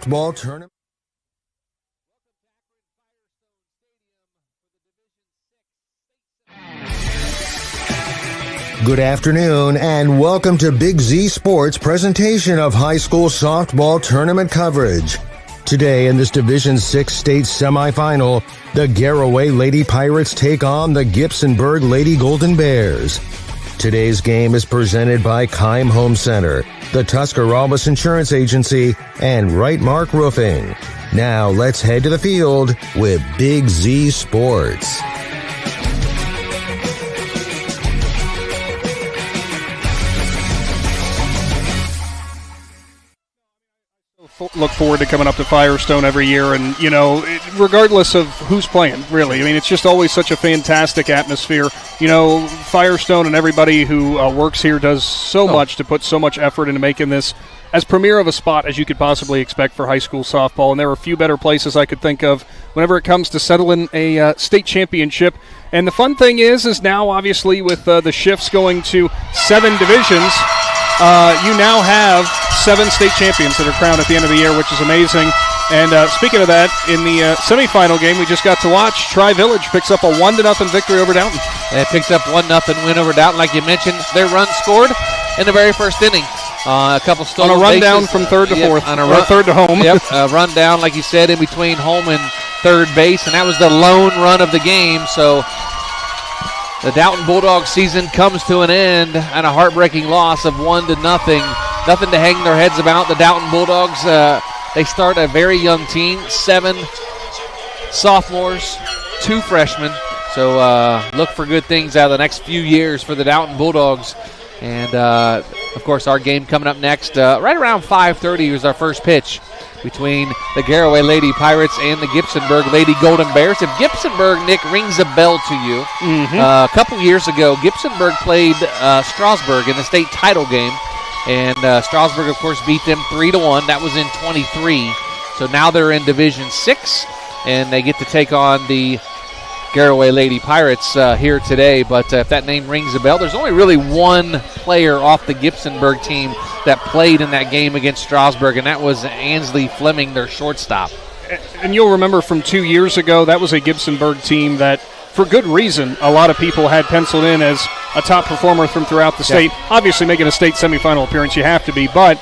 softball tournament. Good afternoon and welcome to Big Z Sports presentation of high school softball tournament coverage. Today in this Division 6 state semifinal, the Garaway Lady Pirates take on the Gibsonburg Lady Golden Bears. Today's game is presented by Keim Home Center, the Tuscarawas Insurance Agency, and Right Mark Roofing. Now let's head to the field with Big Z Sports. Look forward to coming up to Firestone every year, and regardless of who's playing, really, it's just always such a fantastic atmosphere. Firestone and everybody who works here does so much to put so much effort into making this as premier of a spot as you could possibly expect for high school softball, and there are a few better places I could think of whenever it comes to settling a state championship. And the fun thing is now obviously with the shifts going to 7 divisions, you now have 7 state champions that are crowned at the end of the year, which is amazing. And speaking of that, in the semifinal game we just got to watch, Tri-Village picks up a 1-0 victory over Downton. They picked up 1-0 win over Downton. Like you mentioned, their run scored in the very first inning. A couple stolen on a run bases. down from third to fourth, on a third to home. Yep, a run down, like you said, in between home and third base, and that was the lone run of the game. So the Downton Bulldogs season comes to an end and a heartbreaking loss of 1-0. Nothing to hang their heads about. The Downton Bulldogs, they start a very young team, 7 sophomores, 2 freshmen. So look for good things out of the next few years for the Downton Bulldogs. And, of course, our game coming up next, right around 5:30 is our first pitch between the Garaway Lady Pirates and the Gibsonburg Lady Golden Bears. If Gibsonburg, Nick, rings a bell to you, a couple years ago, Gibsonburg played Strasburg in the state title game. And Strasburg, of course, beat them 3-1. That was in 23. So now they're in Division 6, and they get to take on the Garaway Lady Pirates here today. But if that name rings a bell, there's only really one player off the Gibsonburg team that played in that game against Strasburg, and that was Ansley Fleming, their shortstop. And you'll remember from 2 years ago, that was a Gibsonburg team that, for good reason, a lot of people had penciled in as a top performer from throughout the state. Obviously, making a state semifinal appearance, you have to be, but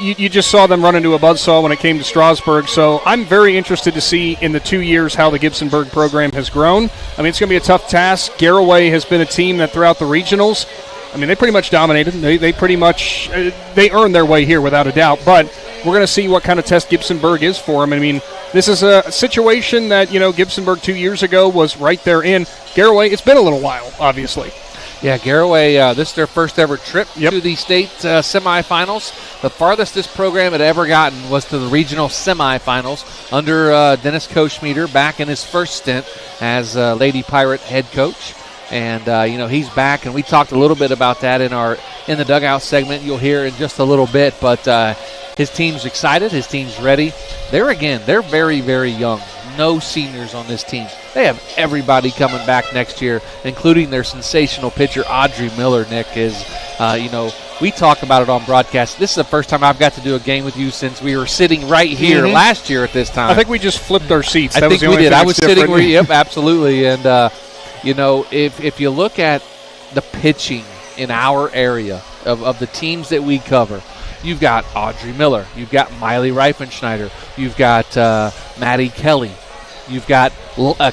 you just saw them run into a buzzsaw when it came to Strasburg. So I'm very interested to see in the 2 years how the Gibsonburg program has grown. It's going to be a tough task. Garaway has been a team that throughout the regionals, they pretty much dominated. They pretty much they earned their way here without a doubt. But we're going to see what kind of test Gibsonburg is for them. This is a situation that, Gibsonburg 2 years ago was right there in. Garaway, it's been a little while, obviously. Yeah, Garaway, this is their first ever trip to the state semifinals. The farthest this program had ever gotten was to the regional semifinals under Dennis Koschmieder back in his first stint as Lady Pirate head coach. And, he's back, and we talked a little bit about that in the dugout segment. You'll hear in just a little bit, but his team's excited. His team's ready. They're very, very young. No seniors on this team. They have everybody coming back next year, including their sensational pitcher, Audrey Miller. Nick is, we talk about it on broadcast. This is the first time I've got to do a game with you since we were sitting right here last year at this time. I think we just flipped our seats. I think we did. I was sitting where, yep, absolutely. And, if you look at the pitching in our area of the teams that we cover, you've got Audrey Miller. You've got Miley Reifenschneider. You've got Maddie Kelly. You've got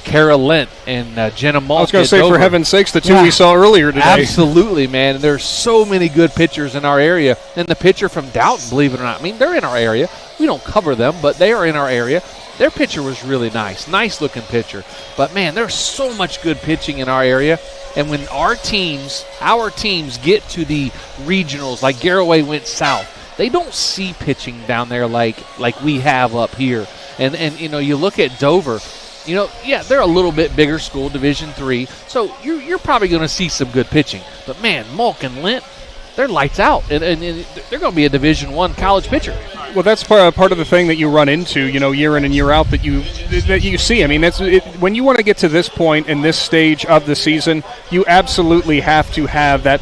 Kara Lent and Jenna Malkin. I was going to say, for heaven's sakes, the two we saw earlier today. Absolutely, man. There's so many good pitchers in our area. And the pitcher from Downton, believe it or not, they're in our area. We don't cover them, but they are in our area. Their pitcher was really nice. Nice-looking pitcher. But, man, there's so much good pitching in our area. And when our teams get to the regionals, like Garaway went south, they don't see pitching down there like we have up here. And you look at Dover, they're a little bit bigger school, Division III, so you're probably going to see some good pitching. But, man, Malkin Lent, they're lights out, and they're going to be a Division I college pitcher. Well, that's part of the thing that you run into, year in and year out that you see. That's when you want to get to this point in this stage of the season, you absolutely have to have that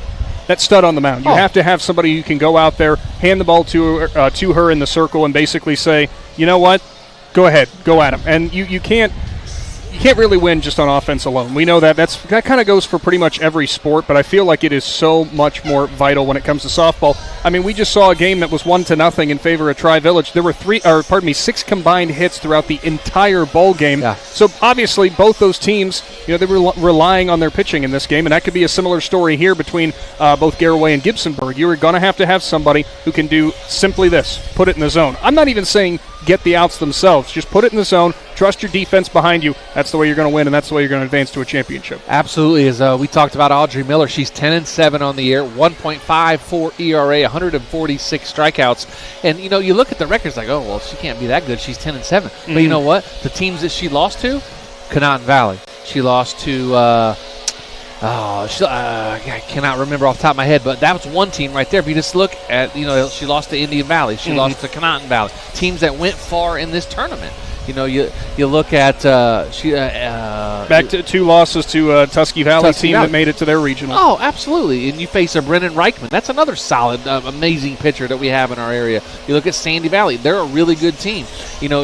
stud on the mound. You have to have somebody who can go out there, hand the ball to her in the circle, and basically say, you know what? Go ahead. Go at them. And you can't really win just on offense alone. We know that. That kind of goes for pretty much every sport, but I feel like it is so much more vital when it comes to softball. I mean, we just saw a game that was 1-0 in favor of Tri-Village. There were 6 combined hits throughout the entire ball game. Yeah. So obviously both those teams, they were relying on their pitching in this game, and that could be a similar story here between both Garaway and Gibsonburg. You're going to have somebody who can do simply this, put it in the zone. I'm not even saying get the outs themselves. Just put it in the zone. Trust your defense behind you. That's the way you're going to win, and that's the way you're going to advance to a championship. Absolutely. As we talked about Audrey Miller, she's 10-7 on the year, 1.54 ERA, 146 strikeouts. And, you look at the records like, oh, well, she can't be that good. She's 10-7. Mm-hmm. But you know what? The teams that she lost to, Canaan Valley. She lost to I cannot remember off the top of my head, but that was one team right there. If you just look at, she lost to Indian Valley. She lost to Canaan Valley. Teams that went far in this tournament. You look at back to 2 losses to Tusky Valley team that made it to their regional. Oh, absolutely. And you face a Brennan Reichman. That's another solid, amazing pitcher that we have in our area. You look at Sandy Valley. They're a really good team.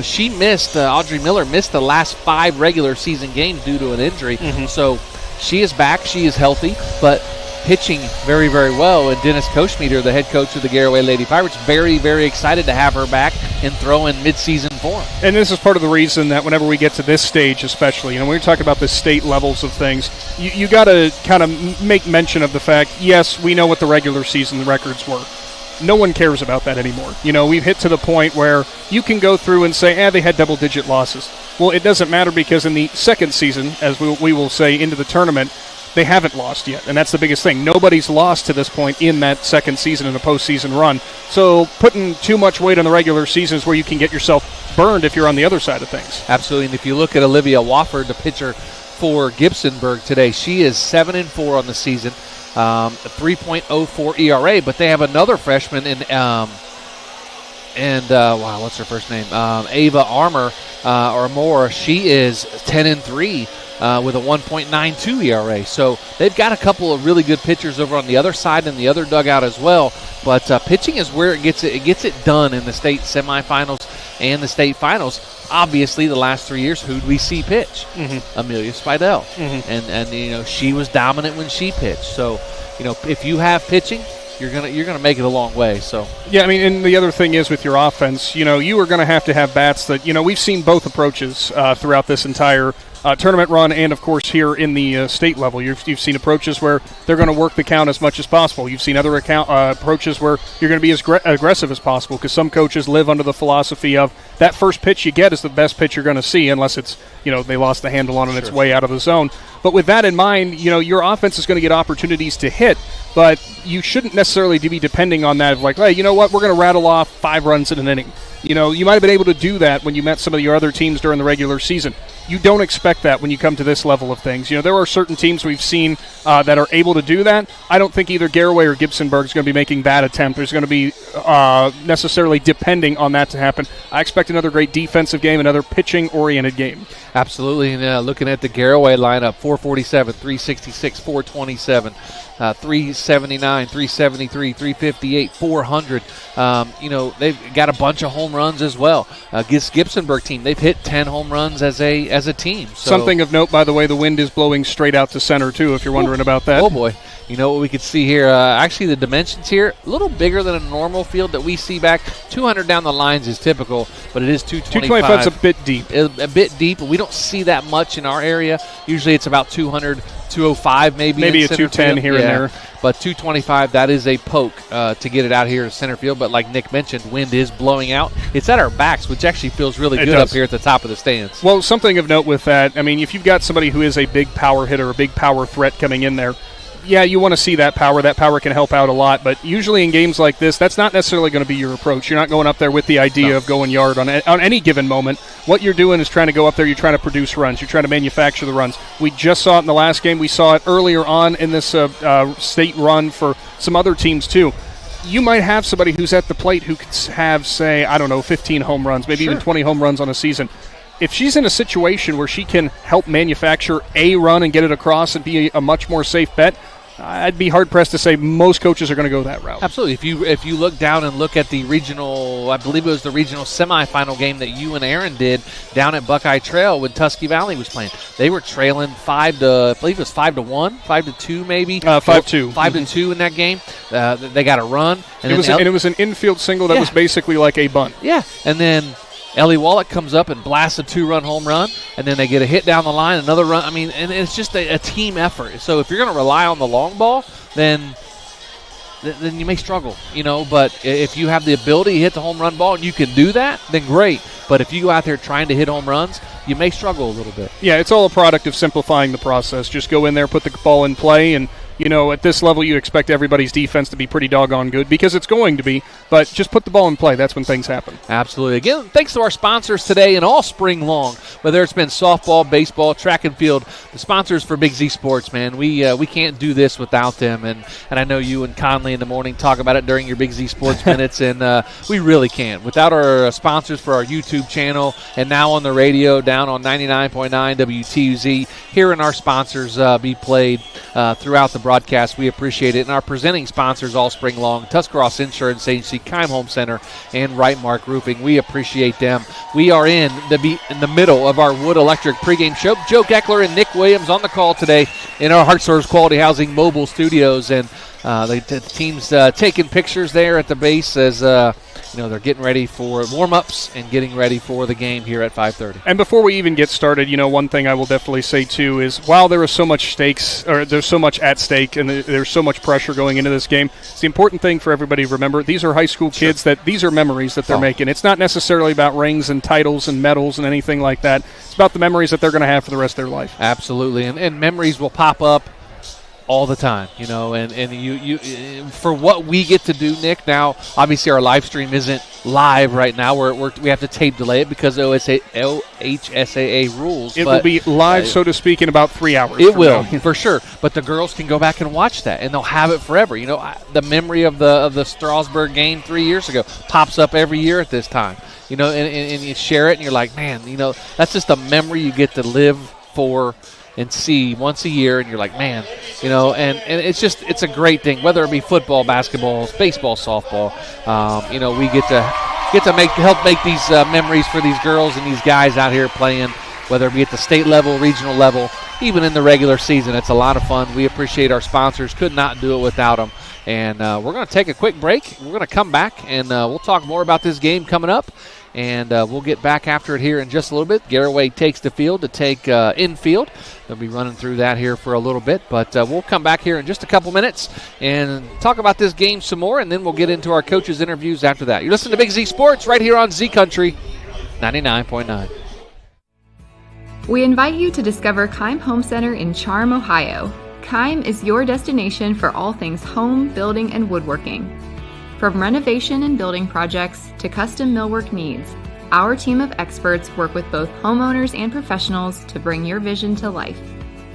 She missed, Audrey Miller missed the last 5 regular season games due to an injury. Mm-hmm. So she is back. She is healthy, but pitching very, very well. And Dennis Kochmeter, the head coach of the Garaway Lady Pirates, very, very excited to have her back and throw in midseason form. And this is part of the reason that whenever we get to this stage especially, when we're talking about the state levels of things, you got to kind of make mention of the fact, yes, we know what the regular season records were. No one cares about that anymore. We've hit to the point where you can go through and say, they had double-digit losses. Well, it doesn't matter because in the second season, as we will say, into the tournament, they haven't lost yet, and that's the biggest thing. Nobody's lost to this point in that second season in a postseason run. So putting too much weight on the regular season is where you can get yourself burned if you're on the other side of things. Absolutely, and if you look at Olivia Wofford, the pitcher for Gibsonburg today, she is 7-4 on the season, 3.04 ERA, but they have another freshman in what's her first name? Ava Armour or Moore. She is 10-3. With a 1.92 ERA. So they've got a couple of really good pitchers over on the other side and the other dugout as well. But pitching is where it gets it done in the state semifinals and the state finals. Obviously, the last 3 years, who'd we see pitch? Mm-hmm. Amelia Spidell. Mm-hmm. And she was dominant when she pitched. So, if you have pitching, you're gonna make it a long way. So yeah, I mean, and the other thing is with your offense, you are going to have bats that we've seen both approaches throughout this entire tournament run, and of course here in the state level, you've seen approaches where they're going to work the count as much as possible. You've seen other approaches where you're going to be as aggressive as possible, because some coaches live under the philosophy of that first pitch you get is the best pitch you're going to see, unless it's they lost the handle on it and it's way out of the zone. But with that in mind, your offense is going to get opportunities to hit, but you shouldn't necessarily be depending on that of like, hey, you know what, we're going to rattle off 5 runs in an inning. You might have been able to do that when you met some of your other teams during the regular season. You don't expect that when you come to this level of things. There are certain teams we've seen that are able to do that. I don't think either Garaway or Gibsonburg is going to be making that attempt. There's going to be necessarily depending on that to happen. I expect another great defensive game, another pitching-oriented game. Absolutely, and looking at the Garaway lineup, 447, 366, 427, 379, 373, 358, 400. They've got a bunch of home runs as well. This Gibsonburg team, they've hit 10 home runs as a team. So. Something of note, by the way, the wind is blowing straight out to center, too, if you're wondering about that. Oh, boy. What we could see here, actually the dimensions here, a little bigger than a normal field that we see back. 200 down the lines is typical, but it is 225. 225 is a bit deep. A bit deep, but we don't see that much in our area. Usually it's about 200, 205 maybe. Maybe a 210 field. Here and there. But 225, that is a poke to get it out here to center field. But like Nick mentioned, wind is blowing out. It's at our backs, which actually feels really good up here at the top of the stands. Well, something of note with that, I mean, if you've got somebody who is a big power hitter, a big power threat coming in there, yeah, you want to see that power. That power can help out a lot. But usually in games like this, that's not necessarily going to be your approach. You're not going up there with the idea of going yard on any given moment. What you're doing is trying to go up there. You're trying to produce runs. You're trying to manufacture the runs. We just saw it in the last game. We saw it earlier on in this state run for some other teams too. You might have somebody who's at the plate who could have, say, 15 home runs, maybe even 20 home runs on a season. If she's in a situation where she can help manufacture a run and get it across and be a much more safe bet, I'd be hard-pressed to say most coaches are going to go that route. Absolutely. If you look down and look at the regional, I believe it was the regional semifinal game that you and Aaron did down at Buckeye Trail when Tusky Valley was playing, they were trailing 5-1, 5-2 maybe. 5-2. 5-2 in that game. They got a run. And it was an infield single that was basically like a bunt. Yeah, and then Ellie Wallach comes up and blasts a 2-run home run, and then they get a hit down the line, another run. I mean, and it's just a team effort. So if you're going to rely on the long ball, then you may struggle, But if you have the ability to hit the home run ball and you can do that, then great. But if you go out there trying to hit home runs, you may struggle a little bit. Yeah, it's all a product of simplifying the process. Just go in there, put the ball in play, and at this level you expect everybody's defense to be pretty doggone good because it's going to be, but just put the ball in play. That's when things happen. Absolutely. Again, thanks to our sponsors today and all spring long, whether it's been softball, baseball, track and field, the sponsors for Big Z Sports, man. We can't do this without them, and I know you and Conley in the morning talk about it during your Big Z Sports Minutes, and we really can't. Without our sponsors for our YouTube channel and now on the radio down on 99.9 WTUZ, hearing our sponsors be played throughout the broadcast, we appreciate it. And our presenting sponsors all spring long, Tuscarawas Insurance Agency, Keim Home Center, and Right Mark Roofing. We appreciate them. We are in the middle of our Wood Electric pregame show. Joe Geckler and Nick Williams on the call today in our Heart Source Quality Housing mobile studios, and the team's taking pictures there at the base as they're getting ready for warm-ups and getting ready for the game here at 5:30. And before we even get started, one thing I will definitely say too is while there is so much there's so much at stake and there's so much pressure going into this game, it's the important thing for everybody to remember. These are high school kids that these are memories that they're making. It's not necessarily about rings and titles and medals and anything like that. It's about the memories that they're going to have for the rest of their life. Absolutely, and memories will pop up all the time, and you for what we get to do, Nick. Now, obviously, our live stream isn't live right now. We have to tape delay it because OHSAA rules. It will be live, so to speak, in about 3 hours. It will, for sure. But the girls can go back and watch that, and they'll have it forever. The memory of the Strasburg game 3 years ago pops up every year at this time. And you share it, and you're like, man, that's just a memory you get to live for and see once a year, and you're like, man, and it's a great thing, whether it be football, basketball, baseball, softball. We get to help make these memories for these girls and these guys out here playing, whether it be at the state level, regional level, even in the regular season. It's a lot of fun. We appreciate our sponsors. Could not do it without them. And we're going to take a quick break. We're going to come back, and we'll talk more about this game coming up. And we'll get back after it here in just a little bit. Garaway takes the field to take infield. They'll be running through that here for a little bit. But we'll come back here in just a couple minutes and talk about this game some more, and then we'll get into our coaches' interviews after that. You're listening to Big Z Sports right here on Z Country 99.9. We invite you to discover Keim Home Center in Charm, Ohio. Keim is your destination for all things home, building, and woodworking. From renovation and building projects to custom millwork needs, our team of experts work with both homeowners and professionals to bring your vision to life.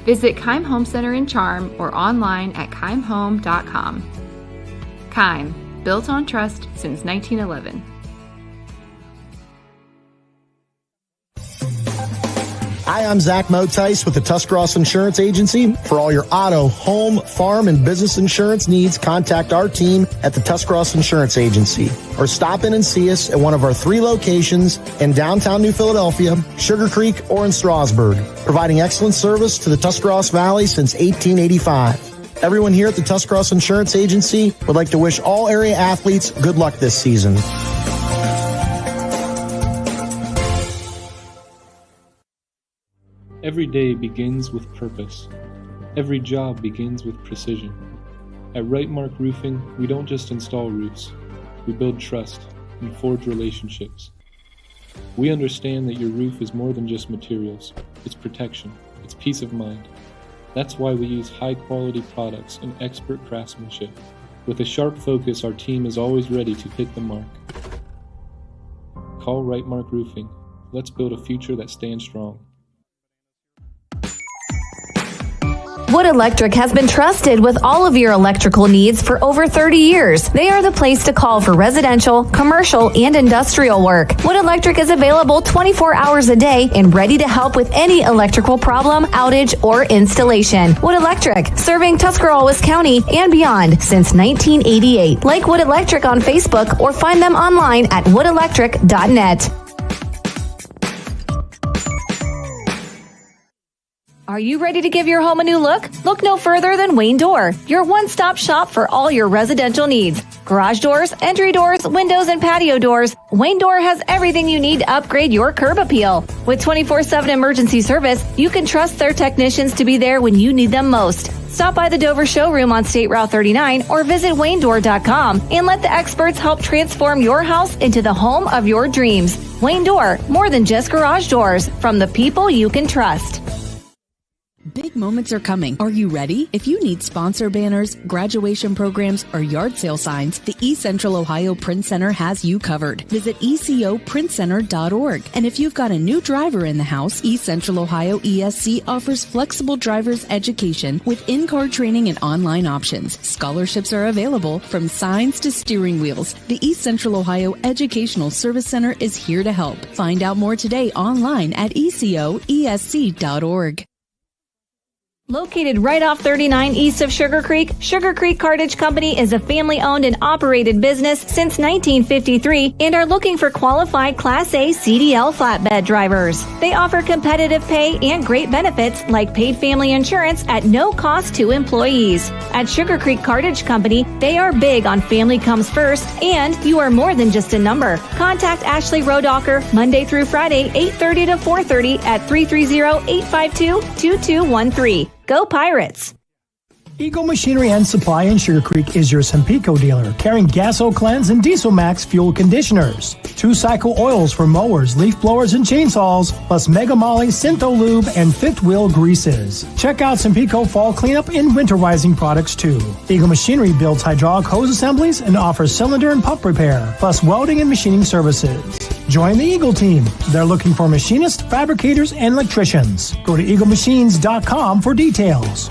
Visit Keim Home Center in Charm or online at keimhome.com. Keim, built on trust since 1911. Hi, I'm Zach Motice with the Tuscarawas Insurance Agency. For all your auto, home, farm, and business insurance needs, contact our team at the Tuscarawas Insurance Agency or stop in and see us at one of our 3 locations in downtown New Philadelphia, Sugar Creek, or in Strasburg, providing excellent service to the Tuscarawas Valley since 1885. Everyone here at the Tuscarawas Insurance Agency would like to wish all area athletes good luck this season. Every day begins with purpose. Every job begins with precision. At Right Mark Roofing, we don't just install roofs. We build trust and forge relationships. We understand that your roof is more than just materials. It's protection. It's peace of mind. That's why we use high-quality products and expert craftsmanship. With a sharp focus, our team is always ready to hit the mark. Call Right Mark Roofing. Let's build a future that stands strong. Wood Electric has been trusted with all of your electrical needs for over 30 years. They are the place to call for residential, commercial, and industrial work. Wood Electric is available 24 hours a day and ready to help with any electrical problem, outage, or installation. Wood Electric, serving Tuscarawas County and beyond since 1988. Like Wood Electric on Facebook or find them online at woodelectric.net. Are you ready to give your home a new look? Look no further than Wayne Door, your one-stop shop for all your residential needs. Garage doors, entry doors, windows, and patio doors. Wayne Door has everything you need to upgrade your curb appeal. With 24/7 emergency service, you can trust their technicians to be there when you need them most. Stop by the Dover showroom on State Route 39 or visit WayneDoor.com and let the experts help transform your house into the home of your dreams. Wayne Door, more than just garage doors, from the people you can trust. Big moments are coming. Are you ready? If you need sponsor banners, graduation programs, or yard sale signs, the East Central Ohio Print Center has you covered. Visit ecoprintcenter.org. And if you've got a new driver in the house, East Central Ohio ESC offers flexible driver's education with in-car training and online options. Scholarships are available from signs to steering wheels. The East Central Ohio Educational Service Center is here to help. Find out more today online at ecoesc.org. Located right off 39 east of Sugar Creek Cartage Company is a family-owned and operated business since 1953 and are looking for qualified Class A CDL flatbed drivers. They offer competitive pay and great benefits like paid family insurance at no cost to employees. At Sugar Creek Cartage Company, they are big on family comes first, and you are more than just a number. Contact Ashley Rodacher Monday through Friday, 8:30 to 4:30 at 330-852-2213. Go Pirates! Eagle Machinery and Supply in Sugar Creek is your Sempico dealer, carrying Gaso Cleanse and Diesel Max fuel conditioners, 2-cycle oils for mowers, leaf blowers, and chainsaws, plus Mega Molly, Syntho Lube, and fifth wheel greases. Check out Sempico fall cleanup and winterizing products too. Eagle Machinery builds hydraulic hose assemblies and offers cylinder and pump repair, plus welding and machining services. Join the Eagle team. They're looking for machinists, fabricators, and electricians. Go to eaglemachines.com for details.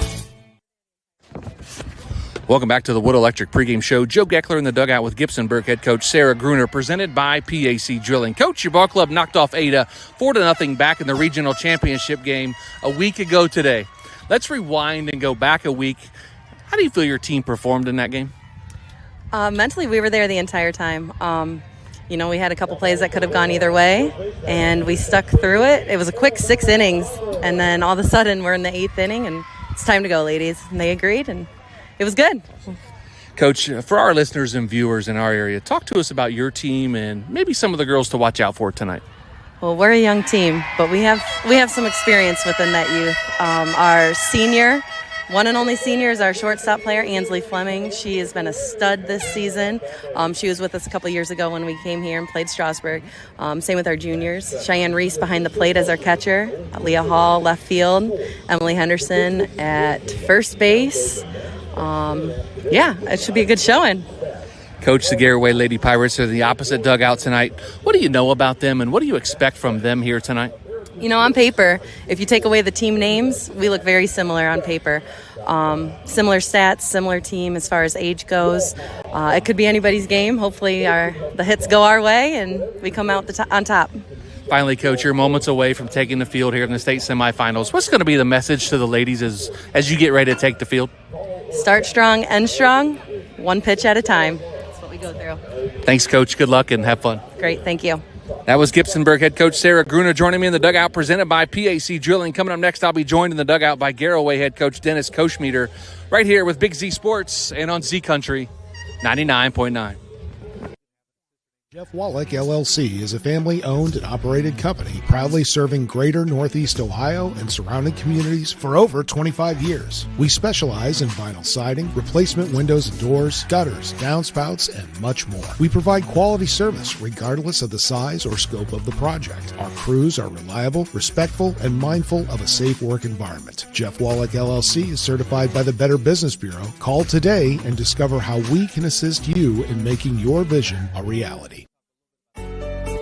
Welcome back to the Wood Electric pregame show. Joe Geckler in the dugout with Gibsonburg head coach Sarah Gruner, presented by PAC Drilling. Coach, your ball club knocked off Ada 4-0 back in the regional championship game a week ago today. Let's rewind and go back a week. How do you feel your team performed in that game? Mentally, we were there the entire time. We had a couple plays that could have gone either way, and we stuck through it. It was a quick 6 innings, and then all of a sudden we're in the 8th inning, and it's time to go, ladies. And they agreed, and it was good. Coach, for our listeners and viewers in our area, talk to us about your team and maybe some of the girls to watch out for tonight. Well, we're a young team, but we have some experience within that youth. Our senior, one and only senior, is our shortstop player, Ansley Fleming. She has been a stud this season. She was with us a couple years ago when we came here and played Strasburg. Same with our juniors. Cheyenne Reese behind the plate as our catcher. Leah Hall, left field. Emily Henderson at first base. It should be a good showing. Coach, the Garaway Lady Pirates are the opposite dugout tonight. What do you know about them, and what do you expect from them here tonight? On paper, if you take away the team names, we look very similar on paper. Similar stats, similar team as far as age goes. It could be anybody's game. Hopefully the hits go our way and we come out on top. Finally, Coach, you're moments away from taking the field here in the state semifinals. What's going to be the message to the ladies as you get ready to take the field? Start strong, end strong, one pitch at a time. That's what we go through. Thanks, Coach. Good luck and have fun. Great. Thank you. That was Gibsonburg head coach Sarah Gruner joining me in the dugout, presented by PAC Drilling. Coming up next, I'll be joined in the dugout by Garaway head coach Dennis Koshmeter, right here with Big Z Sports and on Z Country 99.9. Jeff Wallach, LLC, is a family-owned and operated company proudly serving greater Northeast Ohio and surrounding communities for over 25 years. We specialize in vinyl siding, replacement windows and doors, gutters, downspouts, and much more. We provide quality service regardless of the size or scope of the project. Our crews are reliable, respectful, and mindful of a safe work environment. Jeff Wallach, LLC is certified by the Better Business Bureau. Call today and discover how we can assist you in making your vision a reality.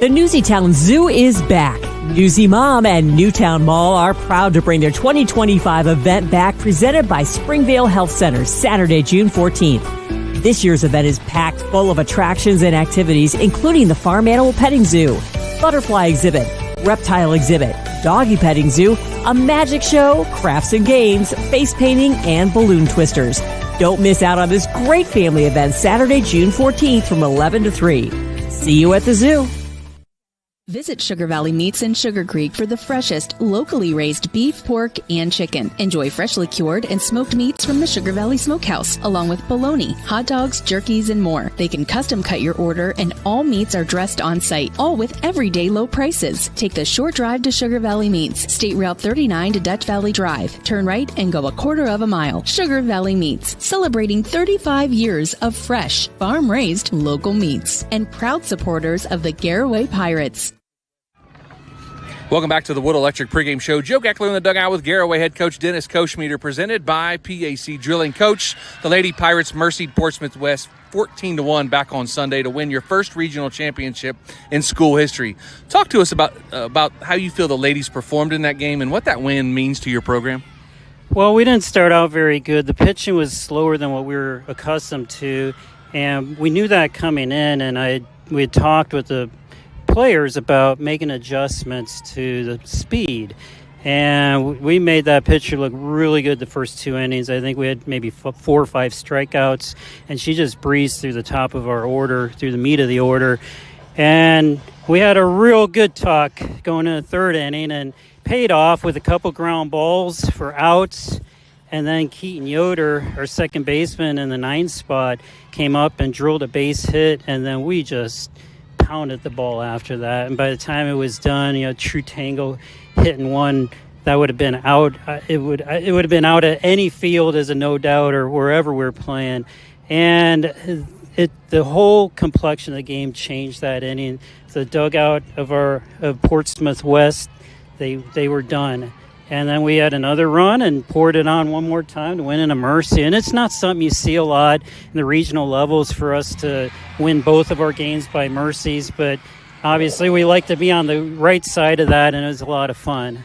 The Newsytown Zoo is back. Newsy Mom and Newtown Mall are proud to bring their 2025 event back, presented by Springvale Health Center, Saturday, June 14th. This year's event is packed full of attractions and activities, including the Farm Animal Petting Zoo, Butterfly Exhibit, Reptile Exhibit, Doggy Petting Zoo, a magic show, crafts and games, face painting, and balloon twisters. Don't miss out on this great family event Saturday, June 14th from 11 to 3. See you at the zoo. Visit Sugar Valley Meats in Sugar Creek for the freshest, locally raised beef, pork, and chicken. Enjoy freshly cured and smoked meats from the Sugar Valley Smokehouse, along with bologna, hot dogs, jerkies, and more. They can custom cut your order, and all meats are dressed on site, all with everyday low prices. Take the short drive to Sugar Valley Meats, State Route 39 to Dutch Valley Drive. Turn right and go a quarter of a mile. Sugar Valley Meats, celebrating 35 years of fresh, farm-raised local meats, and proud supporters of the Garaway Pirates. Welcome back to the Wood Electric pregame show. Joe Geckler in the dugout with Garaway head coach Dennis Koshmeter, presented by PAC Drilling. Coach, the Lady Pirates mercied Portsmouth West 14-1 back on Sunday to win your first regional championship in school history. Talk to us about how you feel the ladies performed in that game and what that win means to your program. Well, we didn't start out very good. The pitching was slower than what we were accustomed to, and we knew that coming in, and we had talked with the players about making adjustments to the speed, and we made that pitcher look really good the first 2 innings. I think we had maybe 4 or 5 strikeouts, and she just breezed through the top of our order, through the meat of the order, and we had a real good talk going in the 3rd inning, and paid off with a couple ground balls for outs. And then Keaton Yoder, our second baseman in the 9th spot, came up and drilled a base hit, and then we just pounded the ball after that. And by the time it was done, True Tango hitting one that would have been out. It would have been out at any field as a no doubt, or wherever we're playing. And the whole complexion of the game changed that inning. The dugout of Portsmouth West, they were done. And then we had another run and poured it on one more time to win in a mercy. And it's not something you see a lot in the regional levels for us to win both of our games by mercies. But obviously we like to be on the right side of that, and it was a lot of fun.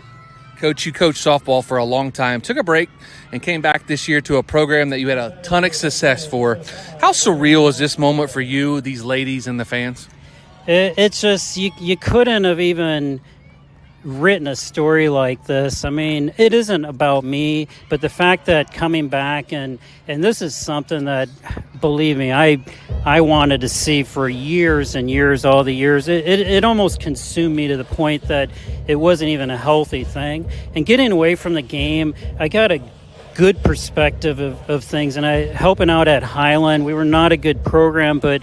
Coach, you coached softball for a long time, took a break, and came back this year to a program that you had a ton of success for. How surreal is this moment for you, these ladies, and the fans? It's just you couldn't have even written a story like this. I mean, it isn't about me, but the fact that coming back and this is something that, believe me, I wanted to see for years and years, all the years. It almost consumed me to the point that it wasn't even a healthy thing. And getting away from the game, I got a good perspective of things. And helping out at Highland, we were not a good program, but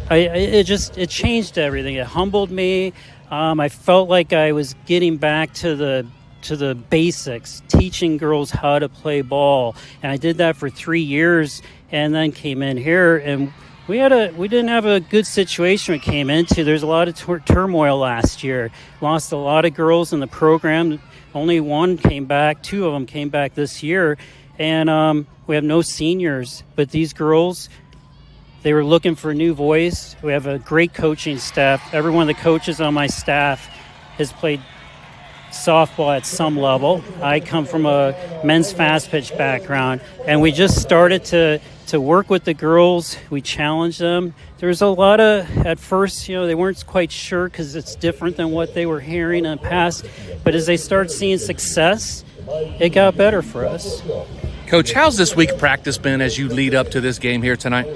it changed everything. It humbled me. I felt like I was getting back to the basics, teaching girls how to play ball, and I did that for 3 years, and then came in here, and we didn't have a good situation we came into. There's a lot of turmoil last year. Lost a lot of girls in the program. Only one came back. 2 of them came back this year, and we have no seniors. But these girls, they were looking for a new voice. We have a great coaching staff. Every one of the coaches on my staff has played softball at some level. I come from a men's fast pitch background, and we just started to work with the girls. We challenged them. There was a lot of, at first, they weren't quite sure because it's different than what they were hearing in the past. But as they started seeing success, it got better for us. Coach, how's this week of practice been as you lead up to this game here tonight?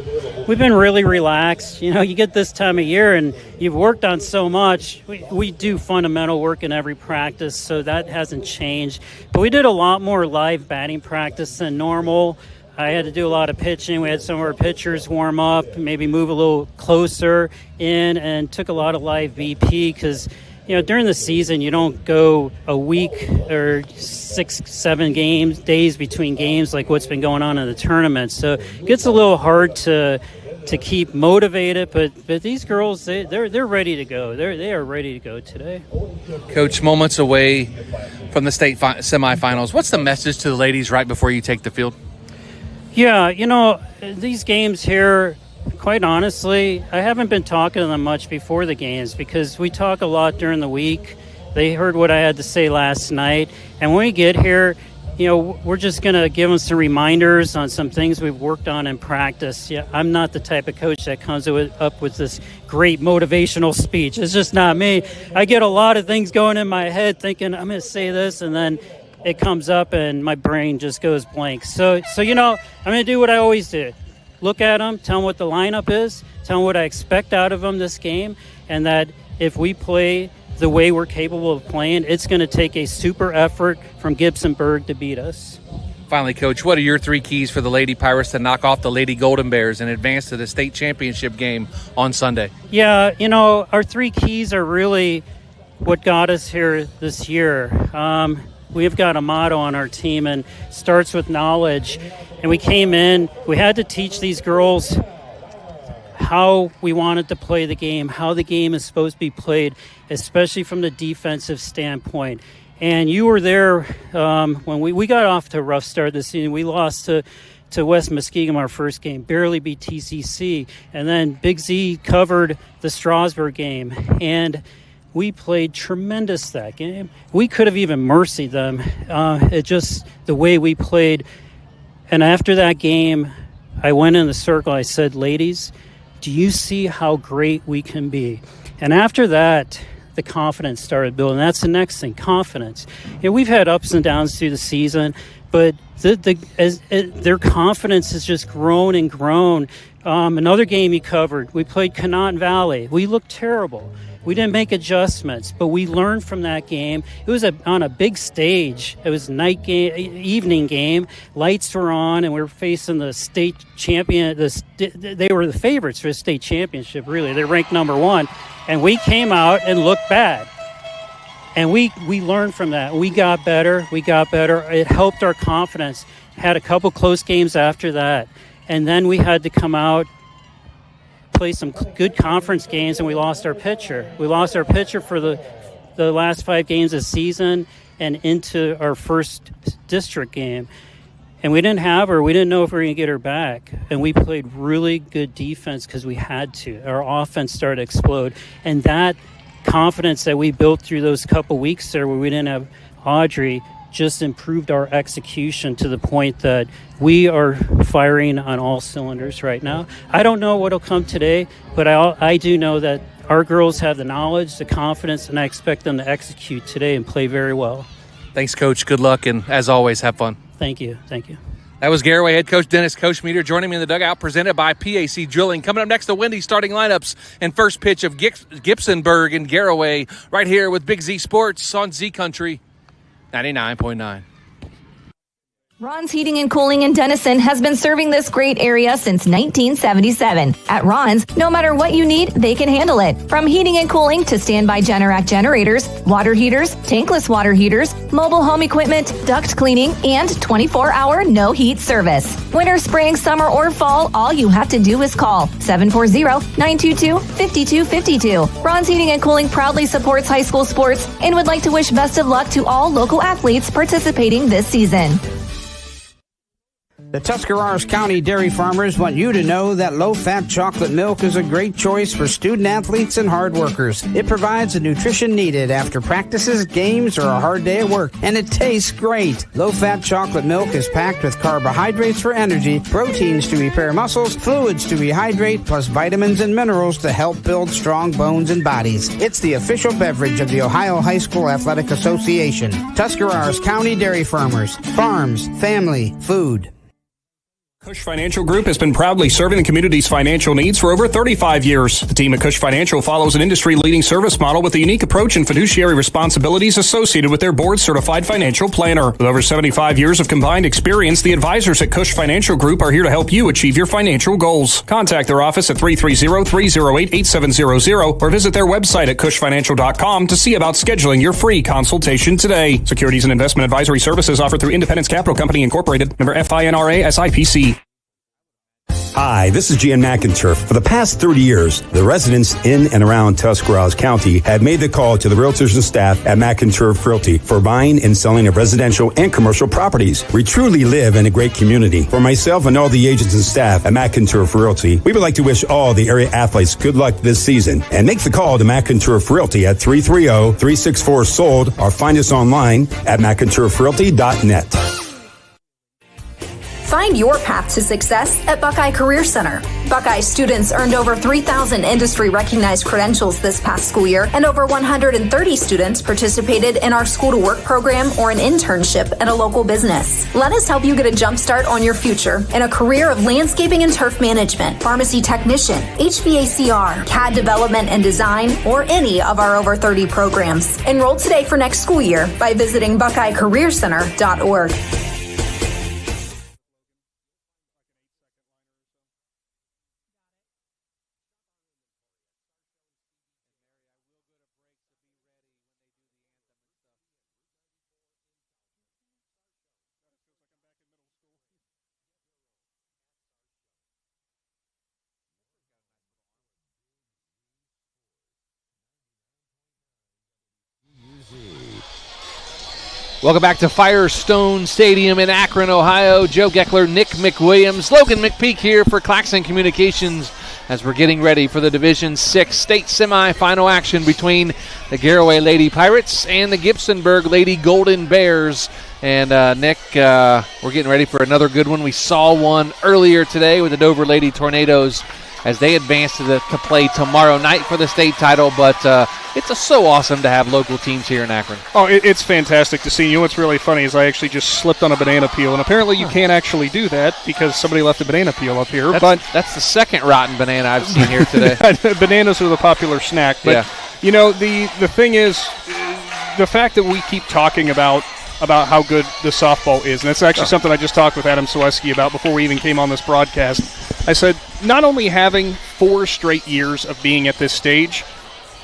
We've been really relaxed. You get this time of year and you've worked on so much. We do fundamental work in every practice, so that hasn't changed. But we did a lot more live batting practice than normal. I had to do a lot of pitching. We had some of our pitchers warm up, maybe move a little closer in, and took a lot of live BP because during the season, you don't go a week or 6-7 days between games like what's been going on in the tournament. So it gets a little hard to keep motivated, but these girls, they're ready to go. They are ready to go today. Coach, moments away from the state semifinals, what's the message to the ladies right before you take the field? Yeah, these games here, quite honestly, I haven't been talking to them much before the games because we talk a lot during the week. They heard what I had to say last night. And when we get here, we're just going to give them some reminders on some things we've worked on in practice. Yeah, I'm not the type of coach that comes up with this great motivational speech. It's just not me. I get a lot of things going in my head thinking I'm going to say this, and then it comes up and my brain just goes blank. So I'm going to do what I always do. Look at them, tell them what the lineup is, tell them what I expect out of them this game, and that if we play the way we're capable of playing, it's going to take a super effort from Gibsonburg to beat us. Finally, Coach, what are your 3 keys for the Lady Pirates to knock off the Lady Golden Bears and advance to the state championship game on Sunday? Yeah, our 3 keys are really what got us here this year. We've got a motto on our team, and starts with knowledge. And we came in, we had to teach these girls how we wanted to play the game, how the game is supposed to be played, especially from the defensive standpoint. And you were there when we got off to a rough start this season. We lost to West Muskegon our first game, barely beat TCC. And then Big Z covered the Strasburg game. And we played tremendous that game. We could have even mercied them. It just the way we played. And after that game, I went in the circle. I said, ladies, do you see how great we can be? And after that, the confidence started building. That's the next thing, confidence. We've had ups and downs through the season, but their confidence has just grown and grown. Another game you covered, we played Canaan Valley. We looked terrible. We didn't make adjustments, but we learned from that game. It was on a big stage. It was night game, evening game. Lights were on, and we were facing the state champion. They were the favorites for the state championship, really. They're ranked number 1. And we came out and looked bad. And we learned from that. We got better. It helped our confidence. Had a couple close games after that. And then we had to come out, play some good conference games, and we lost our pitcher. We lost our pitcher for the last 5 games of the season and into our first district game. And we didn't have her. We didn't know if we were going to get her back. And we played really good defense because we had to. Our offense started to explode. And that confidence that we built through those couple weeks there where we didn't have Audrey just improved our execution to the point that we are firing on all cylinders right now. I don't know what will come today, but I do know that our girls have the knowledge, the confidence, and I expect them to execute today and play very well. Thanks, Coach. Good luck, and as always, have fun. Thank you. That was Garaway head coach Dennis Coach Meter joining me in the dugout, presented by PAC Drilling. Coming up next, the Wendy's starting lineups and first pitch of Gibsonburg and Garaway right here with Big Z Sports on Z Country 99.9. Ron's Heating and Cooling in Denison has been serving this great area since 1977. At Ron's, no matter what you need, they can handle it. From heating and cooling to standby Generac generators, water heaters, tankless water heaters, mobile home equipment, duct cleaning, and 24-hour no-heat service. Winter, spring, summer, or fall, all you have to do is call 740-922-5252. Ron's Heating and Cooling proudly supports high school sports and would like to wish best of luck to all local athletes participating this season. The Tuscarawas County dairy farmers want you to know that low-fat chocolate milk is a great choice for student athletes and hard workers. It provides the nutrition needed after practices, games, or a hard day at work, and it tastes great. Low-fat chocolate milk is packed with carbohydrates for energy, proteins to repair muscles, fluids to rehydrate, plus vitamins and minerals to help build strong bones and bodies. It's the official beverage of the Ohio High School Athletic Association. Tuscarawas County Dairy Farmers. Farms, family, food. Cush Financial Group has been proudly serving the community's financial needs for over 35 years. The team at Cush Financial follows an industry-leading service model with a unique approach and fiduciary responsibilities associated with their board-certified financial planner. With over 75 years of combined experience, the advisors at Cush Financial Group are here to help you achieve your financial goals. Contact their office at 330-308-8700 or visit their website at cushfinancial.com to see about scheduling your free consultation today. Securities and investment advisory services offered through Independence Capital Company Incorporated, member FINRA SIPC. Hi, this is Jan McInturf. For the past 30 years, the residents in and around Tuscarawas County have made the call to the realtors and staff at McInturf Realty for buying and selling of residential and commercial properties. We truly live in a great community. For myself and all the agents and staff at McInturf Realty, we would like to wish all the area athletes good luck this season and make the call to McInturf Realty at 330-364-SOLD or find us online at McInturfRealty.net. Find your path to success at Buckeye Career Center. Buckeye students earned over 3,000 industry-recognized credentials this past school year, and over 130 students participated in our School to Work program or an internship at a local business. Let us help you get a jump start on your future in a career of landscaping and turf management, pharmacy technician, HVACR, CAD development and design, or any of our over 30 programs. Enroll today for next school year by visiting BuckeyeCareerCenter.org. Welcome back to Firestone Stadium in Akron, Ohio. Joe Geckler, Nick McWilliams, Logan McPeek here for Claxon Communications as we're getting ready for the Division 6 state semifinal action between the Garaway Lady Pirates and the Gibsonburg Lady Golden Bears. And Nick, we're getting ready for another good one. We saw one earlier today with the Dover Lady Tornadoes as they advance to play tomorrow night for the state title. But it's so awesome to have local teams here in Akron. Oh, it's fantastic to see. You know what's really funny is I actually just slipped on a banana peel, and apparently you can't actually do that because somebody left a banana peel up here. That's the second rotten banana I've seen here today. Bananas are the popular snack. But, yeah. You know, the thing is, the fact that we keep talking about how good the softball is, and that's actually something I just talked with Adam Selesky about before we even came on this broadcast. I said, not only having 4 straight years of being at this stage,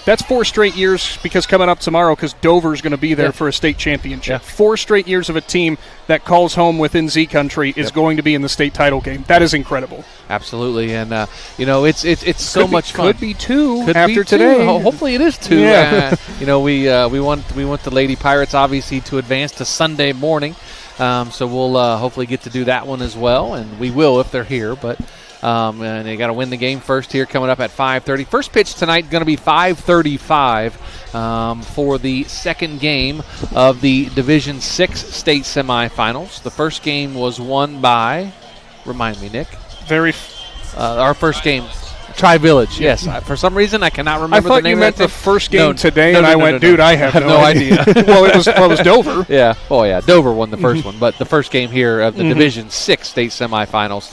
that's 4 straight years because coming up tomorrow, because Dover's going to be there for a state championship. 4 straight years of a team that calls home within Z Country is going to be in the state title game. That is incredible. Absolutely, and you know it's so much fun. Could be 2 Could after be 2. today. Hopefully it is 2. Yeah. You know we want the Lady Pirates obviously to advance to Sunday morning, so we'll hopefully get to do that one as well, and we will if they're here, but. And they got to win the game first here coming up at 5:30. First pitch tonight going to be 5:35 for the second game of the Division 6 state semifinals. The first game was won by, remind me, Nick. Our first game, Tri-Village, yes. For some reason, I cannot remember the name of that. I thought you meant the first game today, and I went, dude, I have no idea. Well, it was Dover. Yeah. Oh, yeah. Dover won the first one, but the first game here of the Division 6 state semifinals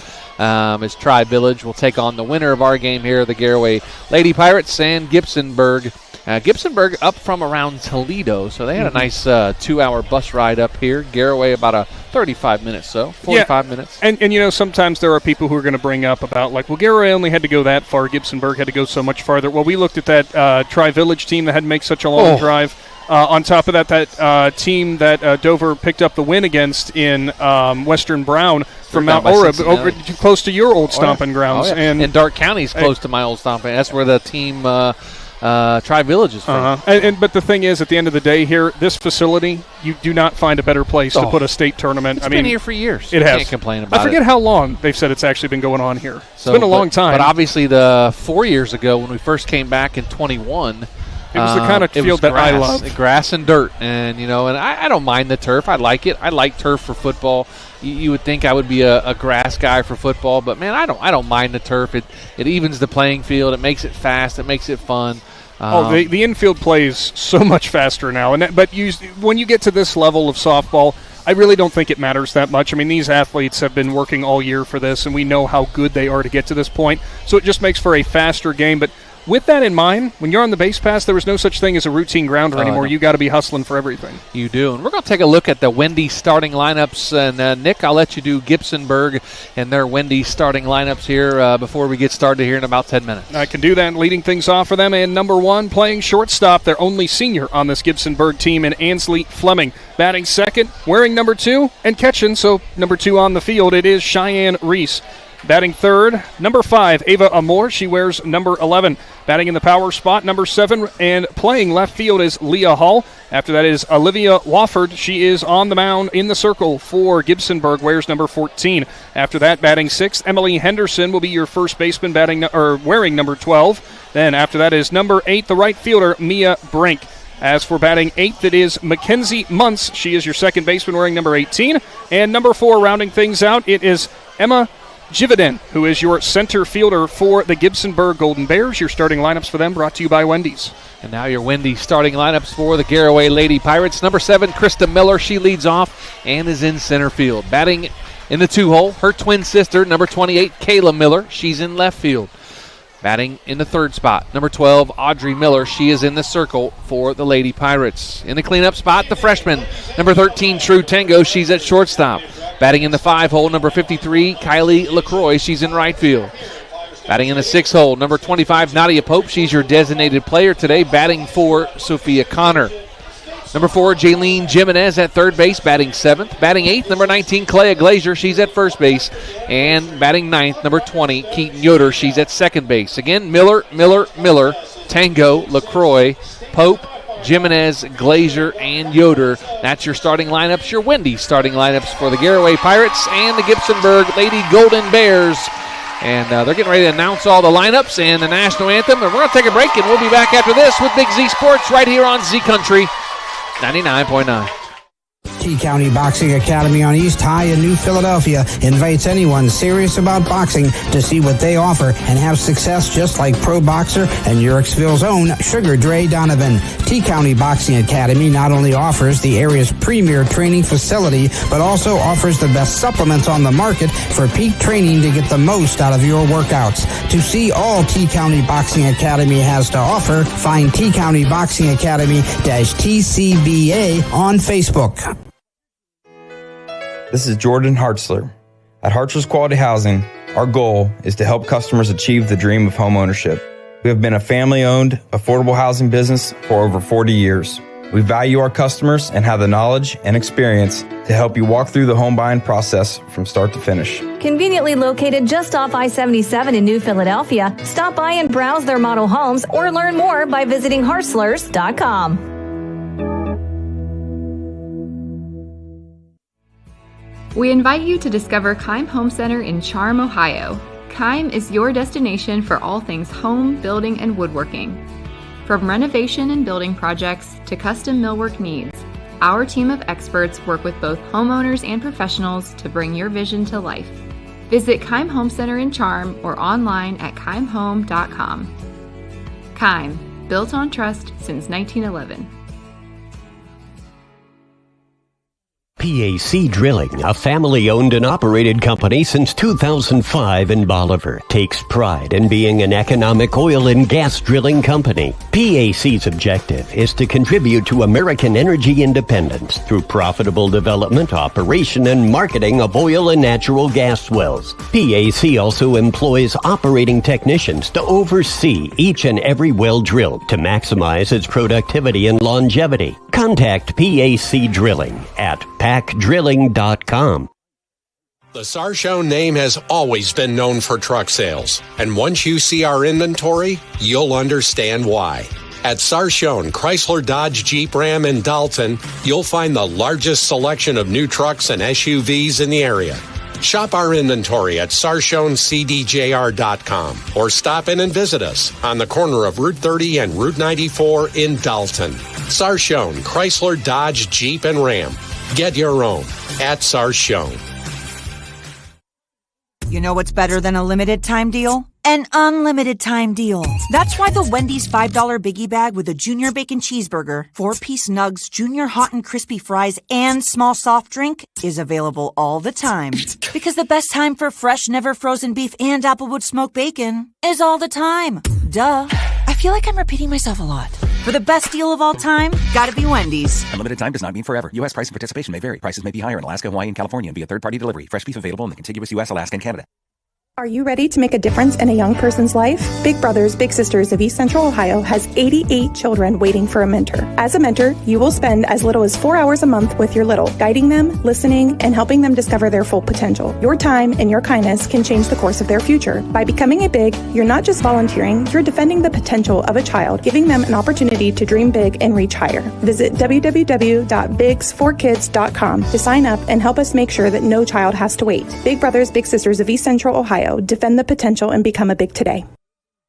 is Tri-Village. We'll take on the winner of our game here, the Garaway Lady Pirates and Gibsonburg. Gibsonburg up from around Toledo, so they had a nice 2-hour bus ride up here. Garaway about a 35 minutes, 45 minutes. And you know, sometimes there are people who are going to bring up about, like, well, Garaway only had to go that far. Gibsonburg had to go so much farther. Well, we looked at that Tri-Village team that had to make such a long drive. On top of that team that Dover picked up the win against in Western Brown from Mount Orab, over close to your old stomping grounds. And Dark County's close to my old stomping. That's where the team Tri-Village is from. But the thing is, at the end of the day here, this facility, you do not find a better place to put a state tournament. It's been here for years. It has. Can't complain about it. I forget how long they've said it's actually been going on here. It's been a long time. But obviously the 4 years ago when we first came back in 21, it was the kind of field that I love. Grass and dirt. And, you know, and I don't mind the turf. I like it. I like turf for football. You would think I would be a grass guy for football, but, man, I don't mind the turf. It evens the playing field. It makes it fast. It makes it fun. The infield plays so much faster now. But when you get to this level of softball, I really don't think it matters that much. I mean, these athletes have been working all year for this, and we know how good they are to get to this point. So it just makes for a faster game. But with that in mind, when you're on the base pass, there was no such thing as a routine grounder anymore. No. You got to be hustling for everything. You do. And we're going to take a look at the Wendy starting lineups. And, Nick, I'll let you do Gibsonburg and their Wendy starting lineups here before we get started here in about 10 minutes. I can do that. Leading things off for them, and number 1, playing shortstop, their only senior on this Gibsonburg team, and Ansley Fleming. Batting second, wearing number 2, and catching, so number 2 on the field, it is Cheyenne Reese. Batting third, number 5, Ava Amor. She wears number 11. Batting in the power spot, number 7, and playing left field is Leah Hall. After that is Olivia Wofford. She is on the mound in the circle for Gibsonburg, wears number 14. After that, batting 6th, Emily Henderson will be your first baseman, wearing number 12. Then after that is number 8, the right fielder, Mia Brink. As for batting 8th, it is Mackenzie Muntz. She is your second baseman, wearing number 18. And number 4, rounding things out, it is Emma Jividen, who is your center fielder for the Gibsonburg Golden Bears. Your starting lineups for them brought to you by Wendy's. And now your Wendy's starting lineups for the Garaway Lady Pirates. Number 7, Krista Miller. She leads off and is in center field. Batting in the 2-hole, her twin sister, number 28, Kayla Miller. She's in left field. Batting in the third spot, number 12, Audrey Miller. She is in the circle for the Lady Pirates. In the cleanup spot, the freshman, number 13, True Tango. She's at shortstop. Batting in the 5-hole, number 53, Kylie LaCroix. She's in right field. Batting in the 6-hole, number 25, Nadia Pope. She's your designated player today, batting for Sophia Connor. Number 4, Jaylene Jimenez at third base, batting 7th. Batting 8th, number 19, Clea Glazier. She's at first base. And batting 9th, number 20, Keaton Yoder. She's at second base. Again, Miller, Tango, LaCroix, Pope, Jimenez, Glazier, and Yoder. That's your starting lineups, your Wendy's starting lineups for the Garaway Pirates and the Gibsonburg Lady Golden Bears. And they're getting ready to announce all the lineups and the national anthem. And we're going to take a break, and we'll be back after this with Big Z Sports right here on Z Country 99.9. T-County Boxing Academy on East High in New Philadelphia invites anyone serious about boxing to see what they offer and have success just like pro boxer and Yurixville's own Sugar Dre Donovan. T-County Boxing Academy not only offers the area's premier training facility, but also offers the best supplements on the market for peak training to get the most out of your workouts. To see all T-County Boxing Academy has to offer, find T-County Boxing Academy-TCBA on Facebook. This is Jordan Hartzler. At Hartzler's Quality Housing, our goal is to help customers achieve the dream of home ownership. We have been a family-owned, affordable housing business for over 40 years. We value our customers and have the knowledge and experience to help you walk through the home buying process from start to finish. Conveniently located just off I-77 in New Philadelphia, stop by and browse their model homes or learn more by visiting Hartzlers.com. We invite you to discover Keim Home Center in Charm, Ohio. Keim is your destination for all things home, building, and woodworking. From renovation and building projects to custom millwork needs, our team of experts work with both homeowners and professionals to bring your vision to life. Visit Keim Home Center in Charm or online at keimhome.com. Keim, built on trust since 1911. PAC Drilling, a family-owned and operated company since 2005 in Bolivar, takes pride in being an economic oil and gas drilling company. PAC's objective is to contribute to American energy independence through profitable development, operation, and marketing of oil and natural gas wells. PAC also employs operating technicians to oversee each and every well drilled to maximize its productivity and longevity. Contact PAC Drilling at PacDrilling.com. The Sarshone name has always been known for truck sales, and once you see our inventory, you'll understand why. At Sarshone Chrysler Dodge Jeep Ram in Dalton, you'll find the largest selection of new trucks and SUVs in the area. Shop our inventory at SarshonCDJR.com or stop in and visit us on the corner of Route 30 and Route 94 in Dalton. Sarshone Chrysler Dodge Jeep and Ram. Get your own at Sarshone. You know what's better than a limited time deal? An unlimited time deal. That's why the Wendy's $5 Biggie Bag with a Junior Bacon Cheeseburger, 4-piece nugs, Junior Hot and Crispy Fries, and small soft drink is available all the time. Because the best time for fresh, never frozen beef and Applewood smoked bacon is all the time. Duh. I feel like I'm repeating myself a lot. For the best deal of all time, gotta be Wendy's. Unlimited time does not mean forever. U.S. price and participation may vary. Prices may be higher in Alaska, Hawaii, and California and via third-party delivery. Fresh beef available in the contiguous U.S., Alaska, and Canada. Are you ready to make a difference in a young person's life? Big Brothers Big Sisters of East Central Ohio has 88 children waiting for a mentor. As a mentor, you will spend as little as 4 hours a month with your little, guiding them, listening, and helping them discover their full potential. Your time and your kindness can change the course of their future. By becoming a Big, you're not just volunteering, you're defending the potential of a child, giving them an opportunity to dream big and reach higher. Visit www.bigs4kids.com to sign up and help us make sure that no child has to wait. Big Brothers Big Sisters of East Central Ohio. Defend the potential and become a Big today.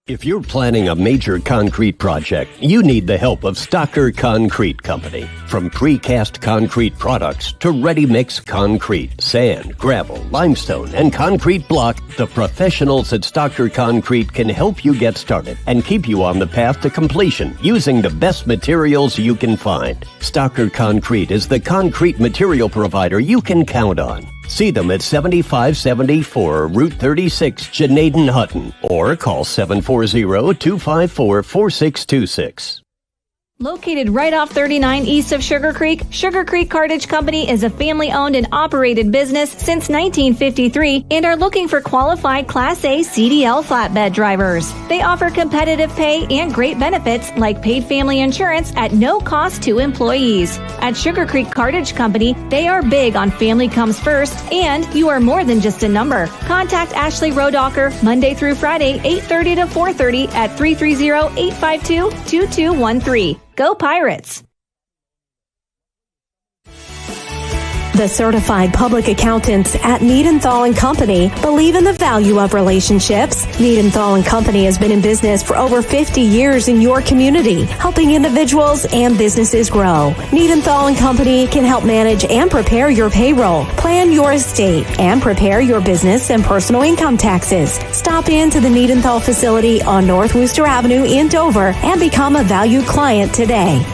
If you're planning a major concrete project, you need the help of Stocker Concrete Company. From precast concrete products to ready-mix concrete, sand, gravel, limestone, and concrete block, the professionals at Stocker Concrete can help you get started and keep you on the path to completion using the best materials you can find. Stocker Concrete is the concrete material provider you can count on. See them at 7574 Route 36, Janaden-Hutton, or call 740-254-4626. Located right off 39 east of Sugar Creek Cartage Company is a family-owned and operated business since 1953 and are looking for qualified Class A CDL flatbed drivers. They offer competitive pay and great benefits like paid family insurance at no cost to employees. At Sugar Creek Cartage Company, they are big on family comes first, and you are more than just a number. Contact Ashley Rodocker Monday through Friday, 8:30 to 4:30 at 330-852-2213. Go Pirates! The certified public accountants at Niedenthal & Company believe in the value of relationships. Niedenthal & Company has been in business for over 50 years in your community, helping individuals and businesses grow. Niedenthal & Company can help manage and prepare your payroll, plan your estate, and prepare your business and personal income taxes. Stop into the Niedenthal facility on North Worcester Avenue in Dover and become a valued client today.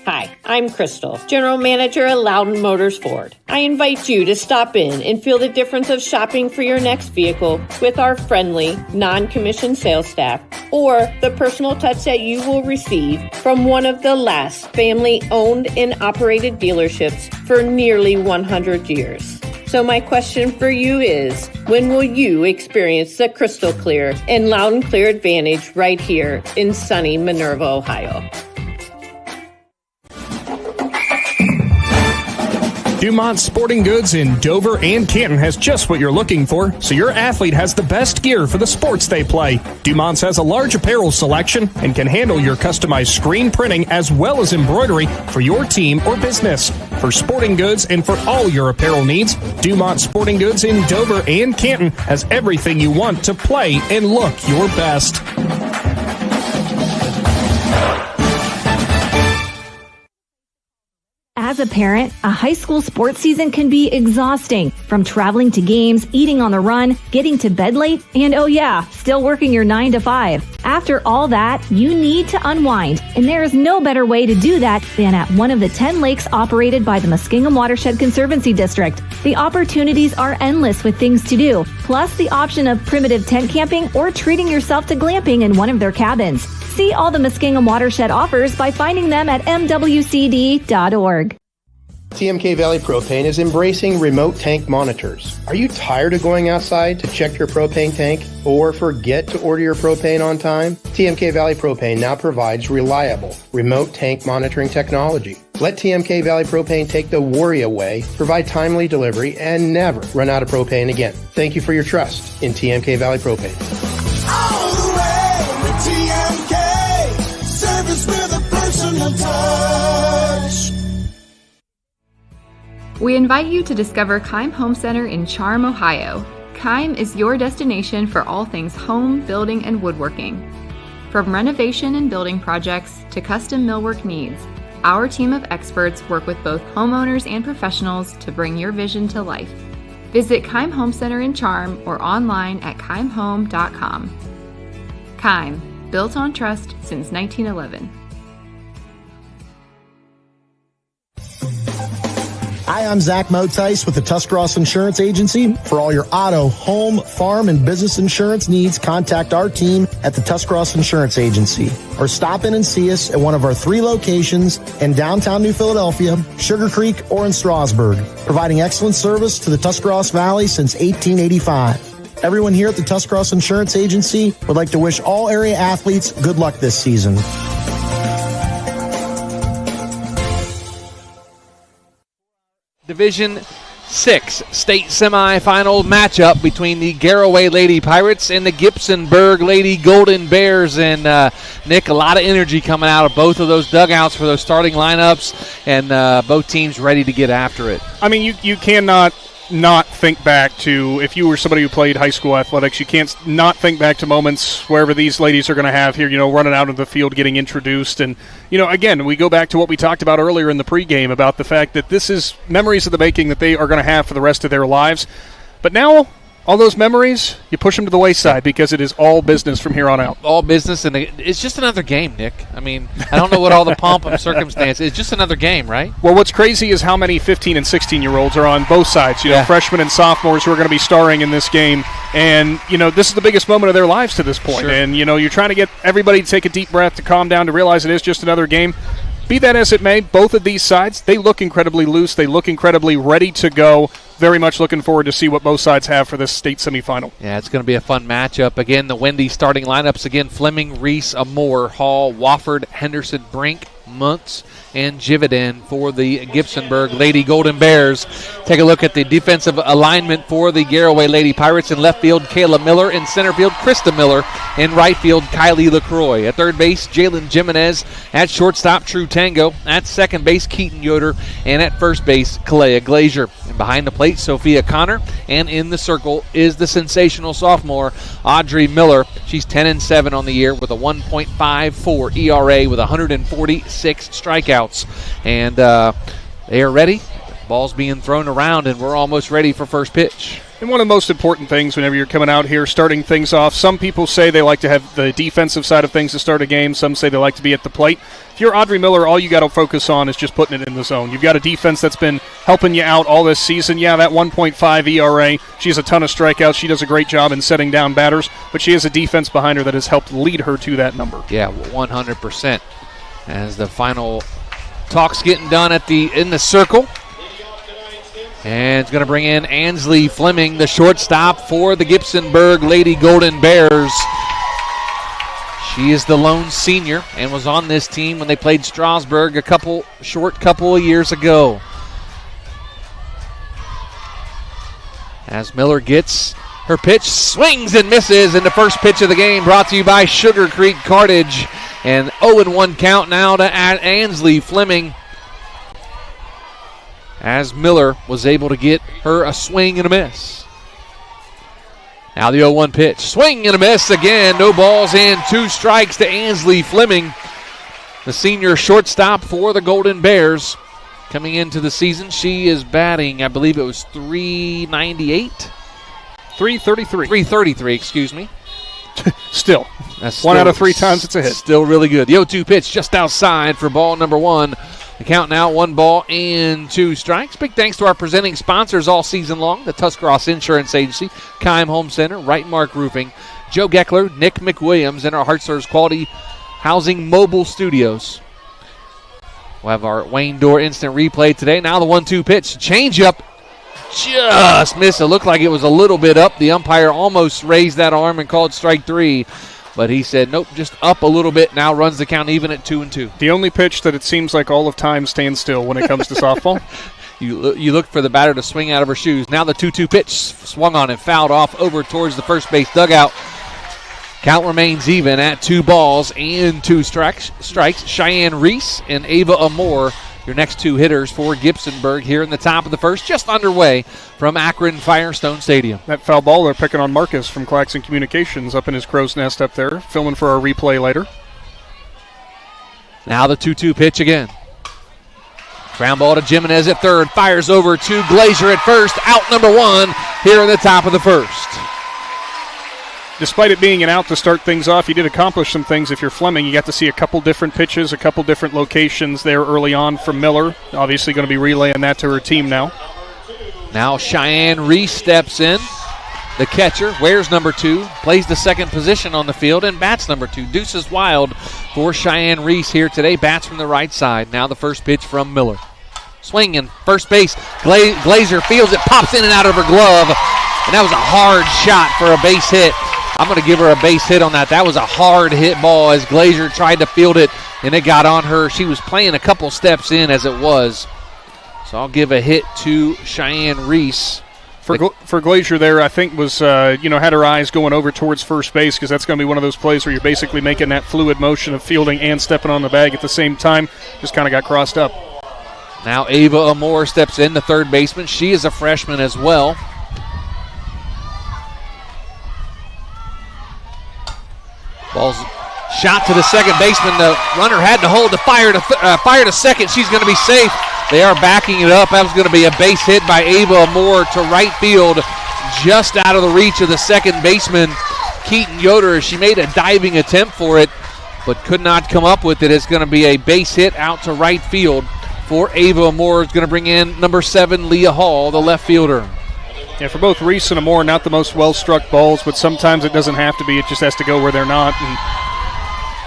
Hi, I'm Crystal, General Manager at Loudon Motors Ford. I invite you to stop in and feel the difference of shopping for your next vehicle with our friendly, non-commissioned sales staff, or the personal touch that you will receive from one of the last family-owned and operated dealerships for nearly 100 years. So my question for you is, when will you experience the crystal clear and loud and clear advantage right here in sunny Minerva, Ohio? Dumont Sporting Goods in Dover and Canton has just what you're looking for, so your athlete has the best gear for the sports they play. Dumont's has a large apparel selection and can handle your customized screen printing as well as embroidery for your team or business. For sporting goods and for all your apparel needs, Dumont Sporting Goods in Dover and Canton has everything you want to play and look your best. As a parent, a high school sports season can be exhausting. From traveling to games, eating on the run, getting to bed late, and oh yeah, still working your 9 to 5. After all that, you need to unwind, and there is no better way to do that than at one of the 10 lakes operated by the Muskingum Watershed Conservancy District. The opportunities are endless with things to do, plus the option of primitive tent camping or treating yourself to glamping in one of their cabins. See all the Muskingum Watershed offers by finding them at mwcd.org. TMK Valley Propane is embracing remote tank monitors. Are you tired of going outside to check your propane tank or forget to order your propane on time? TMK Valley Propane now provides reliable remote tank monitoring technology. Let TMK Valley Propane take the worry away, provide timely delivery, and never run out of propane again. Thank you for your trust in TMK Valley Propane. All the way with TMK, service with a personal touch. We invite you to discover Keim Home Center in Charm, Ohio. Keim is your destination for all things home, building, and woodworking. From renovation and building projects to custom millwork needs, our team of experts work with both homeowners and professionals to bring your vision to life. Visit Keim Home Center in Charm or online at keimhome.com. Keim, built on trust since 1911. Hi, I'm Zach Motice with the Tuscarawas Insurance Agency. For all your auto, home, farm, and business insurance needs, contact our team at the Tuscarawas Insurance Agency. Or stop in and see us at one of our 3 locations in downtown New Philadelphia, Sugar Creek, or in Strasburg, providing excellent service to the Tuscarawas Valley since 1885. Everyone here at the Tuscarawas Insurance Agency would like to wish all area athletes good luck this season. Division 6 state semifinal matchup between the Garaway Lady Pirates and the Gibsonburg Lady Golden Bears. And Nick, a lot of energy coming out of both of those dugouts for those starting lineups, and both teams ready to get after it. I mean, you cannot not think back to, if you were somebody who played high school athletics, you can't not think back to moments wherever these ladies are going to have here, running out of the field, getting introduced. And, again, we go back to what we talked about earlier in the pregame about the fact that this is memories of the making that they are going to have for the rest of their lives. But now, all those memories, you push them to the wayside because it is all business from here on out. All business, and it's just another game, Nick. I mean, I don't know what all the pomp and circumstance. It's just another game, right? Well, what's crazy is how many 15 and 16-year-olds are on both sides. Freshmen and sophomores who are going to be starring in this game. And, this is the biggest moment of their lives to this point. Sure. And, you're trying to get everybody to take a deep breath, to calm down, to realize it is just another game. Be that as it may, both of these sides, they look incredibly loose. They look incredibly ready to go. Very much looking forward to see what both sides have for this state semifinal. Yeah, it's going to be a fun matchup. Again, the Wendy starting lineups again: Fleming, Reese, Amore, Hall, Wofford, Henderson, Brink, Muntz, and Jividen for the Gibsonburg Lady Golden Bears. Take a look at the defensive alignment for the Garaway Lady Pirates. In left field, Kayla Miller. In center field, Krista Miller. In right field, Kylie LaCroix. At third base, Jalen Jimenez. At shortstop, True Tango. At second base, Keaton Yoder. And at first base, Kalea Glazier. And behind the plate, Sophia Connor. And in the circle is the sensational sophomore, Audrey Miller. She's 10-7 on the year with a 1.54 ERA with 146 strikeouts. And they are ready. Ball's being thrown around, and we're almost ready for first pitch. And one of the most important things whenever you're coming out here, starting things off, some people say they like to have the defensive side of things to start a game. Some say they like to be at the plate. If you're Audrey Miller, all you got to focus on is just putting it in the zone. You've got a defense that's been helping you out all this season. Yeah, that 1.5 ERA. She has a ton of strikeouts. She does a great job in setting down batters, but she has a defense behind her that has helped lead her to that number. Yeah, 100%. As the final talk's getting done in the circle. And it's going to bring in Ansley Fleming, the shortstop for the Gibsonburg Lady Golden Bears. She is the lone senior and was on this team when they played Strasburg a couple of years ago. As Miller gets her pitch, swings and misses in the first pitch of the game, brought to you by Sugar Creek Cartage. And 0-1 count now to Ansley Fleming, as Miller was able to get her a swing and a miss. Now the 0-1 pitch. Swing and a miss again. No balls and 2 strikes to Ansley Fleming, the senior shortstop for the Golden Bears. Coming into the season, she is batting, I believe it was 398? 333. 333, excuse me. Still. One out of 3 times it's a hit. Still really good. The 0-2 pitch just outside for ball number 1. The count now, 1 ball and 2 strikes. Big thanks to our presenting sponsors all season long, the Tuscarawas Insurance Agency, Keim Home Center, Right Mark Roofing, Joe Geckler, Nick McWilliams, and our Hartzler's Quality Housing Mobile Studios. We'll have our Wayne Dorr instant replay today. Now the 1-2 pitch. Changeup just missed. It looked like it was a little bit up. The umpire almost raised that arm and called strike 3. But he said, nope, just up a little bit. Now runs the count even at 2-2. The only pitch that it seems like all of time stands still when it comes to softball. You look for the batter to swing out of her shoes. Now the 2-2 pitch swung on and fouled off over towards the first base dugout. Count remains even at 2 balls and 2 strikes. Cheyenne Reese and Ava Amore, your next 2 hitters for Gibsonburg here in the top of the first, just underway from Akron Firestone Stadium. That foul ball, they're picking on Marcus from Claxon Communications up in his crow's nest up there, filming for our replay later. Now the 2-2 pitch again. Ground ball to Jimenez at third, fires over to Glazier at first, out number 1 here in the top of the first. despite it being an out to start things off, you did accomplish some things. If you're Fleming, you got to see a couple different pitches, a couple different locations there early on from Miller. Obviously going to be relaying that to her team now. Now Cheyenne Reese steps in. The catcher wears number 2, plays the second position on the field, and bats number 2. Deuces wild for Cheyenne Reese here today. Bats from the right side. Now the first pitch from Miller. Swinging, first base. Glazer fields it, pops in and out of her glove, and that was a hard shot for a base hit. I'm going to give her a base hit on that. That was a hard hit ball as Glazer tried to field it, and it got on her. She was playing a couple steps in as it was. So I'll give a hit to Cheyenne Reese. For Glazer there, I think was, had her eyes going over towards first base because that's going to be one of those plays where you're basically making that fluid motion of fielding and stepping on the bag at the same time. Just kind of got crossed up. Now Ava Amore steps in, the third baseman. She is a freshman as well. Ball's shot to the second baseman. The runner had to hold the fire to second. She's going to be safe. They are backing it up. That was going to be a base hit by Ava Moore to right field, just out of the reach of the second baseman, Keaton Yoder. She made a diving attempt for it, but could not come up with it. It's going to be a base hit out to right field for Ava Moore. It's going to bring in number 7, Leah Hall, the left fielder. Yeah, for both Reese and Amore, not the most well-struck balls, but sometimes it doesn't have to be. It just has to go where they're not. And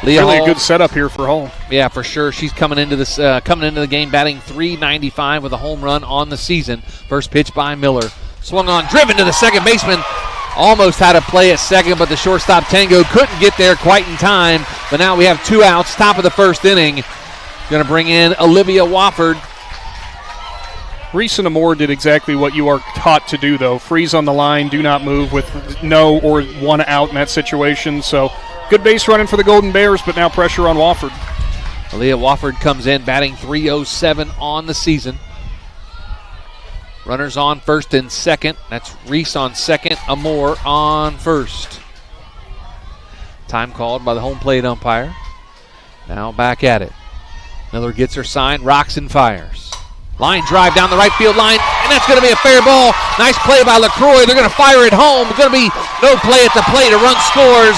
Leah really Hall, a good setup here for Hall. Yeah, for sure. She's coming into the game batting .395 with a home run on the season. First pitch by Miller. Swung on, driven to the second baseman. Almost had a play at second, but the shortstop Tango couldn't get there quite in time. But now we have 2 outs, top of the first inning. Going to bring in Olivia Wofford. Reese and Amore did exactly what you are taught to do, though. Freeze on the line, do not move with no or 1 out in that situation. So good base running for the Golden Bears, but now pressure on Wofford. Aaliyah Wofford comes in batting .307 on the season. Runners on first and second. That's Reese on second, Amore on first. Time called by the home plate umpire. Now back at it. Miller gets her sign, rocks and fires. Line drive down the right field line, and that's going to be a fair ball. Nice play by LaCroix. They're going to fire it home. It's going to be no play at the plate. A run scores.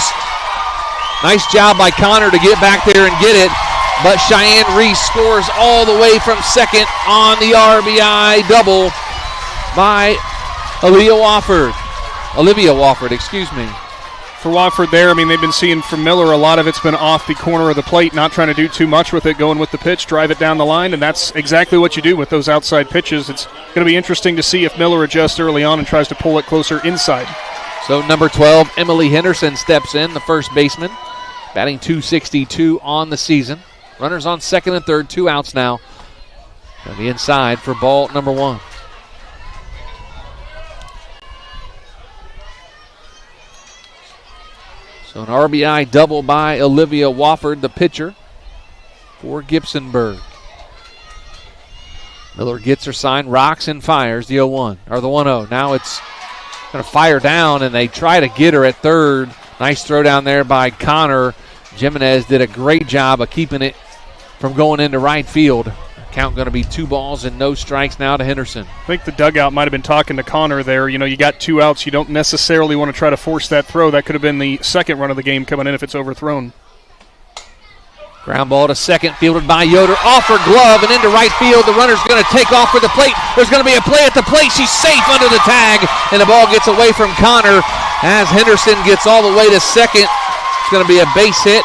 Nice job by Connor to get back there and get it. But Cheyenne Reese scores all the way from second on the RBI double by Olivia Wofford, excuse me. For Wofford there, they've been seeing from Miller, a lot of it's been off the corner of the plate, not trying to do too much with it, going with the pitch, drive it down the line, and that's exactly what you do with those outside pitches. It's going to be interesting to see if Miller adjusts early on and tries to pull it closer inside. So number 12, Emily Henderson steps in, the first baseman, batting .262 on the season. Runners on second and third, 2 outs now. Going to be inside for ball number 1. So an RBI double by Olivia Wofford, the pitcher for Gibsonburg. Miller gets her sign, rocks and fires the 0-1, or the 1-0. Now it's going to fire down, and they try to get her at third. Nice throw down there by Connor. Jimenez did a great job of keeping it from going into right field. Count going to be 2 balls and no strikes now to Henderson. I think the dugout might have been talking to Connor there. You got 2 outs. You don't necessarily want to try to force that throw. That could have been the second run of the game coming in if it's overthrown. Ground ball to second, fielded by Yoder. Off her glove and into right field. The runner's going to take off for the plate. There's going to be a play at the plate. She's safe under the tag, and the ball gets away from Connor as Henderson gets all the way to second. It's going to be a base hit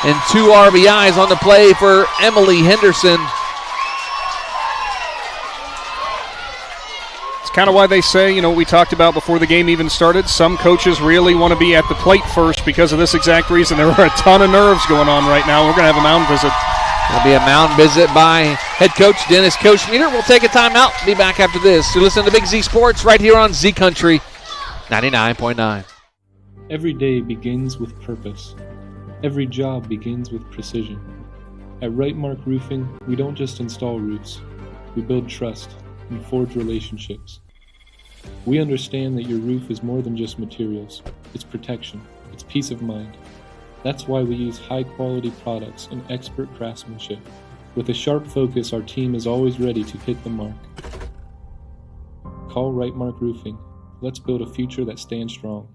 and 2 RBIs on the play for Emily Henderson. Kind of why they say, what we talked about before the game even started, some coaches really want to be at the plate first because of this exact reason. There are a ton of nerves going on right now. We're going to have a mound visit. It'll be a mound visit by head coach Dennis Kochmeter. We'll take a timeout. Be back after this. You're listening to Big Z Sports right here on Z Country 99.9. Every day begins with purpose. Every job begins with precision. At Rightmark Roofing, we don't just install roofs. We build trust and forge relationships. We understand that your roof is more than just materials. It's protection. It's peace of mind. That's why we use high-quality products and expert craftsmanship. With a sharp focus, our team is always ready to hit the mark. Call Rightmark Roofing. Let's build a future that stands strong.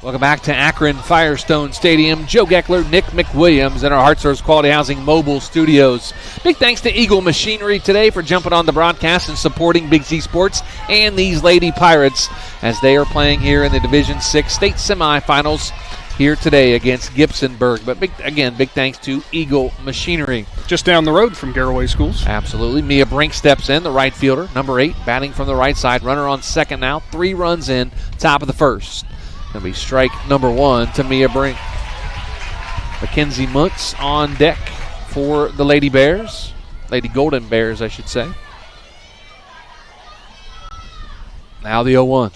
Welcome back to Akron Firestone Stadium. Joe Geckler, Nick McWilliams in our Heart Source Quality Housing mobile studios. Big thanks to Eagle Machinery today for jumping on the broadcast and supporting Big Z Sports and these Lady Pirates as they are playing here in the Division 6 state semifinals here today against Gibsonburg. But big thanks to Eagle Machinery. Just down the road from Garaway Schools. Absolutely. Mia Brink steps in, the right fielder, number 8, batting from the right side. Runner on second now. 3 runs in, top of the first. Going to be strike number 1 to Mia Brink. Mackenzie Muntz on deck for the Lady Bears. Lady Golden Bears, I should say. Now the 0-1.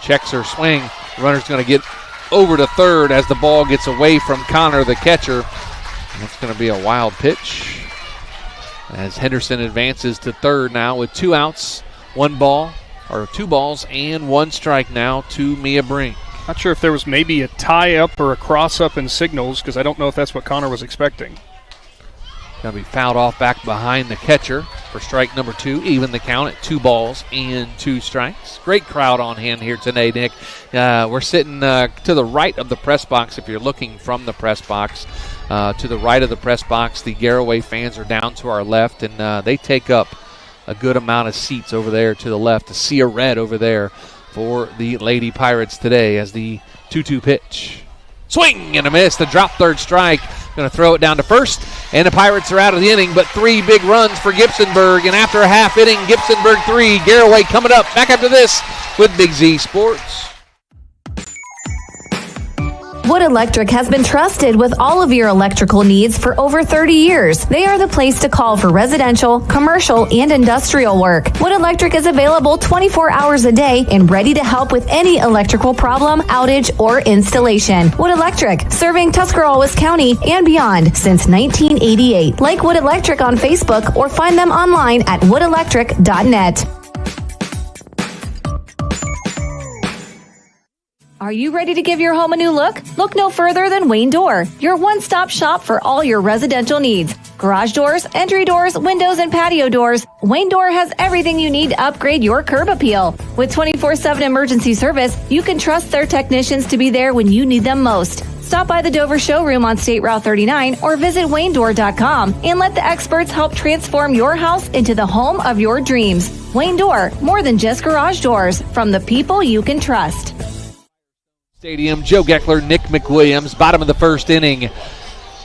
Checks her swing. The runner's going to get over to third as the ball gets away from Connor, the catcher. And it's going to be a wild pitch as Henderson advances to third now with 2 outs, 2 balls and 1 strike now to Mia Brink. Not sure if there was maybe a tie-up or a cross-up in signals because I don't know if that's what Connor was expecting. Going to be fouled off back behind the catcher for strike number 2. Even the count at 2 balls and 2 strikes. Great crowd on hand here today, Nick. We're sitting to the right of the press box if you're looking from the press box. To the right of the press box, the Garaway fans are down to our left, and they take up a good amount of seats over there to the left. A sea of red over there for the Lady Pirates today as the 2-2 pitch. Swing and a miss. The drop third strike. Going to throw it down to first. And the Pirates are out of the inning, but 3 big runs for Gibsonburg. And after a half inning, Gibsonburg 3, Garaway coming up. Back after this with Big Z Sports. Wood Electric has been trusted with all of your electrical needs for over 30 years. They are the place to call for residential, commercial, and industrial work. Wood Electric is available 24 hours a day and ready to help with any electrical problem, outage, or installation. Wood Electric, serving Tuscarawas County and beyond since 1988. Like Wood Electric on Facebook or find them online at woodelectric.net. Are you ready to give your home a new look? Look no further than Wayne Door, your one-stop shop for all your residential needs. Garage doors, entry doors, windows, and patio doors, Wayne Door has everything you need to upgrade your curb appeal. With 24/7 emergency service, you can trust their technicians to be there when you need them most. Stop by the Dover showroom on State Route 39 or visit WayneDoor.com and let the experts help transform your house into the home of your dreams. Wayne Door, more than just garage doors, from the people you can trust. Stadium, Joe Geckler, Nick McWilliams, bottom of the first inning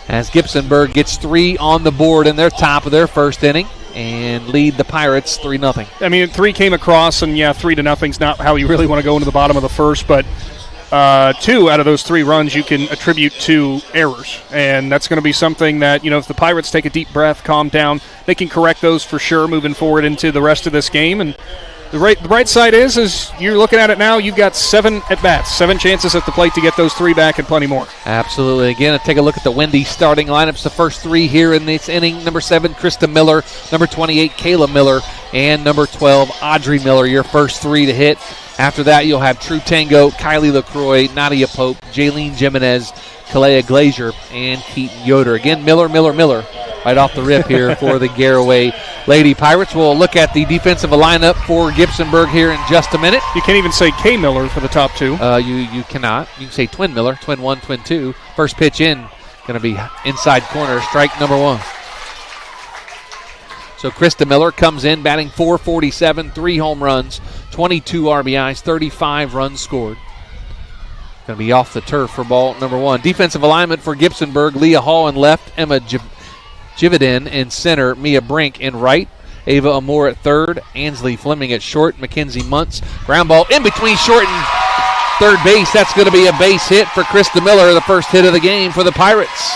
as Gibsonburg gets 3 on the board in their top of their first inning and lead the Pirates 3-0. I mean, 3 came across, and 3-0's not how you really want to go into the bottom of the first, but 2 out of those 3 runs you can attribute to errors, and that's going to be something that, if the Pirates take a deep breath, calm down, they can correct those for sure moving forward into the rest of this game. And the bright side is you're looking at it now, you've got 7 at-bats, 7 chances at the plate to get those 3 back and plenty more. Absolutely. Again, take a look at the Wendy's starting lineups. The first 3 here in this inning. Number 7, Krista Miller. Number 28, Kayla Miller. And number 12, Audrey Miller, your first 3 to hit. After that, you'll have True Tango, Kylie LaCroix, Nadia Pope, Jaylene Jimenez, Kalea Glazier, and Keaton Yoder. Again, Miller, right off the rip here for the Garaway Lady Pirates. We'll look at the defensive lineup for Gibsonburg here in just a minute. You can't even say K Miller for the top 2. You cannot. You can say Twin Miller, Twin 1, Twin 2. First pitch in, going to be inside corner, strike number 1. So Krista Miller comes in batting .447, 3 home runs, 22 RBIs, 35 runs scored. Going to be off the turf for ball number 1. Defensive alignment for Gibsonburg, Leah Hall in left, Emma Jividin in center, Mia Brink in right, Ava Amore at third, Ansley Fleming at short, Mackenzie Muntz. Ground ball in between short and third base. That's going to be a base hit for Krista Miller, the first hit of the game for the Pirates.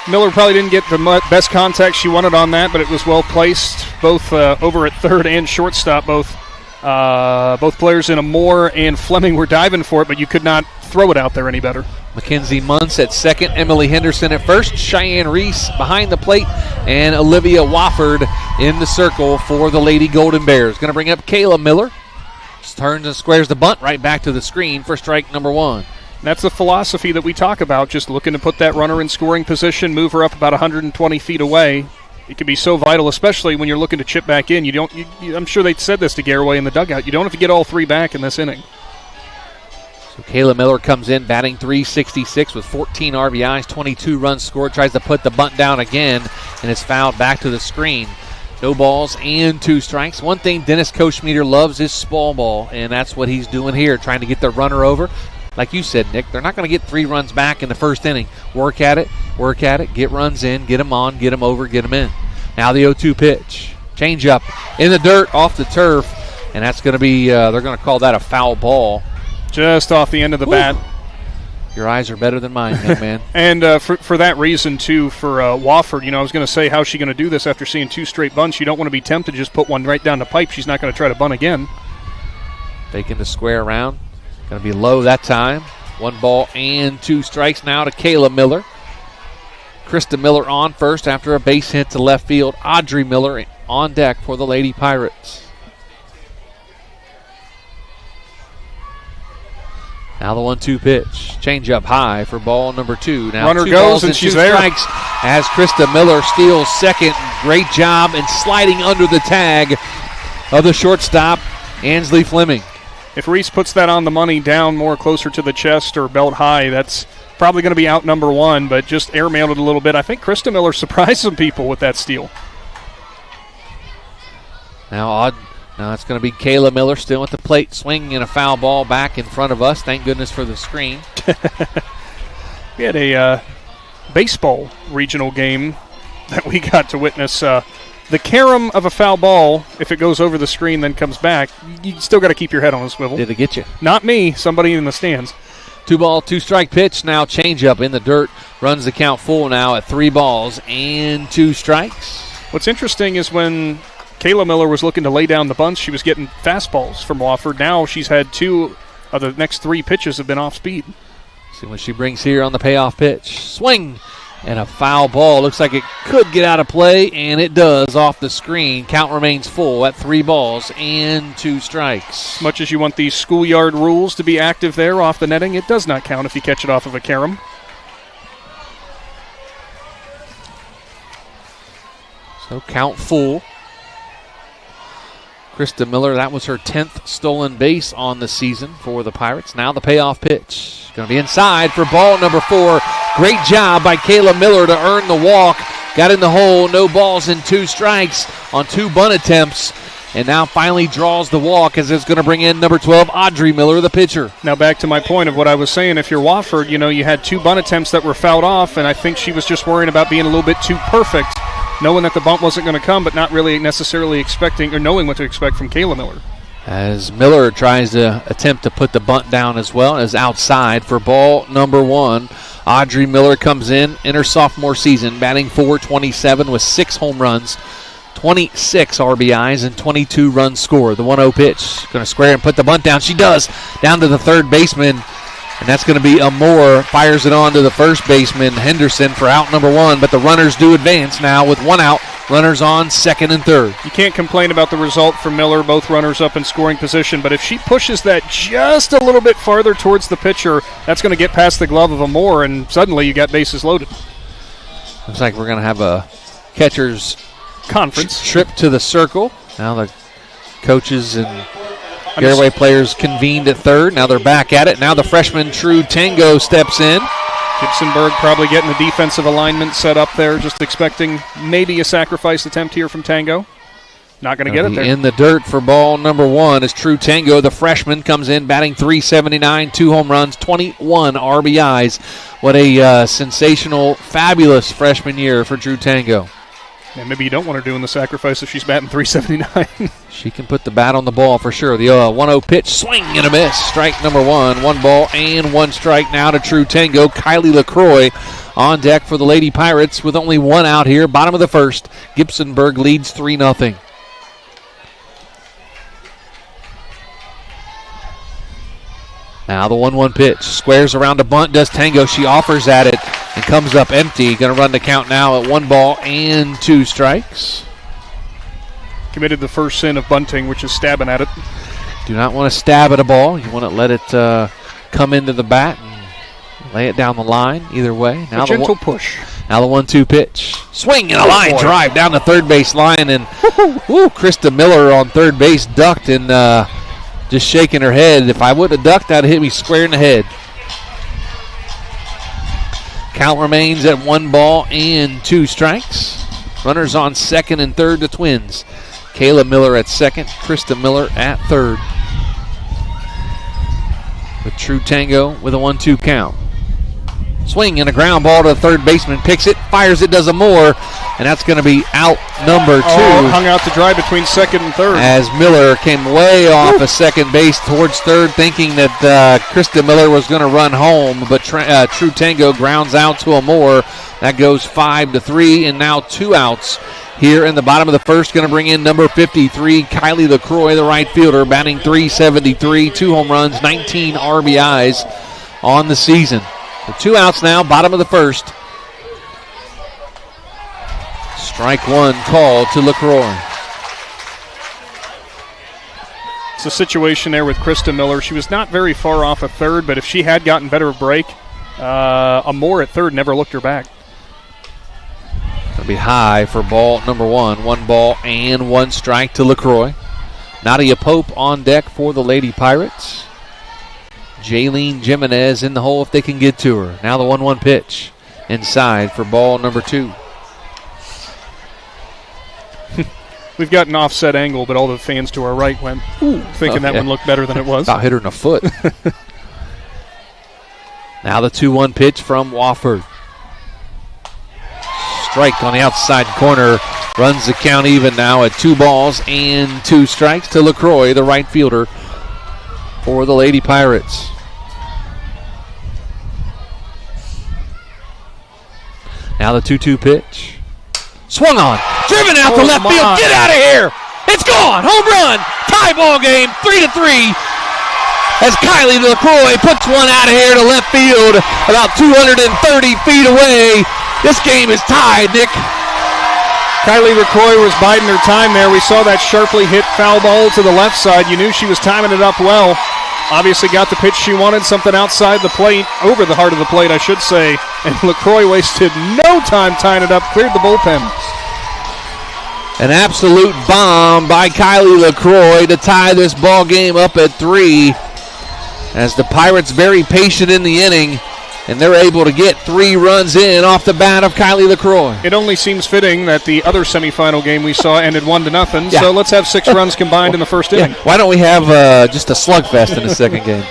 Miller probably didn't get the best contact she wanted on that, but it was well placed, both over at third and shortstop. Both players in Amore and Fleming were diving for it, but you could not throw it out there any better. Mackenzie Muntz at second, Emily Henderson at first, Cheyenne Reese behind the plate, and Olivia Wofford in the circle for the Lady Golden Bears. Going to bring up Kayla Miller. Turns and squares the bunt right back to the screen for strike number 1. That's the philosophy that we talk about, just looking to put that runner in scoring position, move her up about 120 feet away. It can be so vital, especially when you're looking to chip back in. I'm sure they said this to Garaway in the dugout. You don't have to get all 3 back in this inning. So Kayla Miller comes in batting .366 with 14 RBIs, 22 runs scored. Tries to put the bunt down again, and it's fouled back to the screen. No balls and 2 strikes. One thing Dennis Kochmeter loves is small ball, and that's what he's doing here, trying to get the runner over. Like you said, Nick, they're not going to get 3 runs back in the first inning. Work at it, get runs in, get them on, get them over, get them in. Now the 0-2 pitch. Change up in the dirt off the turf, and that's going to be, they're going to call that a foul ball. Just off the end of the bat. Your eyes are better than mine, young man. And for that reason, too, for Wofford, I was going to say, how's she going to do this after seeing 2 straight bunts? You don't want to be tempted to just put one right down the pipe. She's not going to try to bunt again. Taking the square around. Going to be low that time. 1 ball and 2 strikes now to Kayla Miller. Krista Miller on first after a base hit to left field. Audrey Miller on deck for the Lady Pirates. Now the 1-2 pitch. Change up high for ball number 2. Now runner 2 goes balls and she's 2 there. Strikes as Krista Miller steals second. Great job in sliding under the tag of the shortstop, Ansley Fleming. If Reese puts that on the money down more closer to the chest or belt high, that's probably going to be out number 1, but just airmailed it a little bit. I think Krista Miller surprised some people with that steal. Now it's going to be Kayla Miller still at the plate, swinging in a foul ball back in front of us. Thank goodness for the screen. We had a baseball regional game that we got to witness. The carom of a foul ball, if it goes over the screen then comes back, you still got to keep your head on a swivel. Did it get you? Not me, somebody in the stands. 2 ball, 2 strike pitch. Now change up in the dirt. Runs the count full now at 3 balls and 2 strikes. What's interesting is when Kayla Miller was looking to lay down the bunts, she was getting fastballs from Wofford. Now she's had 2 of the next 3 pitches have been off speed. See what she brings here on the payoff pitch. Swing and a foul ball. Looks like it could get out of play, and it does off the screen. Count remains full at 3 balls and 2 strikes. Much as you want these schoolyard rules to be active there off the netting, it does not count if you catch it off of a carom. So count full. Krista Miller, that was her 10th stolen base on the season for the Pirates. Now the payoff pitch. Going to be inside for ball number 4. Great job by Kayla Miller to earn the walk. Got in the hole, no balls and 2 strikes on 2 bunt attempts. And now finally draws the walk as it's going to bring in number 12, Audrey Miller, the pitcher. Now back to my point of what I was saying. If you're Wofford, you had 2 bunt attempts that were fouled off, and I think she was just worrying about being a little bit too perfect, knowing that the bunt wasn't going to come, but not really necessarily expecting or knowing what to expect from Kayla Miller. As Miller tries to attempt to put the bunt down as well as outside for ball number 1. Audrey Miller comes in her sophomore season, batting .427 with 6 home runs, 26 RBIs, and 22 runs scored. The 1-0 pitch. Going to square and put the bunt down. She does. Down to the third baseman. And that's going to be Amore. Fires it on to the first baseman, Henderson, for out number 1. But the runners do advance now with 1 out. Runners on second and third. You can't complain about the result for Miller, both runners up in scoring position. But if she pushes that just a little bit farther towards the pitcher, that's going to get past the glove of Amore, and suddenly you got bases loaded. Looks like we're going to have a catcher's conference trip to the circle. Now the coaches and Garaway players convened at third. Now they're back at it. Now the freshman True Tango steps in. Gibsonburg probably getting the defensive alignment set up there, just expecting maybe a sacrifice attempt here from Tango. Not going to get it there. In the dirt for ball number 1 is True Tango. The freshman comes in batting .379, 2 home runs, 21 RBIs. What a sensational, fabulous freshman year for True Tango. And maybe you don't want her doing the sacrifice if she's batting .379. She can put the bat on the ball for sure. The 1-0 pitch, swing and a miss. Strike number 1. 1 ball and 1 strike now to True Tango. Kylie LaCroix on deck for the Lady Pirates with only 1 out here. Bottom of the first. Gibsonburg leads 3-0. Now the 1-1 pitch. Squares around a bunt. Does Tango. She offers at it and comes up empty. Going to run the count now at 1 ball and 2 strikes. Committed the first sin of bunting, which is stabbing at it. Do not want to stab at a ball. You want to let it come into the bat and lay it down the line. Either way. Now a gentle push. Now the 1-2 pitch. Swing and a line drive down the third base line. And Krista Miller on third base ducked and just shaking her head. If I would have ducked, that would hit me square in the head. Count remains at 1 ball and 2 strikes. Runners on second and third, the Twins. Kayla Miller at second, Krista Miller at third. The True Tango with a 1-2 count. Swing and a ground ball to the third baseman. Picks it, fires it, does a more, and that's going to be out number 2. Hung out to dry between second and third. As Miller came way off of second base towards third, thinking that Krista Miller was going to run home, but True Tango grounds out to a more. That goes 5-3, and now 2 outs here in the bottom of the first. Going to bring in number 53, Kylie LaCroix, the right fielder, batting .373, 2 home runs, 19 RBIs on the season. So 2 outs now, bottom of the first. Strike 1 called to LaCroix. It's a situation there with Krista Miller. She was not very far off of third, but if she had gotten better break, a more at third never looked her back. Going to be high for ball number 1. 1 ball and 1 strike to LaCroix. Nadia Pope on deck for the Lady Pirates. Jaylene Jimenez in the hole if they can get to her. Now the 1-1 pitch inside for ball number 2. We've got an offset angle, but all the fans to our right went, ooh, thinking that one looked better than it was. About hit her in the foot. Now the 2-1 pitch from Wofford. Strike on the outside corner. Runs the count even now at 2 balls and 2 strikes to LaCroix, the right fielder for the Lady Pirates. Now the 2-2 pitch. Swung on. Driven out to left field. Get out of here. It's gone. Home run. Tie ball game. 3-3. As Kylie LaCroix puts one out of here to left field about 230 feet away. This game is tied, Nick. Kylie LaCroix was biding her time there. We saw that sharply hit foul ball to the left side. You knew she was timing it up well. Obviously got the pitch she wanted, something outside the plate, over the heart of the plate, I should say. And LaCroix wasted no time tying it up, cleared the bullpen. An absolute bomb by Kylie LaCroix to tie this ball game up at 3. As the Pirates very patient in the inning, and they're able to get 3 runs in off the bat of Kylie LaCroix. It only seems fitting that the other semifinal game we saw ended 1-0, so let's have 6 runs combined in the first inning. Why don't we have just a slugfest in the second game?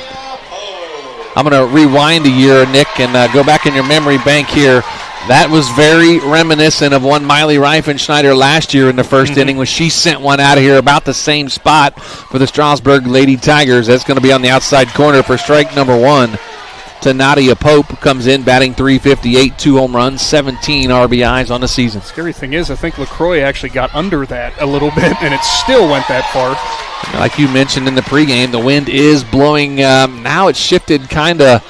I'm going to rewind a year, Nick, and go back in your memory bank here. That was very reminiscent of one Miley Reifenschneider last year in the first inning when she sent one out of here about the same spot for the Strasburg Lady Tigers. That's going to be on the outside corner for strike number 1. To Nadia Pope, comes in batting .358, 2 home runs, 17 RBIs on the season. Scary thing is, I think LaCroix actually got under that a little bit, and it still went that far. Like you mentioned in the pregame, the wind is blowing. Now it's shifted kind of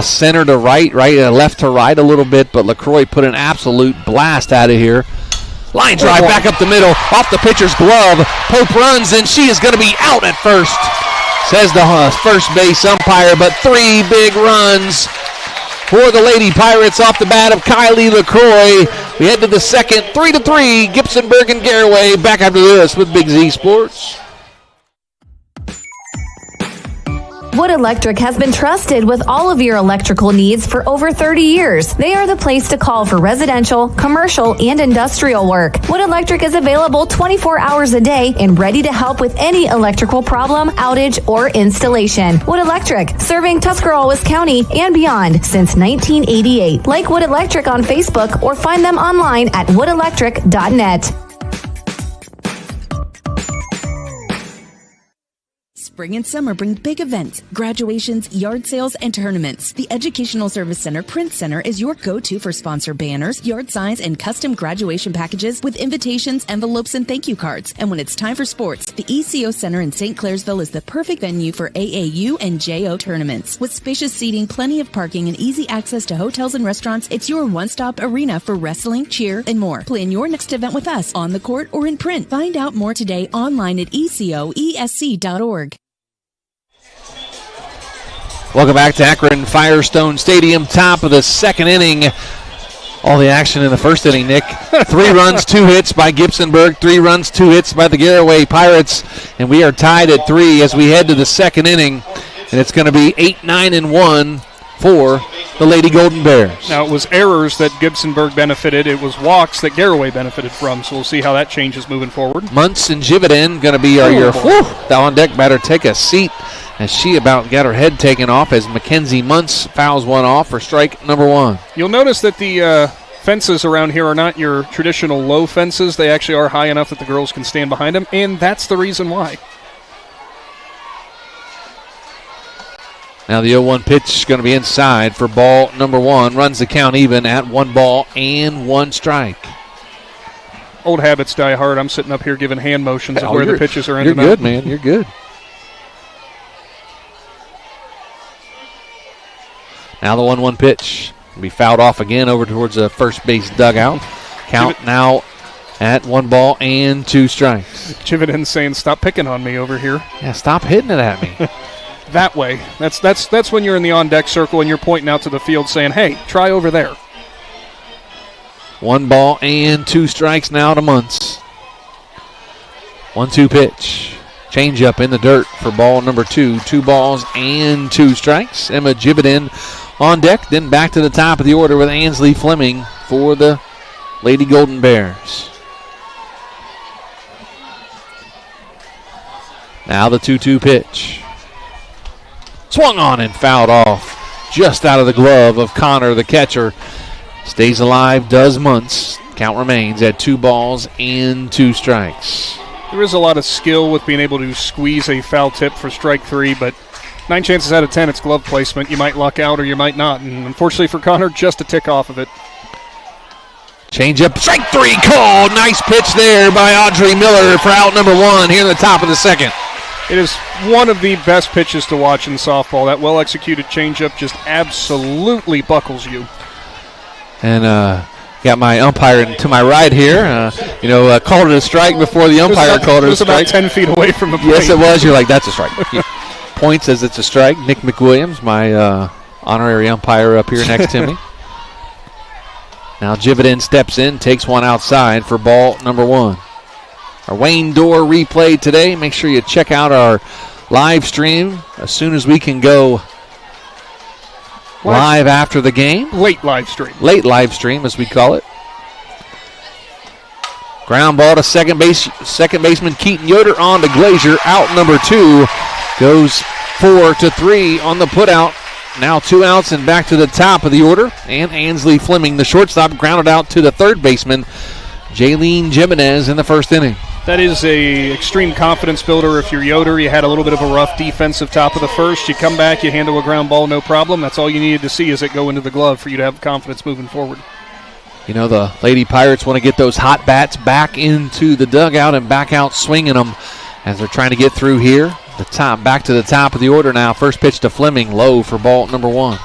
center to right, left to right a little bit, but LaCroix put an absolute blast out of here. Line drive back up the middle, off the pitcher's glove. Pope runs, and she is going to be out at first. Says the first base umpire, but 3 big runs for the Lady Pirates off the bat of Kylie LaCroix. We head to the second, 3-3, Gibsonburg and Garaway. Back after this with Big Z Sports. Wood Electric has been trusted with all of your electrical needs for over 30 years. They are the place to call for residential, commercial, and industrial work. Wood Electric is available 24 hours a day and ready to help with any electrical problem, outage, or installation. Wood Electric, serving Tuscarawas County and beyond since 1988. Like Wood Electric on Facebook or find them online at woodelectric.net. Spring and summer bring big events, graduations, yard sales, and tournaments. The Educational Service Center Print Center is your go-to for sponsor banners, yard signs, and custom graduation packages with invitations, envelopes, and thank you cards. And when it's time for sports, the ECO Center in St. Clairsville is the perfect venue for AAU and JO tournaments. With spacious seating, plenty of parking, and easy access to hotels and restaurants, it's your one-stop arena for wrestling, cheer, and more. Plan your next event with us on the court or in print. Find out more today online at ecoesc.org. Welcome back to Akron Firestone Stadium, top of the second inning. all the action in the first inning, Nick. 3 runs, 2 hits by Gibsonburg, 3 runs, 2 hits by the Garaway Pirates, and we are tied at 3 as we head to the second inning, and it's going to be 8-9-1 for the Lady Golden Bears. Now, it was errors that Gibsonburg benefited. It was walks that Garaway benefited from, so we'll see how that changes moving forward. Muntz and Jividen going to be your on-deck batter. Take a seat as she about got her head taken off as Mackenzie Muntz fouls one off for strike number 1. You'll notice that the fences around here are not your traditional low fences. They actually are high enough that the girls can stand behind them, and that's the reason why. Now the 0-1 pitch is going to be inside for ball number 1. Runs the count even at 1 ball and 1 strike. Old habits die hard. I'm sitting up here giving hand motions of where the pitches are ending up. You're good, man. You're good. Now the 1-1 pitch will be fouled off again over towards the first base dugout. Count now at 1 ball and 2 strikes. Chividen's saying, stop picking on me over here. Yeah, stop hitting it at me. That way. That's when you're in the on-deck circle and you're pointing out to the field saying, hey, try over there. 1 ball and 2 strikes now to Muntz. 1-2 pitch. Change up in the dirt for ball number 2. 2 balls and 2 strikes. Emma Jividen on deck, then back to the top of the order with Ansley Fleming for the Lady Golden Bears. Now the 2-2 pitch. Swung on and fouled off just out of the glove of Connor, the catcher. Stays alive, does Muntz. Count remains at 2 balls and 2 strikes. There is a lot of skill with being able to squeeze a foul tip for strike 3, but 9 chances out of 10 it's glove placement. You might luck out or you might not, and unfortunately for Connor, just a tick off of it. Change up, strike 3 called. Nice pitch there by Audrey Miller for out number 1 here in the top of the second. It is one of the best pitches to watch in softball. That well-executed changeup just absolutely buckles you. And got my umpire to my right here. Called it a strike before the umpire called it a strike. It was about 10 feet away from the plate. Yes, it was. You're like, that's a strike. Points as it's a strike. Nick McWilliams, my honorary umpire up here next to me. Now Jividen steps in, takes one outside for ball number 1. Our Wayne Dorr replay today. Make sure you check out our live stream as soon as we can go live after the game. Late live stream. Late live stream, as we call it. Ground ball to second baseman Keaton Yoder on to Glazier. Out number 2 goes 4-3 on the putout. Now 2 outs and back to the top of the order. And Ansley Fleming, the shortstop, grounded out to the third baseman, Jaylene Jimenez, in the first inning. That is a extreme confidence builder. If you're Yoder, you had a little bit of a rough defensive top of the first. You come back, you handle a ground ball, no problem. That's all you needed to see as it go into the glove for you to have confidence moving forward. You know, the Lady Pirates want to get those hot bats back into the dugout and back out swinging them as they're trying to get through here. Back to the top of the order now. First pitch to Fleming, low for ball number 1.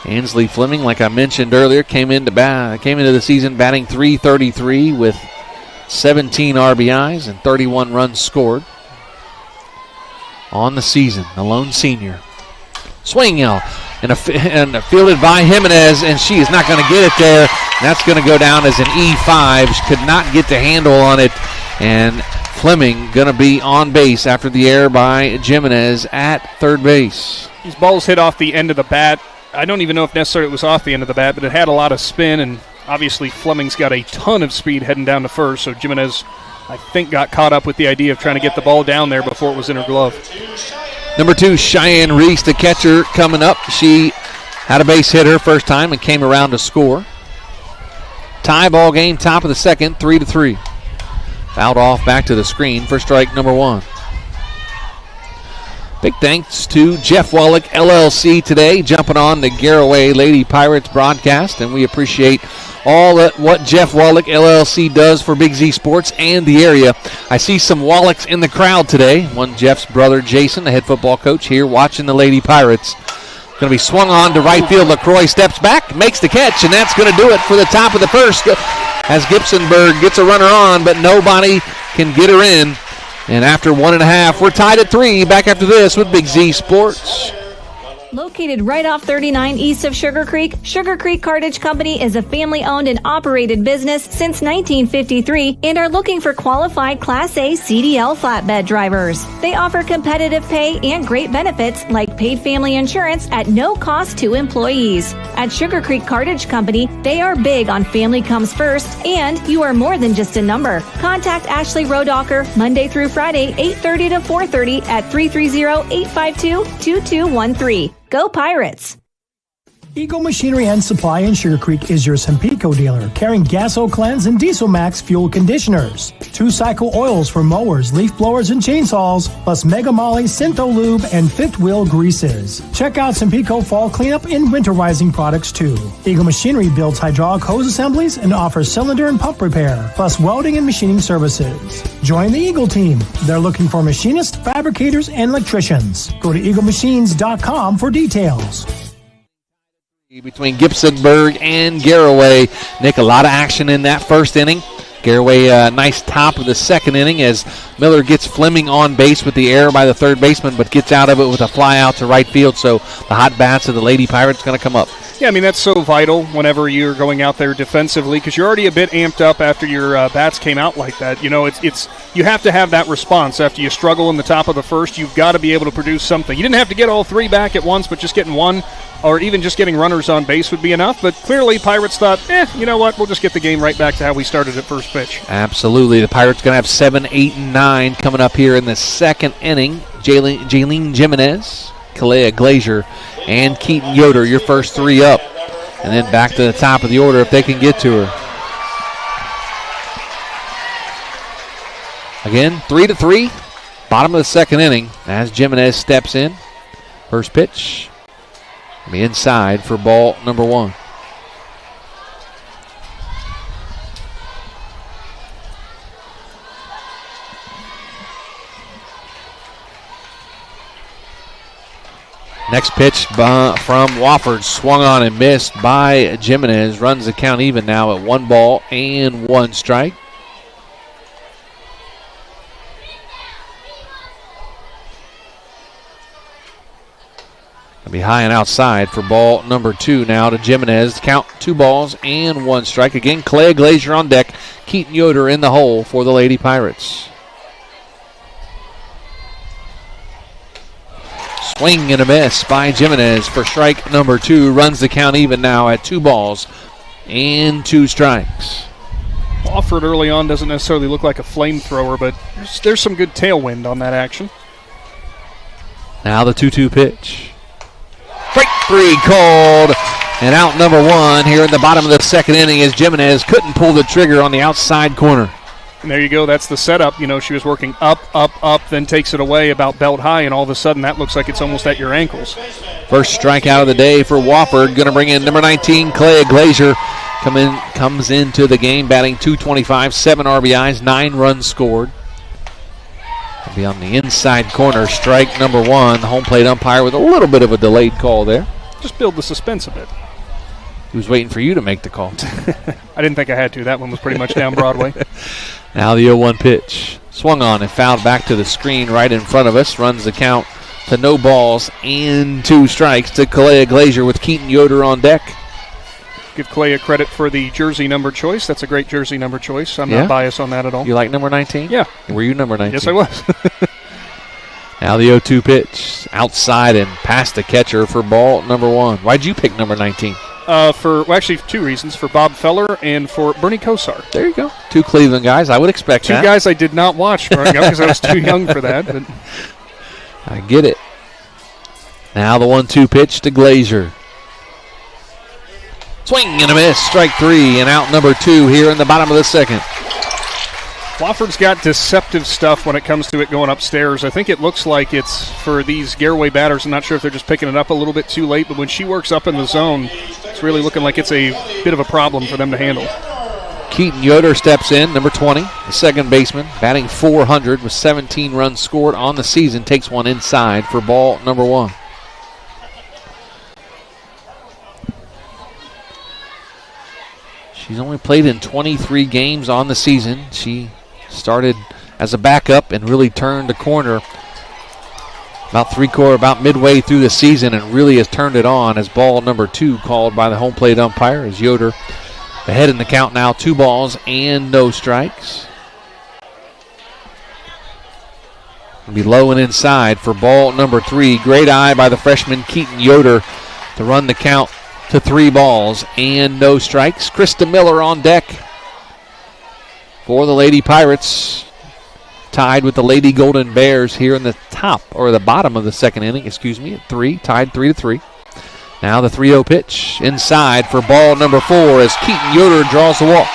Ansley Fleming, like I mentioned earlier, came into the season batting .333 with 17 RBIs and 31 runs scored on the season. The lone senior. Swing out and fielded by Jimenez, and she is not going to get it there. That's going to go down as an E5. She could not get the handle on it, and Fleming going to be on base after the error by Jimenez at third base. These balls hit off the end of the bat. I don't even know if necessarily it was off the end of the bat, but it had a lot of spin, and obviously Fleming's got a ton of speed heading down to first, so Jimenez, I think, got caught up with the idea of trying to get the ball down there before it was in her glove. Number 2, Cheyenne Reese, the catcher, coming up. She had a base hit her first time and came around to score. Tie ball game, top of the second, 3-3. Fouled off back to the screen for strike number 1. Big thanks to Jeff Wallach LLC today, jumping on the Garaway Lady Pirates broadcast, and we appreciate all what Jeff Wallach LLC does for Big Z Sports and the area. I see some Wallachs in the crowd today. One, Jeff's brother Jason, the head football coach here, watching the Lady Pirates. Going to be swung on to right field. LaCroix steps back, makes the catch, and that's going to do it for the top of the first as Gibsonburg gets a runner on, but nobody can get her in. And after 1.5, we're tied at 3. Back after this with Big Z Sports. Located right off 39 east of Sugar Creek Cartage Company is a family-owned and operated business since 1953 and are looking for qualified Class A CDL flatbed drivers. They offer competitive pay and great benefits like paid family insurance at no cost to employees. At Sugar Creek Cartage Company, they are big on family comes first, and you are more than just a number. Contact Ashley Rodocker Monday through Friday, 8:30 to 4:30 at 330-852-2213. Go Pirates! Eagle Machinery and Supply in Sugar Creek is your Sempico dealer, carrying Gaso Cleanse and Diesel Max fuel conditioners, 2-cycle oils for mowers, leaf blowers, and chainsaws, plus Mega Molly, Syntho Lube, and fifth wheel greases. Check out Sempico fall cleanup and winterizing products too. Eagle Machinery builds hydraulic hose assemblies and offers cylinder and pump repair, plus welding and machining services. Join the Eagle team. They're looking for machinists, fabricators, and electricians. Go to eaglemachines.com for details. Between Gibsonburg and Garaway. Nick, a lot of action in that first inning. Garaway, nice top of the second inning as Miller gets Fleming on base with the error by the third baseman, but gets out of it with a fly out to right field, so the hot bats of the Lady Pirates going to come up. Yeah, I mean, that's so vital whenever you're going out there defensively because you're already a bit amped up after your bats came out like that. You know, it's you have to have that response. After you struggle in the top of the first, you've got to be able to produce something. You didn't have to get all three back at once, but just getting one or even just getting runners on base would be enough. But clearly, Pirates thought, you know what, we'll just get the game right back to how we started at first pitch. Absolutely. The Pirates going to have 7, 8, and 9 coming up here in the second inning. Jaylene Jimenez, Kalea Glazier, and Keaton Yoder, your first three up. And then back to the top of the order if they can get to her. Again, 3-3, bottom of the second inning as Jimenez steps in. First pitch, on the inside for ball number 1. Next pitch from Wofford, swung on and missed by Jimenez. Runs the count even now at 1 ball and 1 strike. Gonna be high and outside for ball number 2 now to Jimenez. Count 2 balls and 1 strike. Again, Clay Glazier on deck. Keaton Yoder in the hole for the Lady Pirates. Swing and a miss by Jimenez for strike number 2. Runs the count even now at 2 balls and 2 strikes. Wofford early on doesn't necessarily look like a flamethrower, but there's some good tailwind on that action. Now the 2-2 pitch. Strike 3 called, and out number 1 here in the bottom of the second inning as Jimenez couldn't pull the trigger on the outside corner. And there you go. That's the setup. You know, she was working up, then takes it away about belt high, and all of a sudden that looks like it's almost at your ankles. First strikeout of the day for Wofford. Going to bring in number 19, Clay Glazier. Comes into the game batting .225, 7 RBIs, 9 runs scored. Will be on the inside corner. Strike number 1. The home plate umpire with a little bit of a delayed call there. Just build the suspense a bit. He was waiting for you to make the call. I didn't think I had to. That one was pretty much down Broadway. Now the 0-1 pitch. Swung on and fouled back to the screen right in front of us. Runs the count to no balls and 2 strikes to Kalea Glazier with Keaton Yoder on deck. Give Kalea credit for the jersey number choice. That's a great jersey number choice. I'm not biased on that at all. You like number 19? Yeah. Were you number 19? Yes, I was. Now the 0-2 pitch. Outside and past the catcher for ball number 1. Why'd you pick number 19? Actually, 2 reasons. For Bob Feller and for Bernie Kosar. There you go. 2 Cleveland guys. I would expect 2 that. 2 guys I did not watch growing up because I was too young for that. But I get it. Now the 1-2 pitch to Glazier. Swing and a miss. Strike 3 and out number 2 here in the bottom of the second. Wofford's got deceptive stuff when it comes to it going upstairs. I think it looks like it's for these Garaway batters. I'm not sure if they're just picking it up a little bit too late, but when she works up in the zone, it's really looking like it's a bit of a problem for them to handle. Keaton Yoder steps in, number 20, the second baseman, batting .400 with 17 runs scored on the season, takes one inside for ball number 1. She's only played in 23 games on the season. She started as a backup and really turned the corner about midway through the season, and really has turned it on as ball number 2 called by the home plate umpire as Yoder ahead in the count now, 2 balls and no strikes. It'll be low and inside for ball number 3. Great eye by the freshman Keaton Yoder to run the count to 3 balls and no strikes. Krista Miller on deck for the Lady Pirates. Tied with the Lady Golden Bears here in the bottom of the second inning, at 3, tied 3-3. Now the 3-0 pitch inside for ball number 4 as Keaton Yoder draws the walk.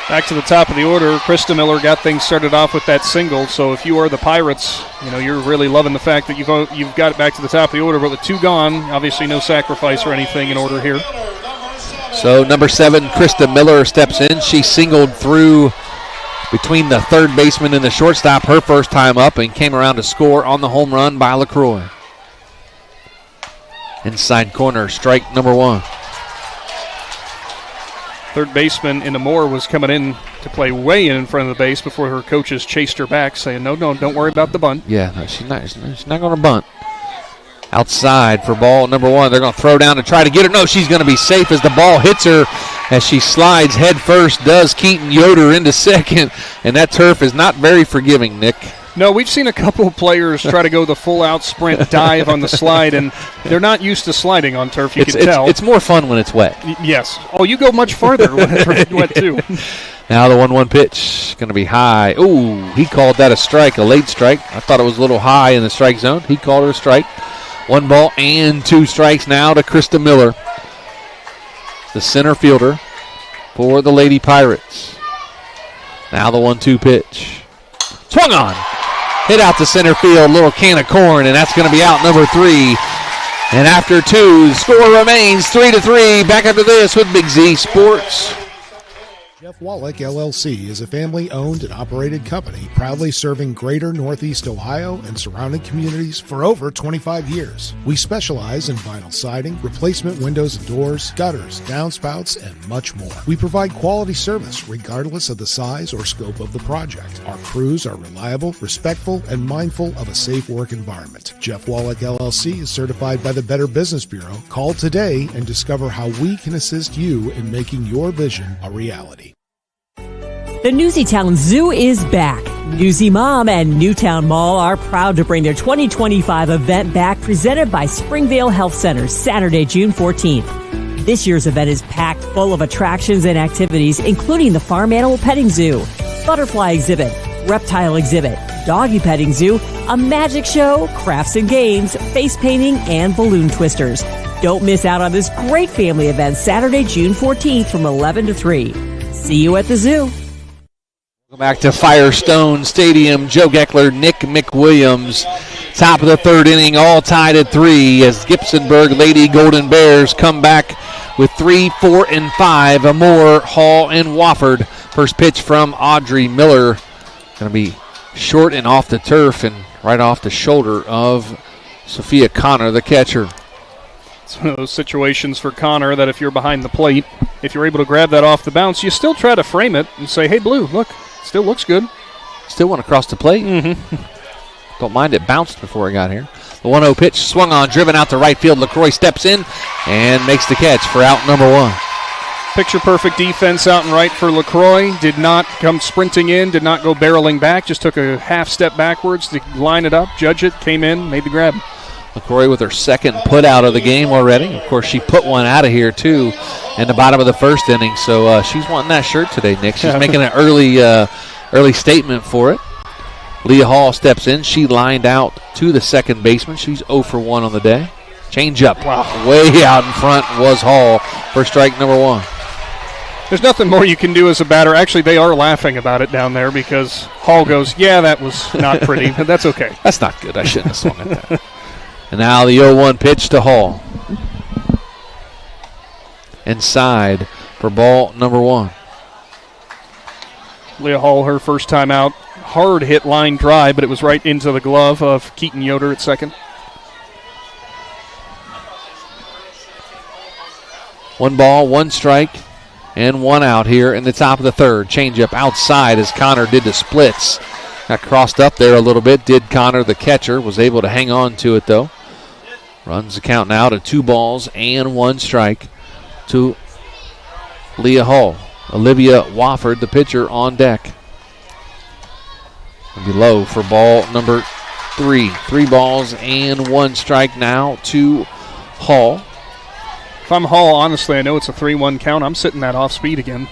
Back to the top of the order, Krista Miller got things started off with that single, so if you are the Pirates, you're really loving the fact that you've got it back to the top of the order, but with 2 gone, obviously no sacrifice or anything in order here. So number 7, Krista Miller steps in. She singled through between the third baseman and the shortstop her first time up and came around to score on the home run by LaCroix. Inside corner, strike number 1. Third baseman Inna Moore was coming in to play way in front of the base before her coaches chased her back, saying, no, don't worry about the bunt. Yeah, no, she's not going to bunt. Outside for ball number 1. They're going to throw down to try to get her. No, she's going to be safe as the ball hits her as she slides head first, does Keaton Yoder into second, and that turf is not very forgiving, Nick. No, we've seen a couple of players try to go the full-out sprint dive on the slide, and they're not used to sliding on turf, you can tell. It's more fun when it's wet. Yes. Oh, you go much farther when it's wet, too. Now the 1-1 pitch, going to be high. Ooh, he called that a strike, a late strike. I thought it was a little high in the strike zone. He called it a strike. 1 ball and 2 strikes now to Krista Miller, the center fielder for the Lady Pirates. Now the 1-2 pitch. Swung on. Hit out to center field, little can of corn, and that's going to be out number 3. And after 2, the score remains 3-3. Back after this with Big Z Sports. Jeff Wallach, LLC, is a family-owned and operated company proudly serving greater Northeast Ohio and surrounding communities for over 25 years. We specialize in vinyl siding, replacement windows and doors, gutters, downspouts, and much more. We provide quality service regardless of the size or scope of the project. Our crews are reliable, respectful, and mindful of a safe work environment. Jeff Wallach, LLC is certified by the Better Business Bureau. Call today and discover how we can assist you in making your vision a reality. The Newsytown Zoo is back. Newsy Mom and Newtown Mall are proud to bring their 2025 event back, presented by Springvale Health Center, Saturday, June 14th. This year's event is packed full of attractions and activities, including the Farm Animal Petting Zoo, Butterfly Exhibit, Reptile Exhibit, Doggy Petting Zoo, a magic show, crafts and games, face painting, and balloon twisters. Don't miss out on this great family event Saturday, June 14th from 11 to 3. See you at the zoo. Back to Firestone Stadium. Joe Geckler, Nick McWilliams. Top of the third inning, all tied at 3 as Gibsonburg Lady Golden Bears come back with 3, 4, and 5. Amore, Hall, and Wofford. First pitch from Audrey Miller. Going to be short and off the turf and right off the shoulder of Sophia Connor, the catcher. It's one of those situations for Connor that if you're behind the plate, if you're able to grab that off the bounce, you still try to frame it and say, hey, Blue, look. Still looks good. Still went across the plate. Mm-hmm. Don't mind it bounced before it got here. The 1-0 pitch swung on, driven out to right field. LaCroix steps in and makes the catch for out number 1. Picture-perfect defense out and right for LaCroix. Did not come sprinting in, did not go barreling back, just took a half step backwards to line it up, judge it, came in, made the grab. LaCroix with her second put out of the game already. Of course, she put one out of here, too, in the bottom of the first inning. So she's wanting that shirt today, Nick. She's making an early statement for it. Leah Hall steps in. She lined out to the second baseman. She's 0 for 1 on the day. Change up. Wow. Way out in front was Hall for strike number 1. There's nothing more you can do as a batter. Actually, they are laughing about it down there because Hall goes, yeah, that was not pretty, but that's okay. That's not good. I shouldn't have swung at that. And now the 0-1 pitch to Hall. Inside for ball number 1. Leah Hall, her first time out. Hard hit line drive, but it was right into the glove of Keaton Yoder at second. 1 ball, 1 strike, and 1 out here in the top of the third. Changeup outside as Connor did the splits. Got crossed up there a little bit. Did Connor, the catcher, was able to hang on to it, though. Runs the count now to 2 balls and 1 strike to Leah Hall. Olivia Wofford, the pitcher, on deck. It'll be low for ball number 3. 3 balls and 1 strike now to Hall. If I'm Hall, honestly, I know it's a 3-1 count. I'm sitting that off speed again.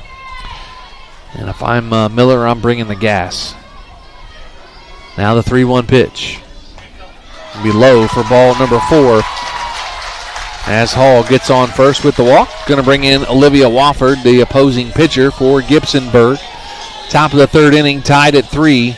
And if I'm Miller, I'm bringing the gas. Now the 3-1 pitch. It'll be low for ball number 4. As Hall gets on first with the walk. Going to bring in Olivia Wofford, the opposing pitcher for Gibsonburg. Top of the 3rd inning, tied at 3.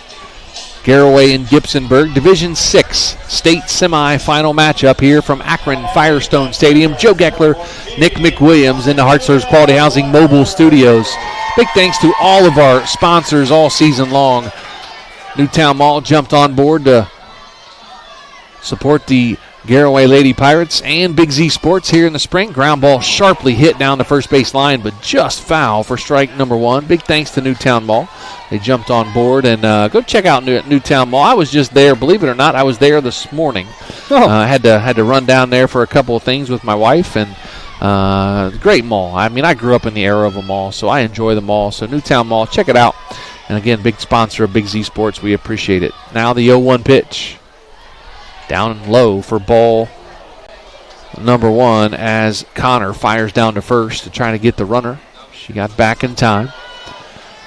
Garaway and Gibsonburg, Division 6 state semi-final matchup here from Akron Firestone Stadium. Joe Geckler, Nick McWilliams in the Hartzler's Quality Housing Mobile Studios. Big thanks to all of our sponsors all season long. Newtown Mall jumped on board to support the Garaway Lady Pirates and Big Z Sports here in the spring. Ground ball sharply hit down the first base line, but just foul for strike number 1. Big thanks to Newtown Mall. They jumped on board, and go check out Newtown Mall. I was just there, believe it or not. I was there this morning. I had to run down there for a couple of things with my wife, and great mall. I mean, I grew up in the era of a mall, so I enjoy the mall. So Newtown Mall, check it out. And again, big sponsor of Big Z Sports. We appreciate it. Now the 0-1 pitch. Down low for ball number 1 as Connor fires down to first to try to get the runner. She got back in time.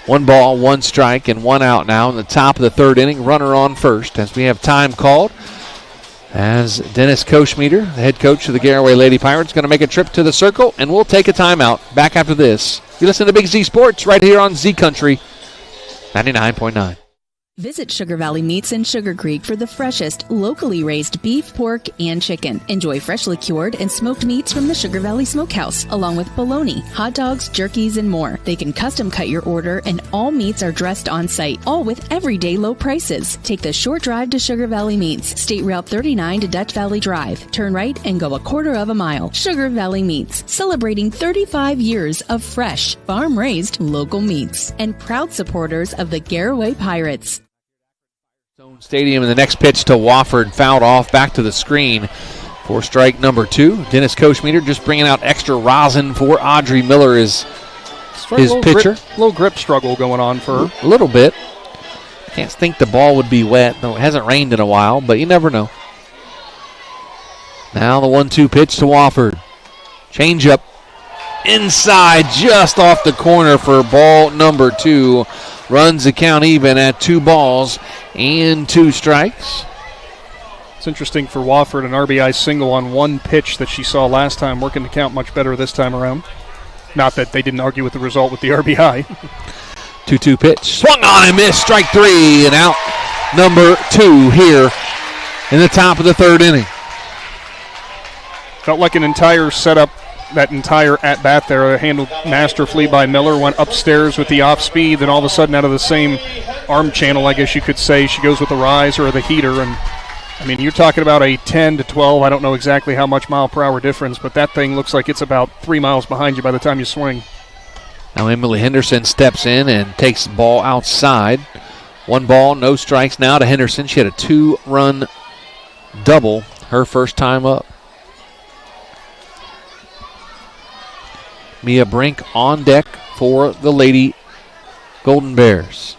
1 ball, 1 strike, and 1 out now in the top of the 3rd inning. Runner on first as we have time called. As Dennis Koschmieder, the head coach of the Garaway Lady Pirates, going to make a trip to the circle, and we'll take a timeout. Back after this. You listen to Big Z Sports right here on Z Country 99.9. Visit Sugar Valley Meats in Sugar Creek for the freshest, locally raised beef, pork, and chicken. Enjoy freshly cured and smoked meats from the Sugar Valley Smokehouse, along with bologna, hot dogs, jerkies, and more. They can custom cut your order, and all meats are dressed on site, all with everyday low prices. Take the short drive to Sugar Valley Meats, State Route 39 to Dutch Valley Drive. Turn right and go a 1/4 mile. Sugar Valley Meats, celebrating 35 years of fresh, farm-raised local meats, and proud supporters of the Garaway Pirates. Stadium, and the next pitch to Wofford, fouled off back to the screen for strike number 2. Dennis Koschmieder just bringing out extra rosin for Audrey Miller is his pitcher. Little grip struggle going on for her. A little bit. Can't think the ball would be wet. No, it hasn't rained in a while, but you never know. Now the 1-2 pitch to Wofford. Change up inside, just off the corner for ball number 2. Runs the count even at 2 balls and 2 strikes. It's interesting for Wofford, an RBI single on 1 pitch that she saw last time, working the count much better this time around. Not that they didn't argue with the result with the RBI. 2-2 pitch. Swung on and missed. Strike 3 and out number 2 here in the top of the 3rd inning. Felt like an entire setup. That entire at-bat there handled masterfully by Miller, went upstairs with the off-speed, then all of a sudden out of the same arm channel, I guess you could say, she goes with the riser or the heater. And, I mean, you're talking about a 10 to 12, I don't know exactly how much mile-per-hour difference, but that thing looks like it's about 3 miles behind you by the time you swing. Now Emily Henderson steps in and takes the ball outside. 1 ball, no strikes now to Henderson. She had a 2-run double her first time up. Mia Brink on deck for the Lady Golden Bears.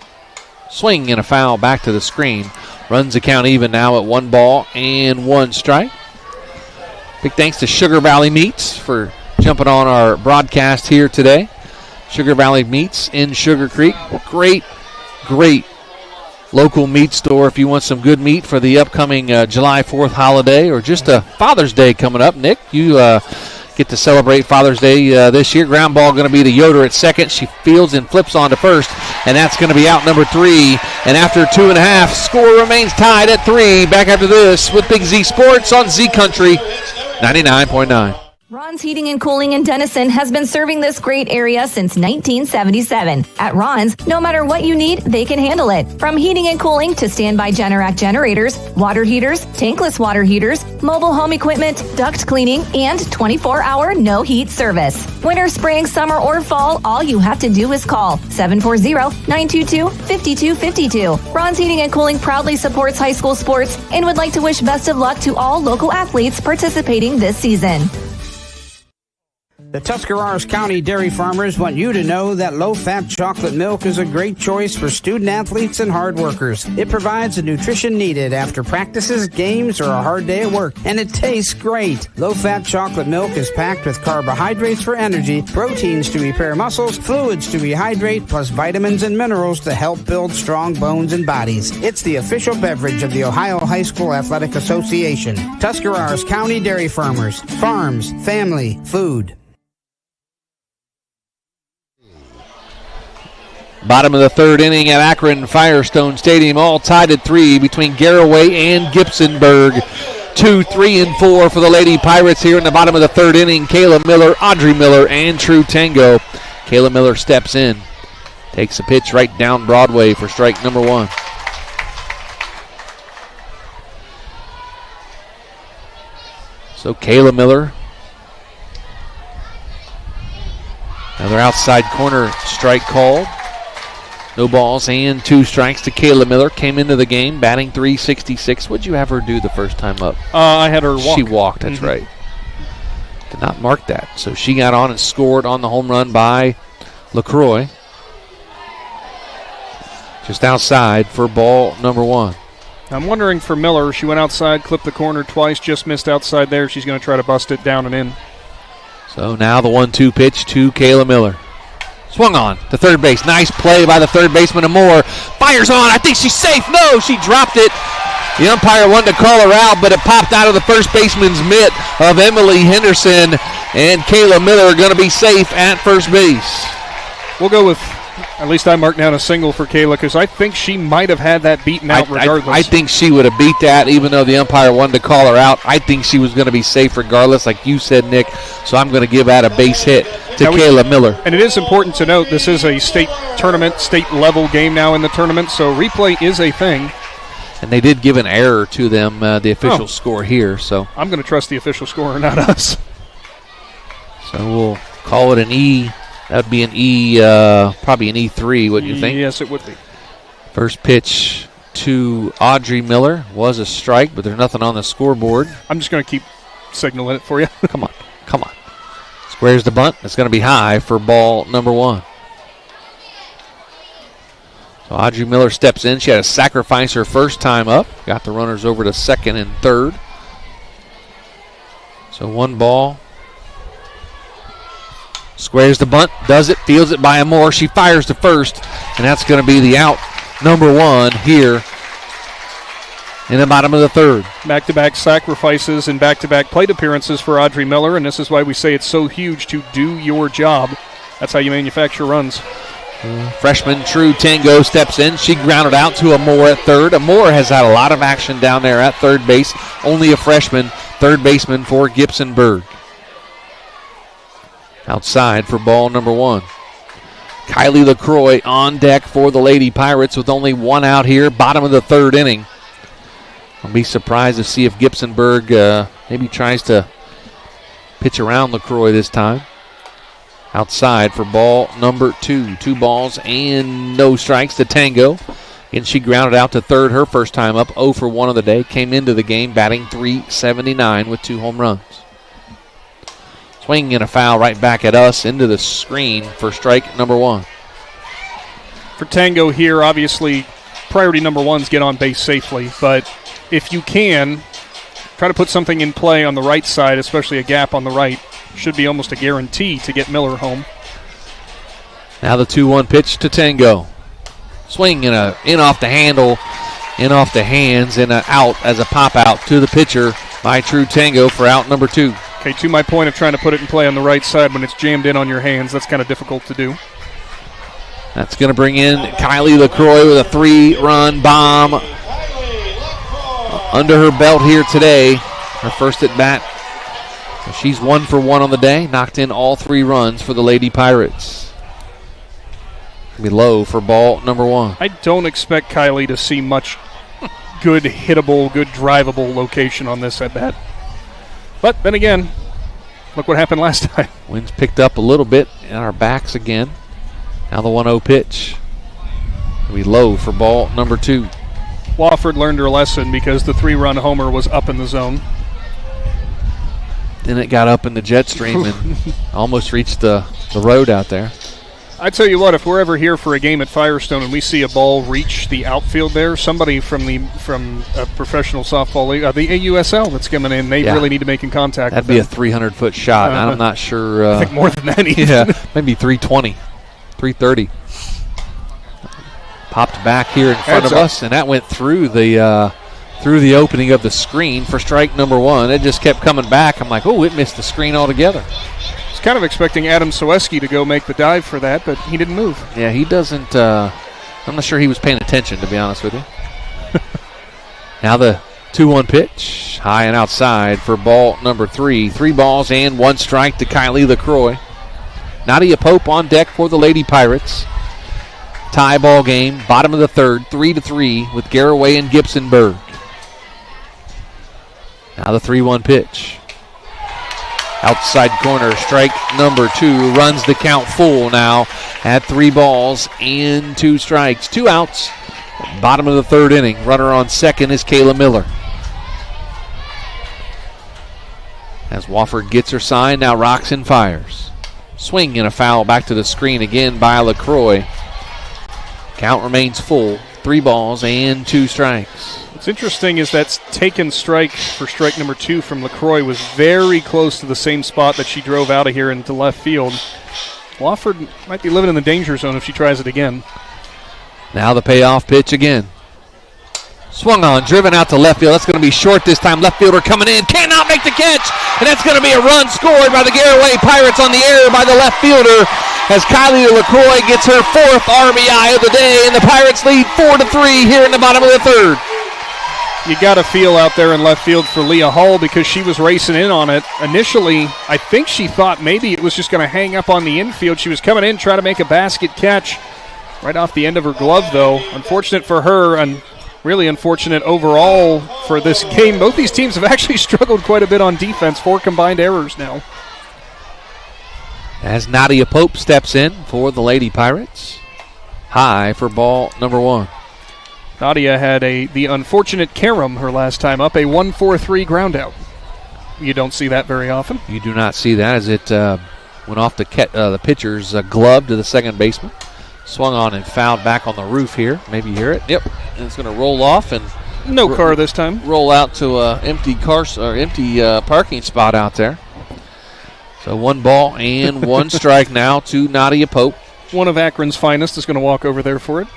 Swing and a foul back to the screen. Runs the count even now at 1 ball and 1 strike. Big thanks to Sugar Valley Meats for jumping on our broadcast here today. Sugar Valley Meats in Sugar Creek. Great local meat store if you want some good meat for the upcoming July 4th holiday or just a Father's Day coming up. Nick, you get to celebrate Father's Day this year. Ground ball going to be to Yoder at second. She fields and flips on to first, and that's going to be out number 3. And after 2.5, score remains tied at 3. Back after this with Big Z Sports on Z Country 99.9. Ron's Heating and Cooling in Denison has been serving this great area since 1977. At Ron's, no matter what you need, they can handle it. From heating and cooling to standby Generac generators, water heaters, tankless water heaters, mobile home equipment, duct cleaning, and 24-hour no-heat service. Winter, spring, summer, or fall, all you have to do is call 740-922-5252. Ron's Heating and Cooling proudly supports high school sports and would like to wish best of luck to all local athletes participating this season. The Tuscarawas County dairy farmers want you to know that low-fat chocolate milk is a great choice for student athletes and hard workers. It provides the nutrition needed after practices, games, or a hard day at work, and it tastes great. Low-fat chocolate milk is packed with carbohydrates for energy, proteins to repair muscles, fluids to rehydrate, plus vitamins and minerals to help build strong bones and bodies. It's the official beverage of the Ohio High School Athletic Association. Tuscarawas County dairy farmers. Farms, family, food. Bottom of the third inning at Akron Firestone Stadium, all tied at 3 between Garaway and Gibsonburg. 2, 3, and 4 for the Lady Pirates here in the bottom of the third inning. Kayla Miller, Audrey Miller, and True Tango. Kayla Miller steps in, takes a pitch right down Broadway for strike number 1. So Kayla Miller. Another outside corner strike called. No balls and 2 strikes to Kayla Miller. Came into the game batting .366. What'd you have her do the first time up? I had her walk. She walked, that's right. Did not mark that. So she got on and scored on the home run by LaCroix. Just outside for ball number 1. I'm wondering for Miller, she went outside, clipped the corner twice, just missed outside there. She's going to try to bust it down and in. So now the 1-2 pitch to Kayla Miller. Swung on to third base. Nice play by the third baseman, Amore. Fires on. I think she's safe. No, she dropped it. The umpire wanted to call her out, but it popped out of the first baseman's mitt of Emily Henderson. And Kayla Miller going to be safe at first base. We'll go with, at least I marked down a single for Kayla because I think she might have had that beaten out regardless. I think she would have beat that even though the umpire wanted to call her out. I think she was going to be safe regardless, like you said, Nick. So I'm going to give that a base hit to Kayla Miller. And it is important to note this is a state tournament, state-level game now in the tournament, so replay is a thing. And they did give an error to them, the official score here. So I'm going to trust the official scorer, not us. So we'll call it an E. That would be an E, probably an E3, wouldn't you think? Yes, it would be. First pitch to Audrey Miller was a strike, but there's nothing on the scoreboard. I'm just going to keep signaling it for you. Come on. Squares the bunt. It's going to be high for ball number 1. So Audrey Miller steps in. She had to sacrifice her first time up. Got the runners over to second and third. So 1 ball. Squares the bunt, does it, fields it by Amore. She fires to first, and that's going to be the out number 1 here in the bottom of the third. Back-to-back sacrifices and back-to-back plate appearances for Audrey Miller, and this is why we say it's so huge to do your job. That's how you manufacture runs. Freshman True Tango steps in. She grounded out to Amore at third. Amore has had a lot of action down there at third base. Only a freshman, third baseman for Gibsonburg. Outside for ball number 1. Kylie LaCroix on deck for the Lady Pirates with only 1 out here, bottom of the third inning. I'll be surprised to see if Gibsonburg maybe tries to pitch around LaCroix this time. Outside for ball number 2. 2 balls and no strikes to Tango. And she grounded out to third her first time up, 0 for 1 of the day. Came into the game batting .379 with 2 home runs. Swinging and a foul right back at us into the screen for strike number 1. For Tango here, obviously, priority number 1 is get on base safely. But if you can, try to put something in play on the right side, especially a gap on the right. Should be almost a guarantee to get Miller home. Now the 2-1 pitch to Tango. Swing and in off the handle, in off the hands, and out as a pop out to the pitcher by True Tango for out number 2. Okay, to my point of trying to put it in play on the right side when it's jammed in on your hands, that's kind of difficult to do. That's going to bring in Kylie LaCroix with a 3-run bomb under her belt here today. Her first at bat She's 1 for 1 on the day. Knocked in all 3 runs for the Lady Pirates. Be low for ball number 1. I don't expect Kylie to see much good hittable, good drivable location on this at bat. But then again, look what happened last time. Wind's picked up a little bit in our backs again. Now the 1-0 pitch. It'll be low for ball number 2. Wofford learned her lesson because the 3-run homer was up in the zone. Then it got up in the jet stream and almost reached the road out there. I tell you what, if we're ever here for a game at Firestone and we see a ball reach the outfield there, somebody from a professional softball league, the AUSL that's coming in, they really need to make contact. That'd be a 300-foot shot. I'm not sure. I think more than that even. Yeah, maybe 320, 330. Popped back here in front of us, and that went through the opening of the screen for strike number 1. It just kept coming back. I'm like, oh, it missed the screen altogether. I was kind of expecting Adam Soweski to go make the dive for that, but he didn't move. Yeah, he doesn't. I'm not sure he was paying attention, to be honest with you. Now the 2-1 pitch, high and outside for ball number 3. 3 balls and 1 strike to Kylie LaCroix. Nadia Pope on deck for the Lady Pirates. Tie ball game, bottom of the 3rd, 3-3 with Garaway and Gibsonburg. Now the 3-1 pitch. Outside corner, strike number 2. Runs the count full now at 3 balls and 2 strikes. 2 outs. Bottom of the 3rd inning. Runner on second is Kayla Miller. As Wofford gets her sign, now rocks and fires. Swing and a foul back to the screen again by LaCroix. Count remains full. 3 balls and 2 strikes. What's interesting is that taken strike for strike number 2 from LaCroix was very close to the same spot that she drove out of here into left field. Wofford might be living in the danger zone if she tries it again. Now the payoff pitch again. Swung on, driven out to left field. That's going to be short this time. Left fielder coming in, cannot make the catch, and that's going to be a run scored by the Garaway Pirates on the error by the left fielder as Kylie LaCroix gets her 4th RBI of the day, and the Pirates lead 4-3 here in the bottom of the 3rd. You got a feel out there in left field for Leah Hull because she was racing in on it. Initially, I think she thought maybe it was just going to hang up on the infield. She was coming in trying to make a basket catch right off the end of her glove, though. Unfortunate for her and really unfortunate overall for this game. Both these teams have actually struggled quite a bit on defense. 4 combined errors now. As Nadia Pope steps in for the Lady Pirates. High for ball number 1. Nadia had the unfortunate carom her last time up, a 1-4-3 ground out. You don't see that very often. You do not see that as it went off the pitcher's glove to the second baseman. Swung on and fouled back on the roof here. Maybe you hear it. Yep. And it's going to roll off and no car this time. Roll out to an empty parking spot out there. So 1 ball and 1 strike now to Nadia Pope. One of Akron's finest is going to walk over there for it.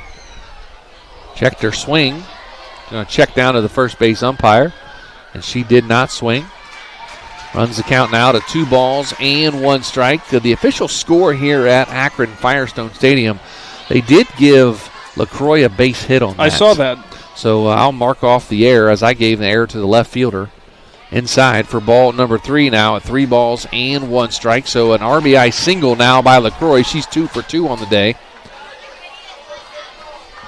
Checked her swing. Going to check down to the first base umpire, and she did not swing. Runs the count now to 2 balls and 1 strike. The official score here at Akron Firestone Stadium, they did give LaCroix a base hit on that. I saw that. So I'll mark off the error as I gave the error to the left fielder. Inside for ball number 3 now at 3 balls and 1 strike. So an RBI single now by LaCroix. She's 2 for 2 on the day.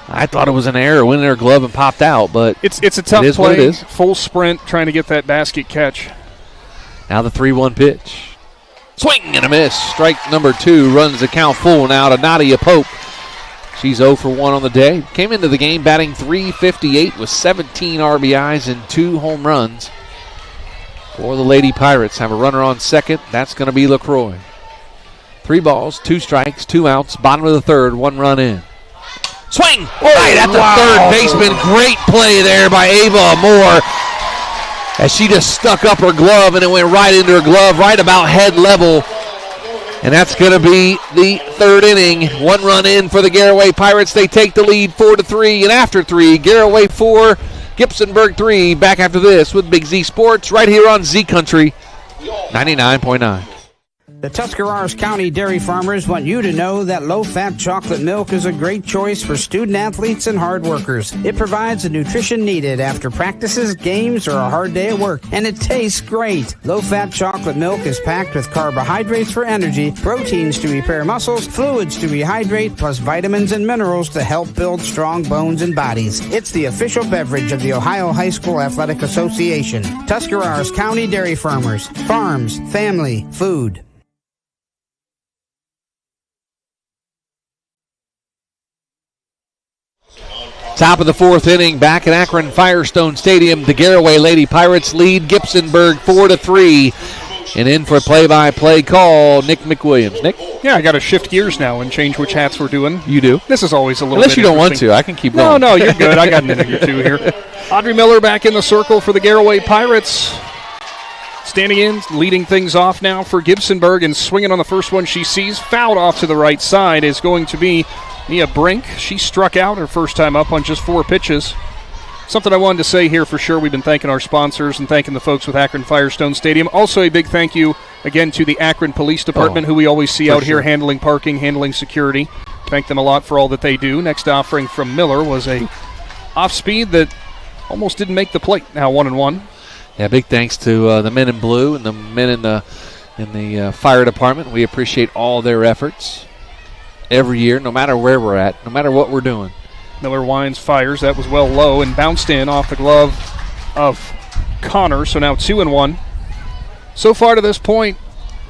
I thought it was an error. Went in her glove and popped out, but it's a tough play. What it is. Full sprint trying to get that basket catch. Now the 3-1 pitch. Swing and a miss. Strike number 2 runs the count full now to Nadia Pope. She's 0 for 1 on the day. Came into the game batting .358 with 17 RBIs and 2 home runs. For the Lady Pirates, have a runner on second. That's going to be LaCroix. 3 balls, 2 strikes, 2 outs. Bottom of the 3rd, 1 run in. Swing right at the third baseman. Great play there by Ava Moore as she just stuck up her glove and it went right into her glove, right about head level. And that's going to be the 3rd inning. 1 run in for the Garaway Pirates. They take the lead 4-3. And after 3, Garaway 4, Gibsonburg 3. Back after this with Big Z Sports right here on Z Country 99.9. The Tuscarawas County dairy farmers want you to know that low-fat chocolate milk is a great choice for student-athletes and hard workers. It provides the nutrition needed after practices, games, or a hard day at work, and it tastes great. Low-fat chocolate milk is packed with carbohydrates for energy, proteins to repair muscles, fluids to rehydrate, plus vitamins and minerals to help build strong bones and bodies. It's the official beverage of the Ohio High School Athletic Association. Tuscarawas County Dairy Farmers. Farms, family, food. Top of the fourth inning, back at Akron Firestone Stadium, the Garaway Lady Pirates lead Gibsonburg 4-3. And in for play-by-play call, Nick McWilliams. Nick? Yeah, I got to shift gears now and change which hats we're doing. You do? This is always a little Unless bit you don't want to. I can keep going. No, you're good. I got an inning or two here. Audrey Miller back in the circle for the Garaway Pirates. Standing in, leading things off now for Gibsonburg, and swinging on the first one she sees. Fouled off to the right side is going to be Mia Brink. She struck out her first time up on just 4 pitches. Something I wanted to say here for sure. We've been thanking our sponsors and thanking the folks with Akron Firestone Stadium. Also a big thank you again to the Akron Police Department, who we always see out here handling parking, handling security. Thank them a lot for all that they do. Next offering from Miller was a off speed that almost didn't make the plate. Now 1-1. Yeah, big thanks to the men in blue and the men in the fire department. We appreciate all their efforts every year, no matter where we're at, no matter what we're doing. Miller winds, fires. That was well low and bounced in off the glove of Connor. So now 2-1. So far to this point,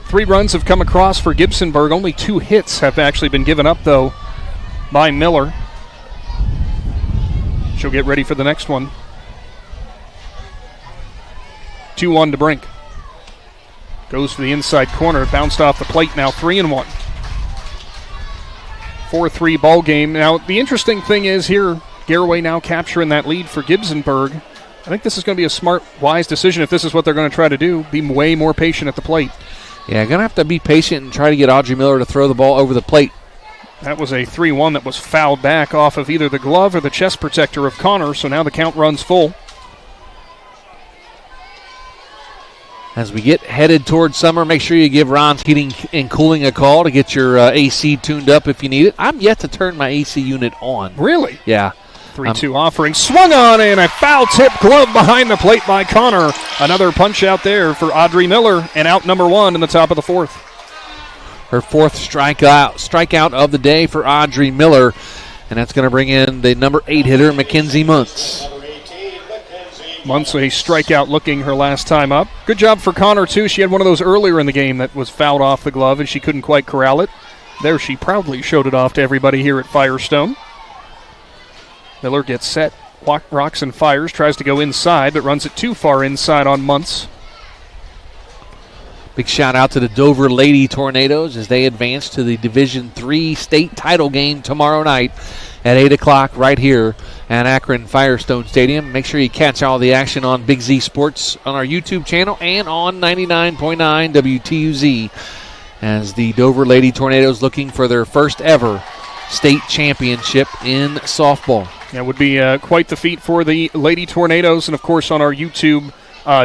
3 runs have come across for Gibsonburg. Only 2 hits have actually been given up, though, by Miller. She'll get ready for the next one. 2-1 to Brink. Goes for the inside corner. Bounced off the plate. Now 3-1. 4-3 ball game. Now, the interesting thing is here, Garaway now capturing that lead for Gibsonburg. I think this is going to be a smart, wise decision if this is what they're going to try to do, be way more patient at the plate. Yeah, going to have to be patient and try to get Audrey Miller to throw the ball over the plate. That was a 3-1 that was fouled back off of either the glove or the chest protector of Connor, so now the count runs full. As we get headed towards summer, make sure you give Ron's Heating and Cooling a call to get your AC tuned up if you need it. I'm yet to turn my AC unit on. Really? Yeah. 3-2 offering. Swung on and a foul tip glove behind the plate by Connor. Another punch out there for Audrey Miller, and out number 1 in the top of the 4th. Her 4th strikeout of the day for Audrey Miller, and that's going to bring in the number 8 hitter, Mackenzie Muntz. Muntz a strikeout looking her last time up. Good job for Connor, too. She had one of those earlier in the game that was fouled off the glove, and she couldn't quite corral it. There she proudly showed it off to everybody here at Firestone. Miller gets set, rocks and fires, tries to go inside, but runs it too far inside on Muntz. Big shout out to the Dover Lady Tornadoes as they advance to the Division III state title game tomorrow night at 8 o'clock right here at Akron Firestone Stadium. Make sure you catch all the action on Big Z Sports on our YouTube channel and on 99.9 WTUZ as the Dover Lady Tornadoes looking for their first ever state championship in softball. That would be quite the feat for the Lady Tornadoes, and of course on our YouTube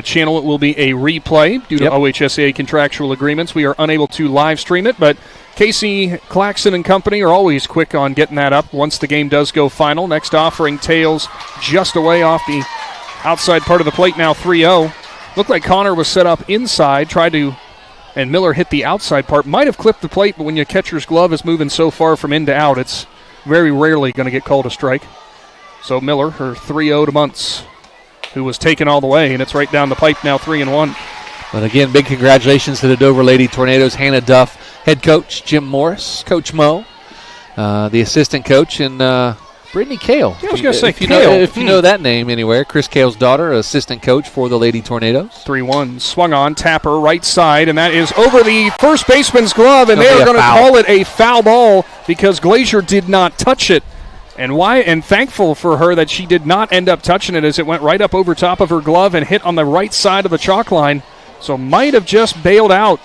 channel it will be a replay due to OHSAA contractual agreements. We are unable to live stream it, but Casey Claxon and company are always quick on getting that up once the game does go final. Next offering, tails just away off the outside part of the plate, now 3-0. Looked like Connor was set up inside, and Miller hit the outside part. Might have clipped the plate, but when your catcher's glove is moving so far from in to out, it's very rarely going to get called a strike. So Miller, her 3-0 to Muntz, who was taken all the way, and it's right down the pipe now, 3-1. But again, big congratulations to the Dover Lady Tornadoes. Hannah Duff, head coach, Jim Morris, Coach Mo, the assistant coach, and Brittany Kale. Yeah, I was going to say Kale. If you know that name anywhere, Chris Kale's daughter, assistant coach for the Lady Tornadoes. 3-1, swung on, tapper, right side, and that is over the first baseman's glove, and they are going to call it a foul ball because Glazier did not touch it. And thankful for her that she did not end up touching it as it went right up over top of her glove and hit on the right side of the chalk line. So might have just bailed out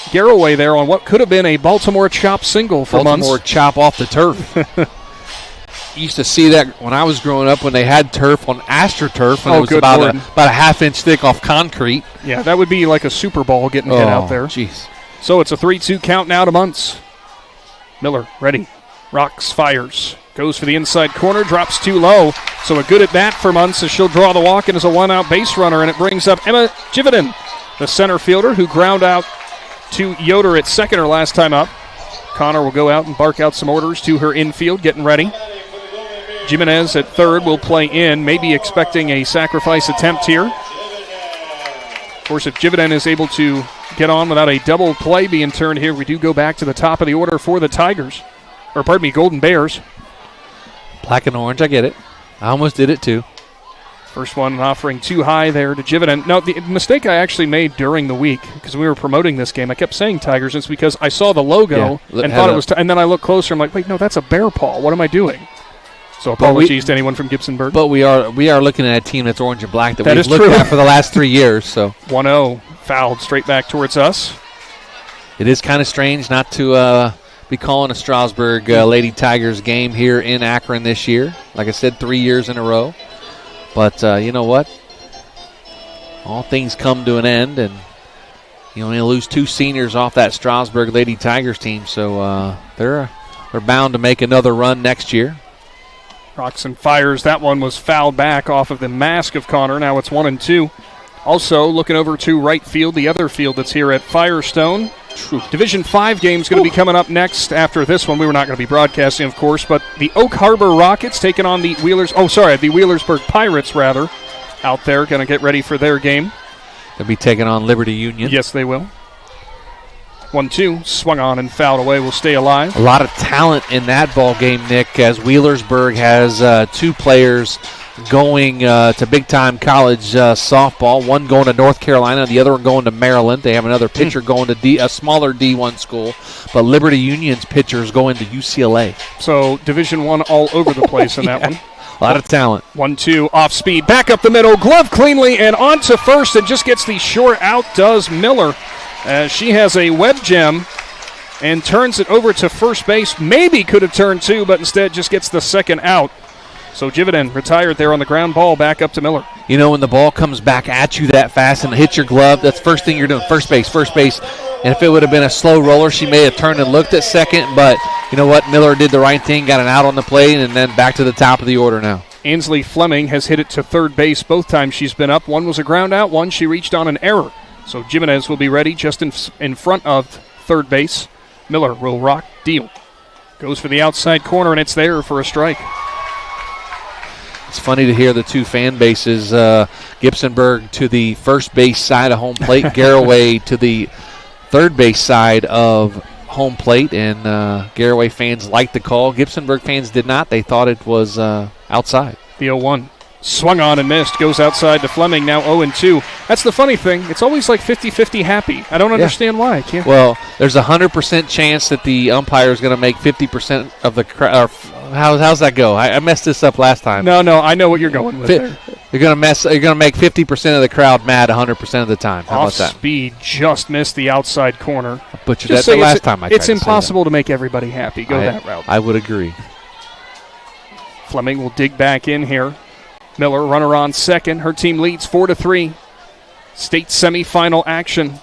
Garaway there on what could have been a Baltimore chop single for months. Baltimore chop off the turf. You used to see that when I was growing up when they had turf on AstroTurf, and it was about a half-inch thick off concrete. Yeah, that would be like a Super Bowl getting hit out there. Jeez. So it's a 3-2 count now to Muntz. Miller ready. Rocks, fires. Goes for the inside corner, drops too low. So a good at bat for Muntz as she'll draw the walk and is a one-out base runner, and it brings up Emma Jividen, the center fielder, who ground out to Yoder at second her last time up. Connor will go out and bark out some orders to her infield, getting ready. Jimenez at third will play in, maybe expecting a sacrifice attempt here. Of course, if Jividen is able to get on without a double play being turned here, we do go back to the top of the order for the Tigers. Or, pardon me, Golden Bears. Black and orange, I get it. I almost did it too. First one offering too high there to Jividen. Now, the mistake I actually made during the week, because we were promoting this game, I kept saying Tigers, and it's because I saw the logo and thought it was, and then I looked closer, I'm like, wait, no, that's a bear paw. What am I doing? So apologies to anyone from Gibsonburg. But we are looking at a team that's orange and black that we've looked at for the last 3 years. So 1-0 fouled straight back towards us. It is kind of strange not to be calling a Strasburg Lady Tigers game here in Akron this year. Like I said, 3 years in a row. But you know what? All things come to an end, and you only lose 2 seniors off that Strasburg Lady Tigers team. So they're bound to make another run next year. Roxon fires. That one was fouled back off of the mask of Connor. Now it's 1-2. Also, looking over to right field, the other field that's here at Firestone. Division 5 game is going to be coming up next after this one. We were not going to be broadcasting, of course, but the Oak Harbor Rockets taking on the Wheelersburg Pirates, rather, out there, going to get ready for their game. They'll be taking on Liberty Union. Yes, they will. 1-2, swung on and fouled away, will stay alive. A lot of talent in that ball game, Nick, as Wheelersburg has 2 players going to big-time college softball. One going to North Carolina, the other one going to Maryland. They have another pitcher going to a smaller D1 school, but Liberty Union's pitcher is going to UCLA. So Division I all over the place in that one. A lot of talent. 1-2, off speed, back up the middle, glove cleanly, and on to first, and just gets the short out, does Miller. She has a web gem and turns it over to first base. Maybe could have turned 2, but instead just gets the second out. So Jividen retired there on the ground ball, back up to Miller. You know, when the ball comes back at you that fast and it hits your glove, that's the first thing you're doing, first base. And if it would have been a slow roller, she may have turned and looked at second, but you know what? Miller did the right thing, got an out on the plate, and then back to the top of the order now. Ansley Fleming has hit it to third base both times she's been up. One was a ground out, one she reached on an error. So Jimenez will be ready just in front of third base. Miller will rock, deal. Goes for the outside corner, and it's there for a strike. It's funny to hear the 2 fan bases, Gibsonburg to the first base side of home plate, Garaway to the third base side of home plate, and Garaway fans liked the call. Gibsonburg fans did not. They thought it was outside. The 0-1. Swung on and missed. Goes outside to Fleming, now 0-2. That's the funny thing. It's always like 50-50 happy. I don't understand why. I can't. Well, there's a 100% chance that the umpire is going to make 50% of the crowd. How's that go? I messed this up last time. No, I know what you're going with there. You're going to make 50% of the crowd mad 100% of the time. How about that? Off speed, just missed the outside corner. I butchered that the last time I tried It's impossible to make everybody happy. Go that route. I would agree. Fleming will dig back in here. Miller, runner on second. Her team leads 4-3. State semifinal action.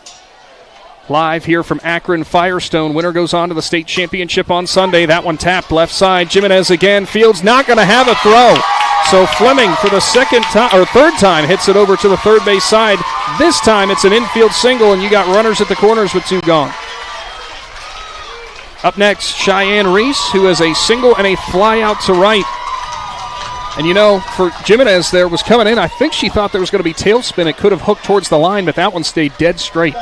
Live here from Akron, Firestone. Winner goes on to the state championship on Sunday. That one tapped left side. Jimenez again. Fields not going to have a throw. So Fleming for the third time hits it over to the third base side. This time it's an infield single, and you got runners at the corners with 2 gone. Up next, Cheyenne Reese, who has a single and a fly out to right. And you know, for Jimenez there was coming in, I think she thought there was going to be tailspin. It could have hooked towards the line, but that one stayed dead straight.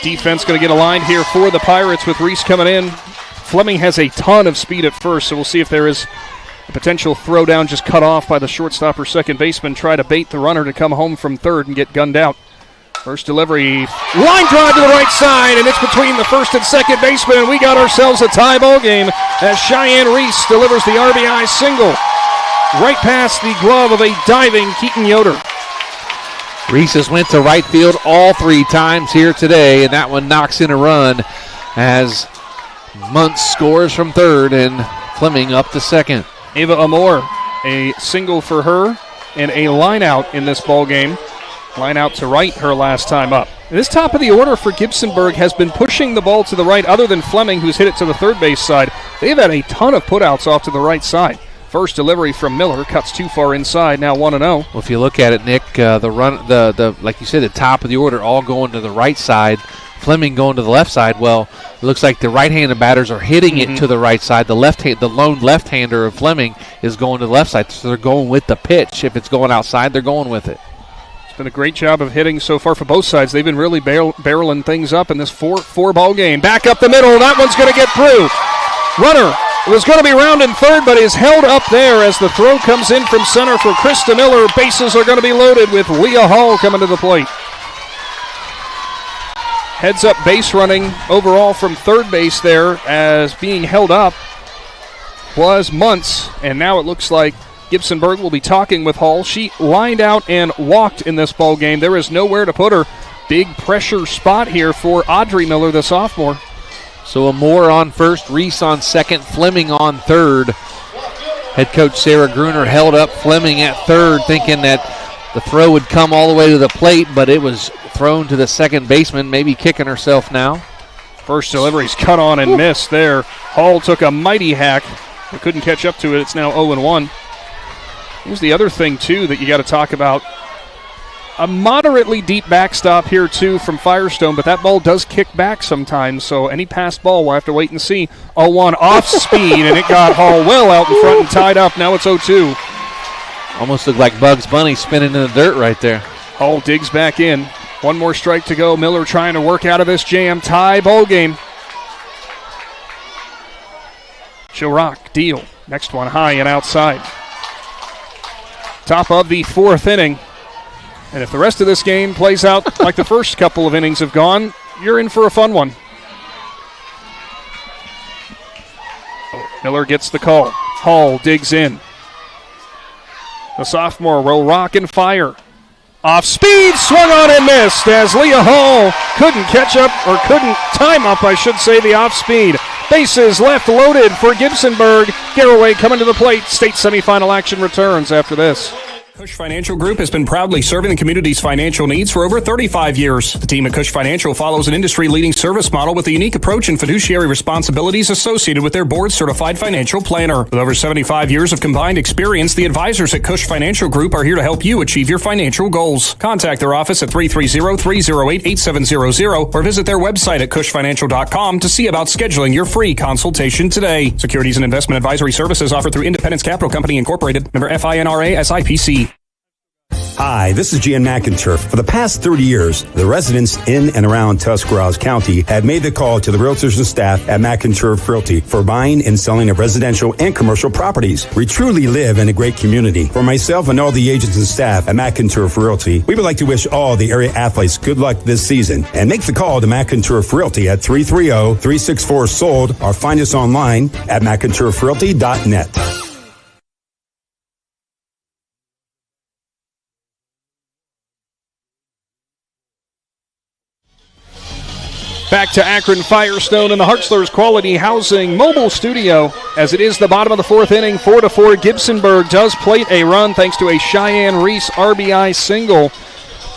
Defense going to get aligned here for the Pirates with Reese coming in. Fleming has a ton of speed at first, so we'll see if there is a potential throwdown just cut off by the shortstop or second baseman. Try to bait the runner to come home from third and get gunned out. First delivery, line drive to the right side, and it's between the first and second baseman, and we got ourselves a tie ball game as Cheyenne Reese delivers the RBI single right past the glove of a diving Keaton Yoder. Reese has went to right field all 3 times here today, and that one knocks in a run as Muntz scores from third and Fleming up to second. Ava Amor, a single for her and a line out in this ball game. Line out to right her last time up. This top of the order for Gibsonburg has been pushing the ball to the right, other than Fleming, who's hit it to the third base side. They've had a ton of putouts off to the right side. First delivery from Miller cuts too far inside, now 1-0. Well, if you look at it, Nick, the run, the like you said, the top of the order all going to the right side. Fleming going to the left side. Well, it looks like the right-handed batters are hitting it to the right side. The lone left-hander of Fleming is going to the left side, so they're going with the pitch. If it's going outside, they're going with it. It's been a great job of hitting so far for both sides. They've been really barreling things up in this four-ball game. Back up the middle. That one's going to get through. Runner was going to be rounding third, but is held up there as the throw comes in from center for Krista Miller. Bases are going to be loaded with Leah Hall coming to the plate. Heads up base running overall from third base there, as being held up was Muntz, and now it looks like Gibsonburg will be talking with Hall. She lined out and walked in this ball game. There is nowhere to put her. Big pressure spot here for Audrey Miller, the sophomore. So a Moore on first, Reese on second, Fleming on third. Head coach Sarah Gruner held up Fleming at third, thinking that the throw would come all the way to the plate, but it was thrown to the second baseman, maybe kicking herself now. First delivery's cut on and missed there. Hall took a mighty hack, but couldn't catch up to it. It's now 0-1. Here's the other thing, too, that you got to talk about. A moderately deep backstop here, too, from Firestone, but that ball does kick back sometimes, so any passed ball, we'll have to wait and see. 0-1 off speed, and it got Hall well out in front and tied up. Now it's 0-2. Almost looked like Bugs Bunny spinning in the dirt right there. Hall digs back in. One more strike to go. Miller trying to work out of this jam. Tie ball game. She'll rock. Deal. Next one high and outside. Top of the fourth inning. And if the rest of this game plays out like the first couple of innings have gone, you're in for a fun one. Miller gets the call. Hall digs in. The sophomore will rock and fire. Off speed, swung on and missed as Leah Hall couldn't catch up, or couldn't time up, I should say, the off speed. Bases left loaded for Gibsonburg. Garaway coming to the plate. State semifinal action returns after this. Cush Financial Group has been proudly serving the community's financial needs for over 35 years. The team at Cush Financial follows an industry-leading service model with a unique approach and fiduciary responsibilities associated with their board-certified financial planner. With over 75 years of combined experience, the advisors at Cush Financial Group are here to help you achieve your financial goals. Contact their office at 330-308-8700 or visit their website at cushfinancial.com to see about scheduling your free consultation today. Securities and investment advisory services offered through Independence Capital Company Incorporated, member FINRA SIPC. Hi, this is Gian McInturf. For the past 30 years, the residents in and around Tuscarawas County have made the call to the realtors and staff at McInturf Realty for buying and selling of residential and commercial properties. We truly live in a great community. For myself and all the agents and staff at McInturf Realty, we would like to wish all the area athletes good luck this season and make the call to McInturf Realty at 330-364-SOLD or find us online at McInturfRealty.net. Back to Akron Firestone and the Hartzler's Quality Housing mobile studio, as it is the bottom of the fourth inning. 4-4. Gibsonburg does plate a run thanks to a Cheyenne Reese RBI single.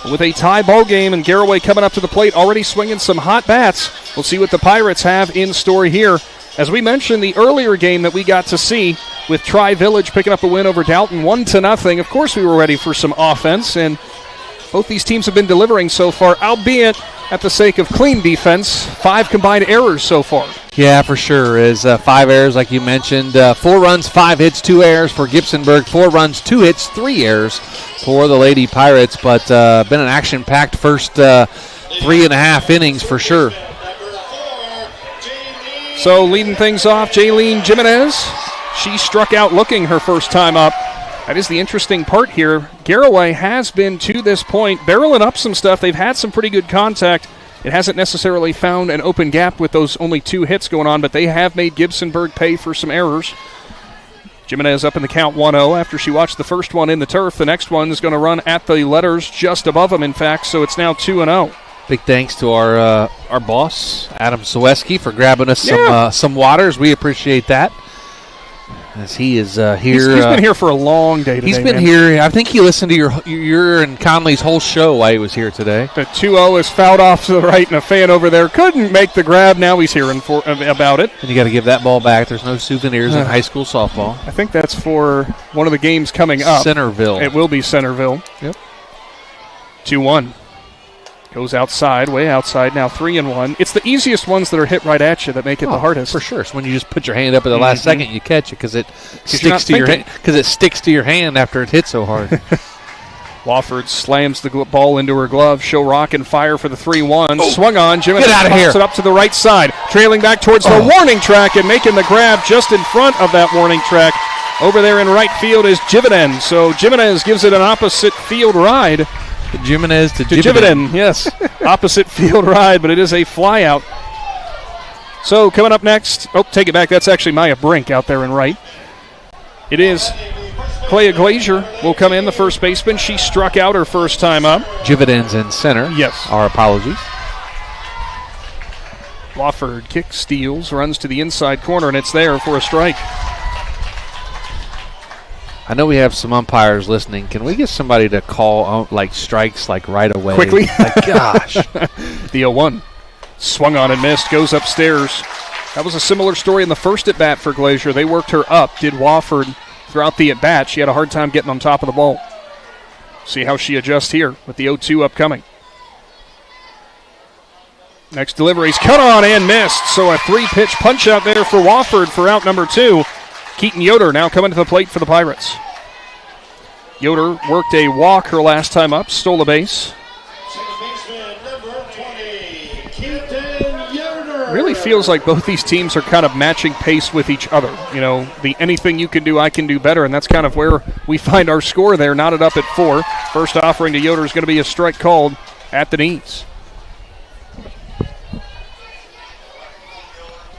With a tie ball game and Garaway coming up to the plate, already swinging some hot bats. We'll see what the Pirates have in store here. As we mentioned, the earlier game that we got to see with Tri-Village picking up a win over Dalton, 1-0. Of course, we were ready for some offense, and both these teams have been delivering so far, albeit at the sake of clean defense. 5 combined errors so far. Yeah, for sure. Is 5 errors, like you mentioned. 4 runs, 5 hits, 2 errors for Gibsonburg. 4 runs, 2 hits, 3 errors for the Lady Pirates. But been an action-packed first 3.5 innings for sure. So leading things off, Jaylene Jimenez. She struck out looking her first time up. That is the interesting part here. Garaway has been, to this point, barreling up some stuff. They've had some pretty good contact. It hasn't necessarily found an open gap with those only 2 hits going on, but they have made Gibsonburg pay for some errors. Jimenez up in the count 1-0 after she watched the first one in the turf. The next one is going to run at the letters just above them, in fact, so it's now 2-0. Big thanks to our boss, Adam Soweski, for grabbing us some waters. We appreciate that. as he is here. He's been here for a long day today. He's been here. I think he listened to your and Conley's whole show while he was here today. The 2-0 is fouled off to the right, and a fan over there couldn't make the grab. Now he's hearing about it. And you got to give that ball back. There's no souvenirs in high school softball. I think that's for one of the games coming up. Centerville. It will be Centerville. Yep. 2-1. Goes outside, way outside. Now 3-1. It's the easiest ones that are hit right at you that make it the hardest. For sure. It's when you just put your hand up at the last second, you catch it because it sticks to your hand. Because it sticks to your hand after it hits so hard. Wofford slams the ball into her glove. She'll rock and fire for the 3-1. Swung on. Jimenez Get out of here. pops it up to the right side. Trailing back towards the warning track and making the grab just in front of that warning track. Over there in right field is Jimenez. So Jimenez gives it an opposite field ride. Jimenez to Jimenez, yes. Opposite field ride, but it is a fly out. So coming up next, take it back. That's actually Maya Brink out there in right. It is Clea Glazier will come in, the first baseman. She struck out her first time up. Jimenez in center. Yes. Our apologies. Wofford kick, steals, runs to the inside corner, and it's there for a strike. I know we have some umpires listening. Can we get somebody to call strikes right away? Quickly? Gosh. The 0-1. Swung on and missed. Goes upstairs. That was a similar story in the first at-bat for Glazier. They worked her up. Did Wofford throughout the at-bat. She had a hard time getting on top of the ball. See how she adjusts here with the 0-2 upcoming. Next delivery is cut on and missed. So a 3-pitch punch out there for Wofford for out number 2. Keaton Yoder now coming to the plate for the Pirates. Yoder worked a walk her last time up, stole a base. Really feels like both these teams are kind of matching pace with each other. You know, the anything you can do, I can do better, and that's kind of where we find our score there, knotted up at 4. First offering to Yoder is going to be a strike called at the knees.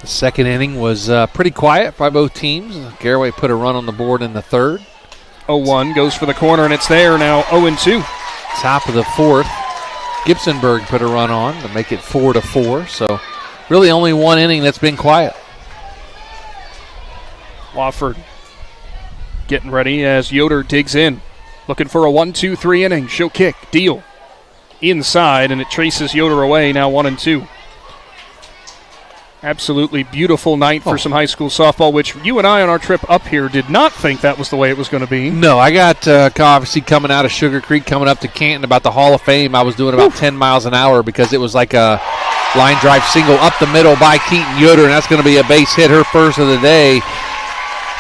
The second inning was pretty quiet by both teams. Garaway put a run on the board in the third. 0-1 goes for the corner, and it's there now 0-2. Top of the fourth, Gibsonburg put a run on to make it 4-4. So really only one inning that's been quiet. Wofford getting ready as Yoder digs in. Looking for a 1-2-3 inning. She'll kick, deal. Inside, and it traces Yoder away, now 1-2. Absolutely beautiful night for some high school softball, which you and I on our trip up here did not think that was the way it was going to be. No, I got obviously coming out of Sugar Creek, coming up to Canton about the Hall of Fame. I was doing about 10 miles an hour because it was like a line drive single up the middle by Keaton Yoder, and that's going to be a base hit, her first of the day.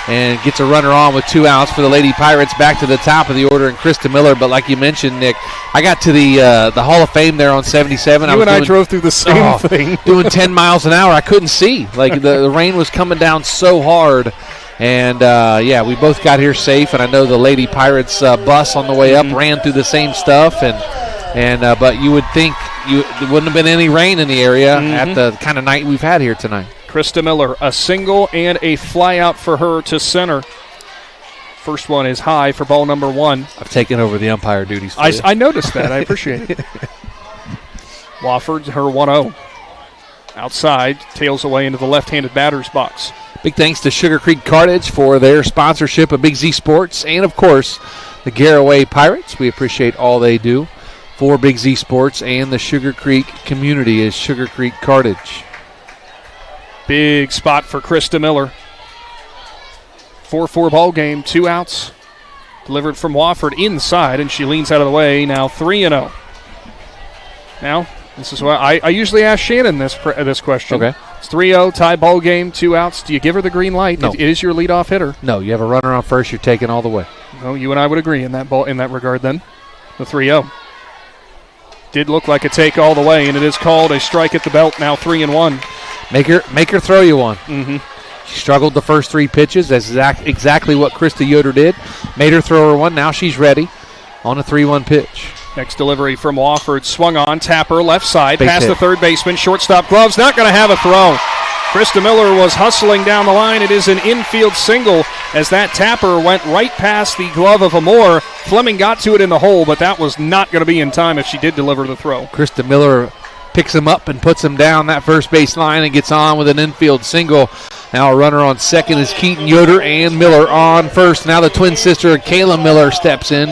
And gets a runner on with 2 outs for the Lady Pirates, back to the top of the order, and Krista Miller. But like you mentioned, Nick, I got to the Hall of Fame there on 77. I drove through the same thing. Doing 10 miles an hour. I couldn't see. Like the rain was coming down so hard. And, we both got here safe. And I know the Lady Pirates bus on the way up ran through the same stuff. But you would think there wouldn't have been any rain in the area at the kind of night we've had here tonight. Krista Miller, a single and a fly out for her to center. First one is high for ball number 1. I've taken over the umpire duties for you. I noticed that. I appreciate it. Wofford, her 1-0. Outside, tails away into the left-handed batter's box. Big thanks to Sugar Creek Cartage for their sponsorship of Big Z Sports and, of course, the Garaway Pirates. We appreciate all they do for Big Z Sports and the Sugar Creek community is Sugar Creek Cartage. Big spot for Krista Miller. 4-4 ball game, 2 outs. Delivered from Wofford inside, and she leans out of the way. Now 3-0. Now, this is why I usually ask Shannon this question. Okay. It's 3-0, tie ball game, 2 outs. Do you give her the green light? No. It is your leadoff hitter. No, you have a runner on first, you're taking all the way. No, you and I would agree in that regard then. The 3-0. Did look like a take all the way, and it is called a strike at the belt, now 3-1. Make her throw you one. Mm-hmm. She struggled the first 3 pitches. That's exactly what Krista Yoder did. Made her throw her one. Now she's ready on a 3-1 pitch. Next delivery from Wofford. Swung on. Tapper left side. Base past hit. The third baseman. Shortstop gloves. Not going to have a throw. Krista Miller was hustling down the line. It is an infield single as that tapper went right past the glove of Amore. Fleming got to it in the hole, but that was not going to be in time if she did deliver the throw. Krista Miller picks him up and puts him down that first base line and gets on with an infield single. Now a runner on second is Keaton Yoder, and Miller on first. Now the twin sister Kayla Miller steps in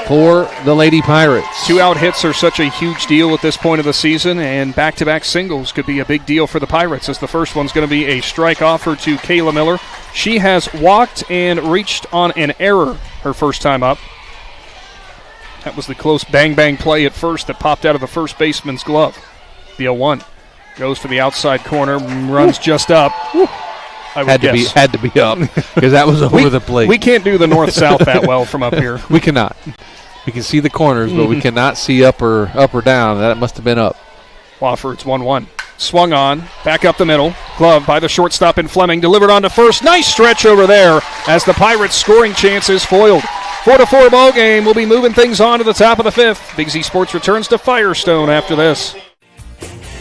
for the Lady Pirates. 2 out hits are such a huge deal at this point of the season, and back-to-back singles could be a big deal for the Pirates, as the first one's going to be a strike offer to Kayla Miller. She has walked and reached on an error her first time up. That was the close bang-bang play at first that popped out of the first baseman's glove. The 0-1 goes for the outside corner, runs just up. I would guess. Had to be up, because that was over the plate. We can't do the north-south that well from up here. We cannot. We can see the corners, but we cannot see up or down. That must have been up. Wofford's 1-1. Swung on, back up the middle. Glove by the shortstop in Fleming, delivered on to first. Nice stretch over there as the Pirates' scoring chances foiled. 4-4 ball game. We'll be moving things on to the top of the 5th. Big Z Sports returns to Firestone after this.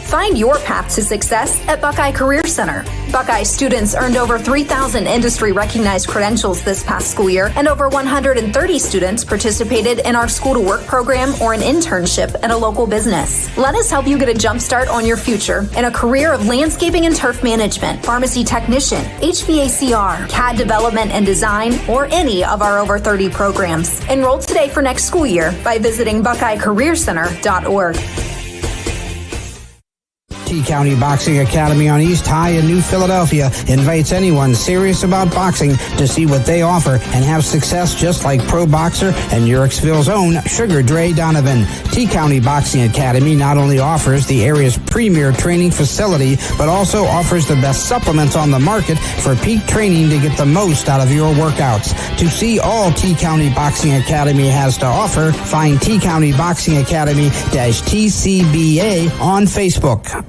Find your path to success at Buckeye Career Center. Buckeye students earned over 3,000 industry-recognized credentials this past school year, and over 130 students participated in our School to Work program or an internship at a local business. Let us help you get a jump start on your future in a career of landscaping and turf management, pharmacy technician, HVACR, CAD development and design, or any of our over 30 programs. Enroll today for next school year by visiting BuckeyeCareerCenter.org. T-County Boxing Academy on East High in New Philadelphia invites anyone serious about boxing to see what they offer and have success just like pro boxer and Yurixville's own Sugar Dre Donovan. T-County Boxing Academy not only offers the area's premier training facility, but also offers the best supplements on the market for peak training to get the most out of your workouts. To see all T-County Boxing Academy has to offer, find T-County Boxing Academy-TCBA on Facebook.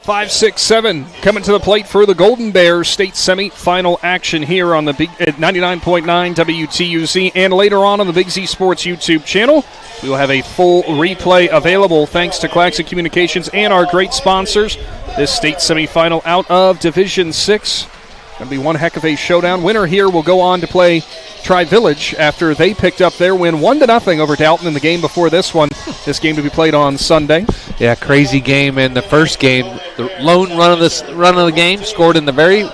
5-6-7 coming to the plate for the Golden Bears. State semi-final action here on the big at 99.9 WTUZ, and later on the Big Z Sports YouTube channel. We will have a full replay available thanks to Claxon Communications and our great sponsors. This state semi-final out of Division 6. Going to be one heck of a showdown. Winner here will go on to play Tri-Village after they picked up their win 1-0 over Dalton in the game before this one. This game to be played on Sunday. Yeah, crazy game in the first game. The lone run of the game scored in the very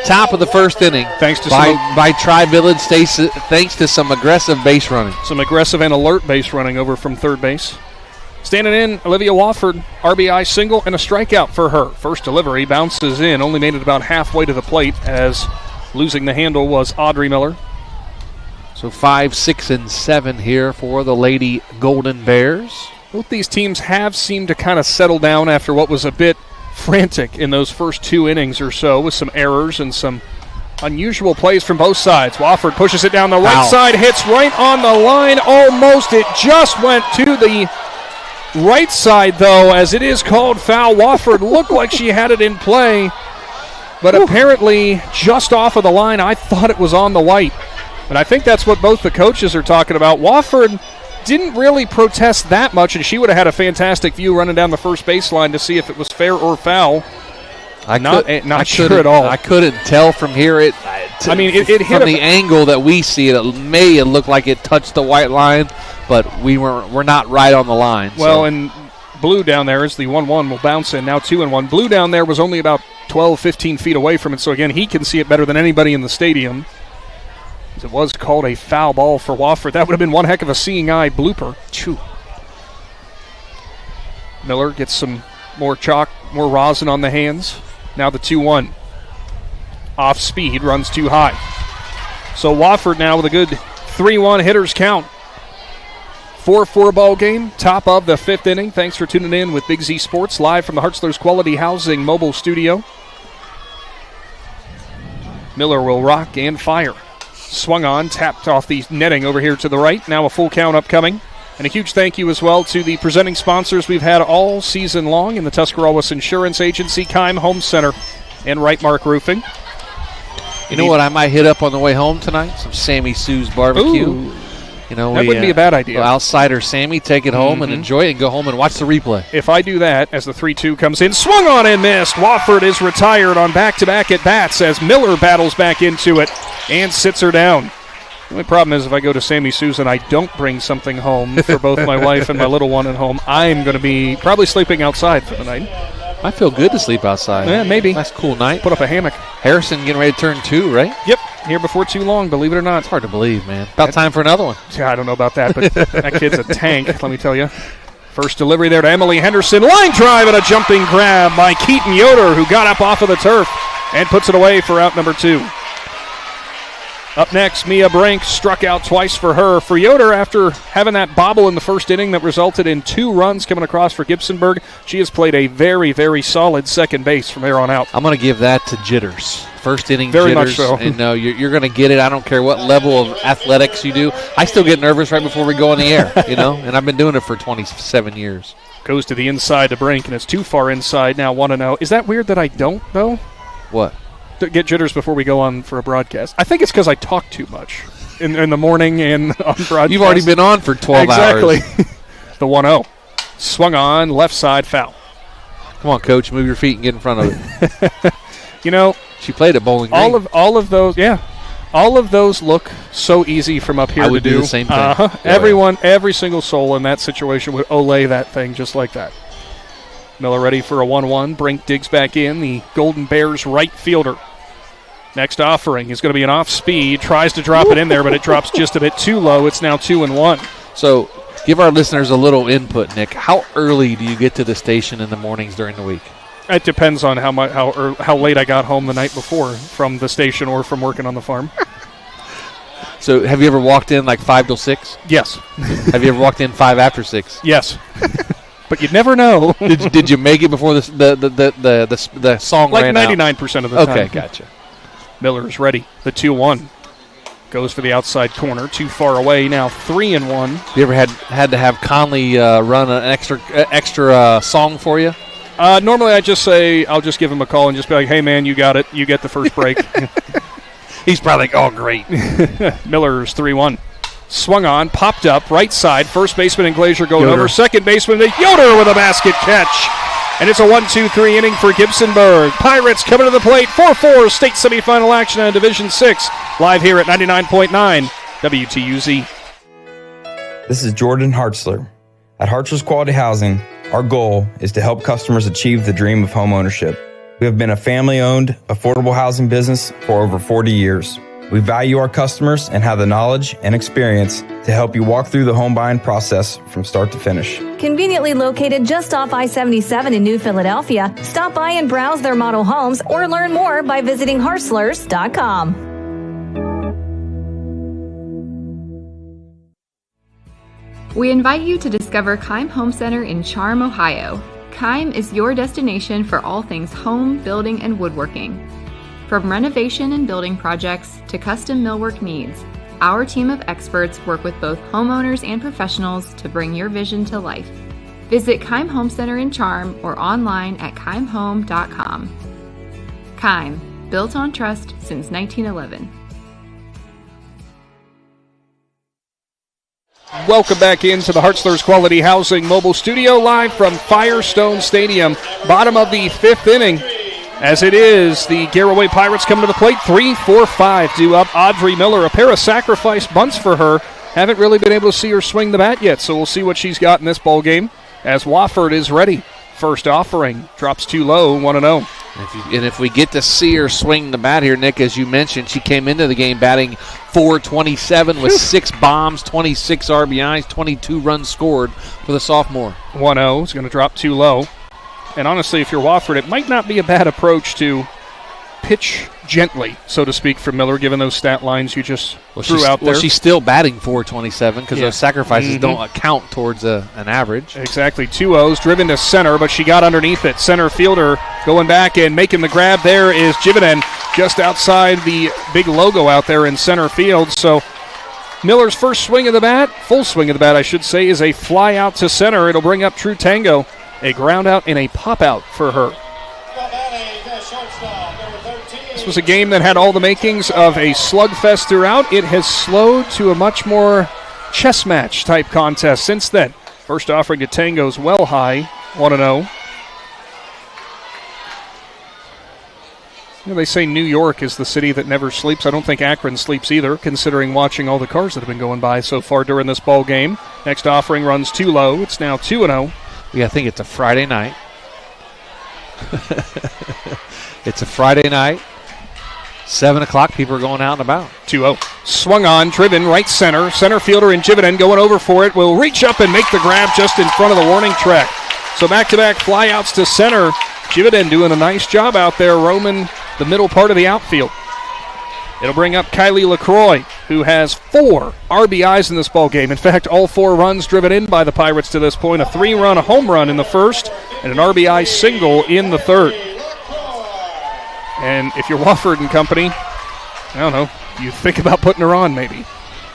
top of the first inning. Thanks to by Tri-Village, thanks to some aggressive base running. Some aggressive and alert base running over from third base. Standing in, Olivia Wofford, RBI single and a strikeout for her. First delivery bounces in, only made it about halfway to the plate as losing the handle was Audrey Miller. So 5, 6, and 7 here for the Lady Golden Bears. Both these teams have seemed to kind of settle down after what was a bit frantic in those first 2 innings or so with some errors and some unusual plays from both sides. Wofford pushes it down the right side, hits right on the line almost. It just went to the right side, though, as it is called foul. Wofford looked like she had it in play, but apparently just off of the line. I thought it was on the white. And I think that's what both the coaches are talking about. Wofford didn't really protest that much, and she would have had a fantastic view running down the first baseline to see if it was fair or foul. Not sure at all. I couldn't tell from here. It hit from the angle that we see it. It may look like it touched the white line, but we're not right on the line. Well, and Blue down there is the 1-1 will bounce in. Now 2-1. Blue down there was only about 12, 15 feet away from it, so again, he can see it better than anybody in the stadium. It was called a foul ball for Wofford. That would have been one heck of a seeing eye blooper. Choo. Miller gets some more chalk, more rosin on the hands. Now the 2-1. Off speed, runs too high. So Wofford now with a good 3-1 hitters count. 4-4 ball game, top of the 5th inning. Thanks for tuning in with Big Z Sports, live from the Hartzler's Quality Housing mobile studio. Miller will rock and fire. Swung on, tapped off the netting over here to the right. Now a full count upcoming. And a huge thank you as well to the presenting sponsors we've had all season long in the Tuscarawas Insurance Agency, Keim Home Center, and Right Mark Roofing. You know what I might hit up on the way home tonight? Some Sammy Sue's barbecue. Ooh. That wouldn't be a bad idea. Outsider Sammy, take it home and enjoy it and go home and watch the replay. If I do that, as the 3-2 comes in, swung on and missed. Wofford is retired on back-to-back at-bats as Miller battles back into it and sits her down. The only problem is if I go to Sammy Sue's and I don't bring something home for both my wife and my little one at home, I'm going to be probably sleeping outside for the night. I feel good to sleep outside. Yeah, maybe. Nice cool night. Put up a hammock. Harrison getting ready to turn 2, right? Yep. Here before too long, believe it or not. It's hard to believe, man. About time for another one. Yeah, I don't know about that, but that kid's a tank, let me tell you. First delivery there to Emily Henderson. Line drive and a jumping grab by Keaton Yoder, who got up off of the turf and puts it away for out number 2. Up next, Mia Brink struck out twice for her. For Yoder, after having that bobble in the first inning that resulted in 2 runs coming across for Gibsonburg, she has played a very, very solid second base from there on out. I'm going to give that to jitters. First inning very jitters. Very much so. And no, you're going to get it. I don't care what level of athletics you do. I still get nervous right before we go on the air, and I've been doing it for 27 years. Goes to the inside to Brink, and it's too far inside now, 1-0. Is that weird that I don't, though? What? To get jitters before we go on for a broadcast. I think it's because I talk too much in the morning and on broadcast. You've already been on for 12 hours. Exactly. The 1-0. Swung on, left side, foul. Come on, Coach, move your feet and get in front of it. She played at Bowling Green. All of those, yeah. All of those look so easy from up here to do. I would do the same thing. Yeah, every single soul in that situation would olay that thing just like that. Miller ready for a 1-1. Brink digs back in, the Golden Bears right fielder. Next offering is going to be an off speed. Tries to drop it in there, but it drops just a bit too low. It's now 2-1. So give our listeners a little input, Nick. How early do you get to the station in the mornings during the week? It depends on how late I got home the night before from the station or from working on the farm. So have you ever walked in like 5 till 6? Yes. Have you ever walked in 5 after 6? Yes. But you'd never know. Did you make it before the song like ran out? Like 99% of the time. Okay, gotcha. Miller's ready. The 2-1 goes for the outside corner. Too far away now. 3-1. You ever had to have Conley run an extra song for you? Normally I just say I'll just give him a call and just be like, hey man, you got it. You get the first break. He's probably like, oh great. Miller's 3-1. Swung on, popped up, right side. First baseman and Glazier going over. Second baseman, Yoder with a basket catch. And it's a 1-2-3 inning for Gibsonburg. Pirates coming to the plate. 4-4 state semifinal action on Division 6. Live here at 99.9 WTUZ. This is Jordan Hartzler. At Hartzler's Quality Housing, our goal is to help customers achieve the dream of home ownership. We have been a family-owned, affordable housing business for over 40 years. We value our customers and have the knowledge and experience to help you walk through the home buying process from start to finish. Conveniently located just off I-77 in New Philadelphia, stop by and browse their model homes or learn more by visiting Hartzlers.com. We invite you to discover Keim Home Center in Charm, Ohio. Keim is your destination for all things home, building, and woodworking. From renovation and building projects to custom millwork needs, our team of experts work with both homeowners and professionals to bring your vision to life. Visit Keim Home Center in Charm or online at keimhome.com. Keim, built on trust since 1911. Welcome back into the Hartzler's Quality Housing mobile studio, live from Firestone Stadium. Bottom of the 5th inning. As it is, the Garaway Pirates come to the plate. 3-4-5 due up. Audrey Miller, a pair of sacrifice bunts for her. Haven't really been able to see her swing the bat yet, so we'll see what she's got in this ball game as Wofford is ready. First offering drops too low, 1-0. And if we get to see her swing the bat here, Nick, as you mentioned, she came into the game batting .427 with 6 bombs, 26 RBIs, 22 runs scored for the sophomore. 1-0 is going to drop too low. And honestly, if you're Wofford, it might not be a bad approach to pitch gently, so to speak, for Miller, given those stat lines you just threw out there. Well, she's still batting .427 because those sacrifices don't account towards an average. Exactly. 2-0s, driven to center, but she got underneath it. Center fielder going back and making the grab there is Jibinen, just outside the big logo out there in center field. So Miller's first swing of the bat, full swing of the bat, I should say, is a fly out to center. It'll bring up True Tango. A ground out and a pop out for her. This was a game that had all the makings of a slugfest throughout. It has slowed to a much more chess match type contest since then. First offering to Tango's well high, 1-0. They say New York is the city that never sleeps. I don't think Akron sleeps either, considering watching all the cars that have been going by so far during this ball game. Next offering runs too low. It's now 2-0. Yeah, I think it's a Friday night. It's a Friday night. 7 o'clock, people are going out and about. 2-0. Swung on, driven, right center. Center fielder in Jividen going over for it. Will reach up and make the grab just in front of the warning track. So back-to-back flyouts to center. Jividen doing a nice job out there, roaming the middle part of the outfield. It'll bring up Kylie LaCroix, who has 4 RBIs in this ball game. In fact, all 4 runs driven in by the Pirates to this point. A 3-run home run in the first and an RBI single in the third. And if you're Wofford and company, I don't know, you think about putting her on maybe.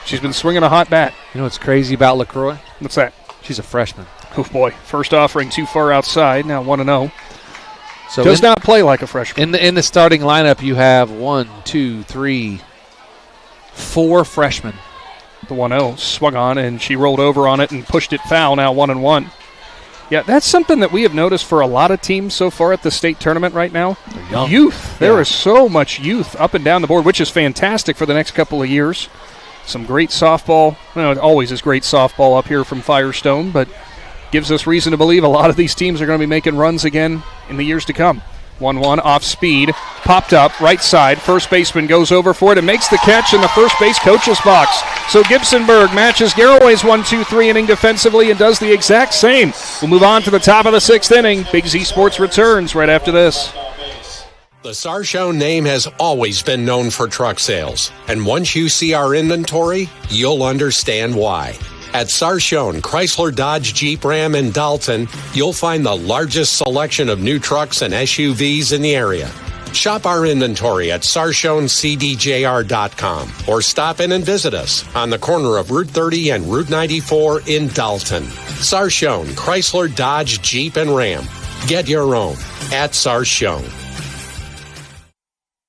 She's been swinging a hot bat. You know what's crazy about LaCroix? What's that? She's a freshman. Oh, boy. First offering too far outside. Now 1-0. So does not play like a freshman. In the starting lineup, you have 4 freshmen. The 1-0 swung on, and she rolled over on it and pushed it foul. Now 1-1. Yeah, that's something that we have noticed for a lot of teams so far at the state tournament right now. Youth. There is so much youth up and down the board, which is fantastic for the next couple of years. Some great softball. Well, it always is great softball up here from Firestone, but gives us reason to believe a lot of these teams are going to be making runs again in the years to come. 1-1 off speed, popped up, right side. First baseman goes over for it and makes the catch in the first base coach's box. So Gibsonburg matches Garaway's 1-2-3 inning defensively and does the exact same. We'll move on to the top of the 6th inning. Big Z Sports returns right after this. The Sarshone name has always been known for truck sales, and once you see our inventory, you'll understand why. At Sarshone, Chrysler, Dodge, Jeep, Ram, and Dalton, you'll find the largest selection of new trucks and SUVs in the area. Shop our inventory at SarshoneCDJR.com or stop in and visit us on the corner of Route 30 and Route 94 in Dalton. Sarshone, Chrysler, Dodge, Jeep, and Ram. Get your own at Sarshone.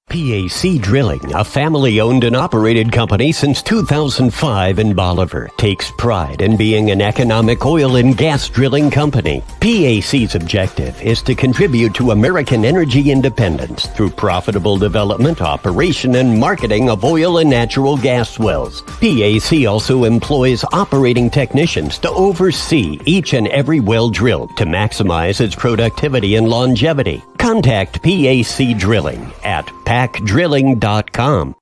PAC Drilling, a family-owned and operated company since 2005 in Bolivar, takes pride in being an economic oil and gas drilling company. PAC's objective is to contribute to American energy independence through profitable development, operation, and marketing of oil and natural gas wells. PAC also employs operating technicians to oversee each and every well drilled to maximize its productivity and longevity. Contact PAC Drilling at pacdrilling.com.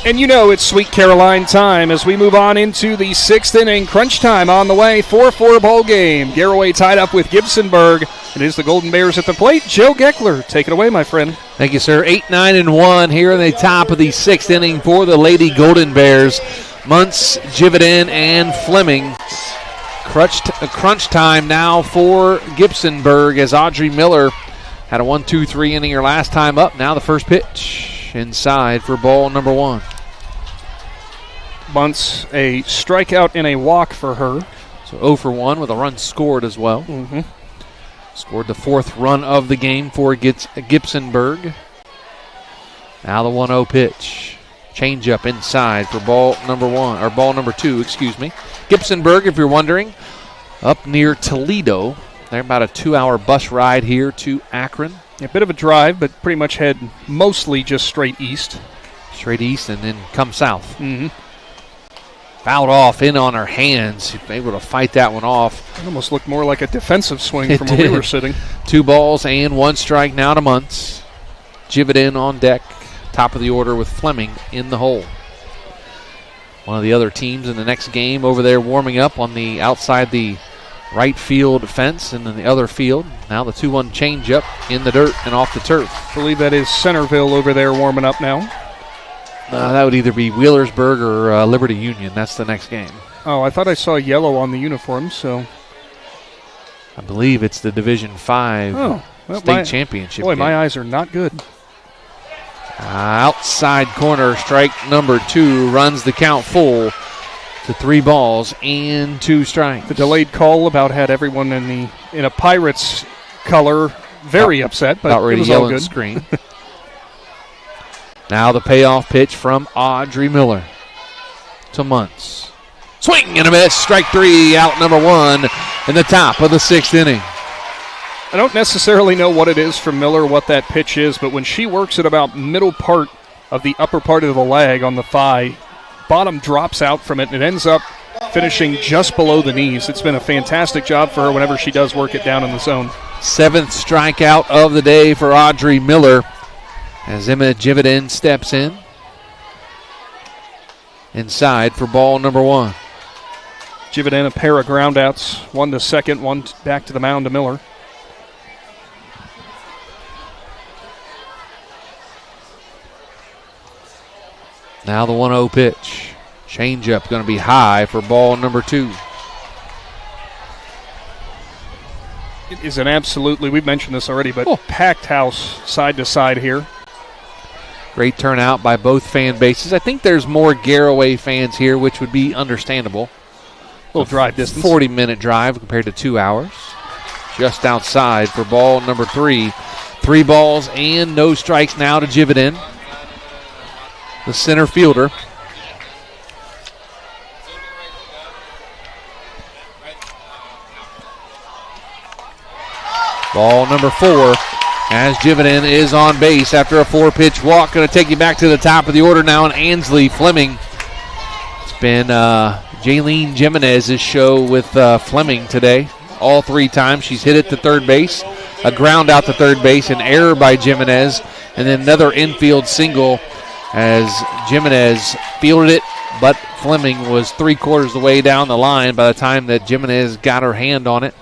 And you know it's Sweet Caroline time as we move on into the 6th inning. Crunch time on the way. 4-4 ball game. Garaway tied up with Gibsonburg. It is the Golden Bears at the plate. Joe Geckler, take it away, my friend. Thank you, sir. 8-9-1 here in the top of the 6th inning for the Lady Golden Bears. Muntz, Jividen, and Fleming. Crunch time now for Gibsonburg as Audrey Miller had a 1-2-3 inning her last time up. Now the first pitch inside for ball number 1. Muntz, a strikeout and a walk for her. So 0 for 1 with a run scored as well. Mm-hmm. Scored the 4th run of the game for Gibsonburg. Now the 1-0 pitch. Change-up inside for ball number 2, excuse me. Gibsonburg, if you're wondering, up near Toledo. They're about a 2-hour bus ride here to Akron. A bit of a drive, but pretty much head mostly just straight east. Straight east and then come south. Mm-hmm. Fouled off in on her hands. Able to fight that one off. It almost looked more like a defensive swing from where we were sitting. 2 balls and 1 strike now to Muntz. Jividen on deck. Top of the order with Fleming in the hole. One of the other teams in the next game over there warming up on the outside the right field fence and in the other field. Now the 2-1 changeup in the dirt and off the turf. I believe that is Centerville over there warming up now. That would either be Wheelersburg or Liberty Union. That's the next game. Oh, I thought I saw yellow on the uniforms, so. I believe it's the Division 5 state championship Boy, game. my eyes are not good. Outside corner, strike number 2, runs the count full to 3 balls and 2 strikes. The delayed call about had everyone in a Pirates color very upset, but about it ready was to yell all good. and scream. Now the payoff pitch from Audrey Miller to Muntz. Swing and a miss, strike 3, out number 1 in the top of the 6th inning. I don't necessarily know what it is from Miller, what that pitch is, but when she works at about middle part of the upper part of the leg on the thigh, bottom drops out from it, and it ends up finishing just below the knees. It's been a fantastic job for her whenever she does work it down in the zone. 7th strikeout of the day for Audrey Miller as Emma Jividan steps in. Inside for ball number 1. Jividan a pair of groundouts, one to second, one back to the mound to Miller. Now the 1-0 pitch. Changeup going to be high for ball number 2. It is an absolutely, we've mentioned this already, but packed house side to side here. Great turnout by both fan bases. I think there's more Garaway fans here, which would be understandable. Little drive distance. 40-minute drive compared to 2 hours. Just outside for ball number 3. 3 balls and no strikes now to Jividan, the center fielder. Ball number 4 as Jividan is on base after a 4-pitch walk. Going to take you back to the top of the order now, and Ansley Fleming. It's been Jaylene Jimenez's show with Fleming today. All 3 times she's hit it to third base, a ground out to third base, an error by Jimenez, and then another infield single as Jimenez fielded it, but Fleming was 3/4 of the way down the line by the time that Jimenez got her hand on it.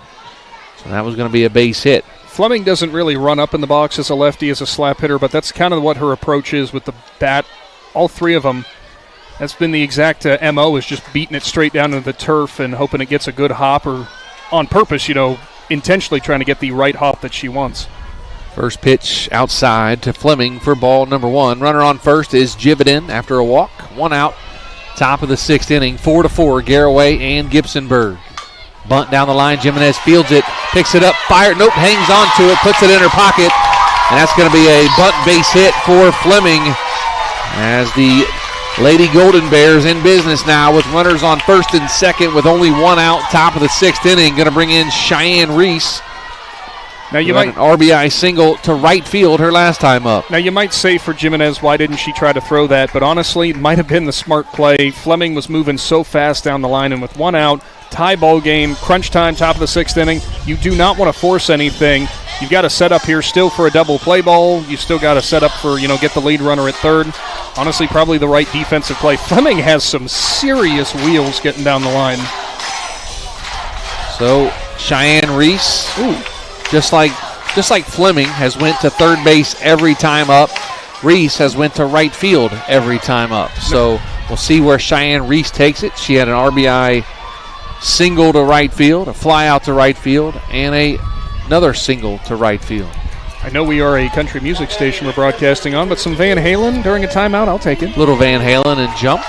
So that was going to be a base hit. Fleming doesn't really run up in the box as a lefty, as a slap hitter, but that's kind of what her approach is with the bat. All 3 of them, that's been the exact MO, is just beating it straight down into the turf and hoping it gets a good hop, or on purpose, intentionally trying to get the right hop that she wants. First pitch outside to Fleming for ball number 1. Runner on first is Jividan after a walk. 1 out, top of the 6th inning. 4-4, Garaway and Gibsonburg. Bunt down the line, Jimenez fields it, picks it up, fire, nope, hangs on to it, puts it in her pocket, and that's going to be a bunt base hit for Fleming as the Lady Golden Bears in business now with runners on first and second with only 1 out, top of the 6th inning. Going to bring in Cheyenne Reese. Now you might an RBI single to right field her last time up. Now you might say for Jimenez, why didn't she try to throw that? But honestly, it might have been the smart play. Fleming was moving so fast down the line, and with 1 out, tie ball game, crunch time, top of the 6th inning, you do not want to force anything. You've got to set up here still for a double play ball. You still got to set up for, get the lead runner at third. Honestly, probably the right defensive play. Fleming has some serious wheels getting down the line. So Cheyenne Reese, just like Fleming has went to third base every time up, Reese has went to right field every time up. So we'll see where Cheyenne Reese takes it. She had an RBI single to right field, a fly out to right field, and another single to right field. I know we are a country music station we're broadcasting on, but some Van Halen during a timeout, I'll take it. Little Van Halen and jump.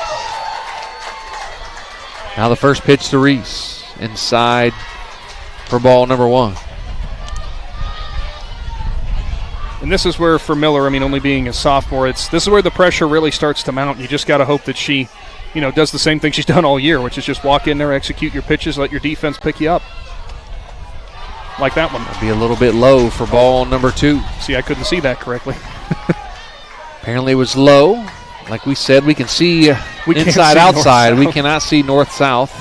Now the first pitch to Reese. Inside for ball number 1. And this is where, for Miller, only being a sophomore, this is where the pressure really starts to mount. You just got to hope that she, does the same thing she's done all year, which is just walk in there, execute your pitches, let your defense pick you up. Like that one. That'll be a little bit low for ball number 2. See, I couldn't see that correctly. Apparently it was low. Like we said, we can see inside, outside. We cannot see north-south.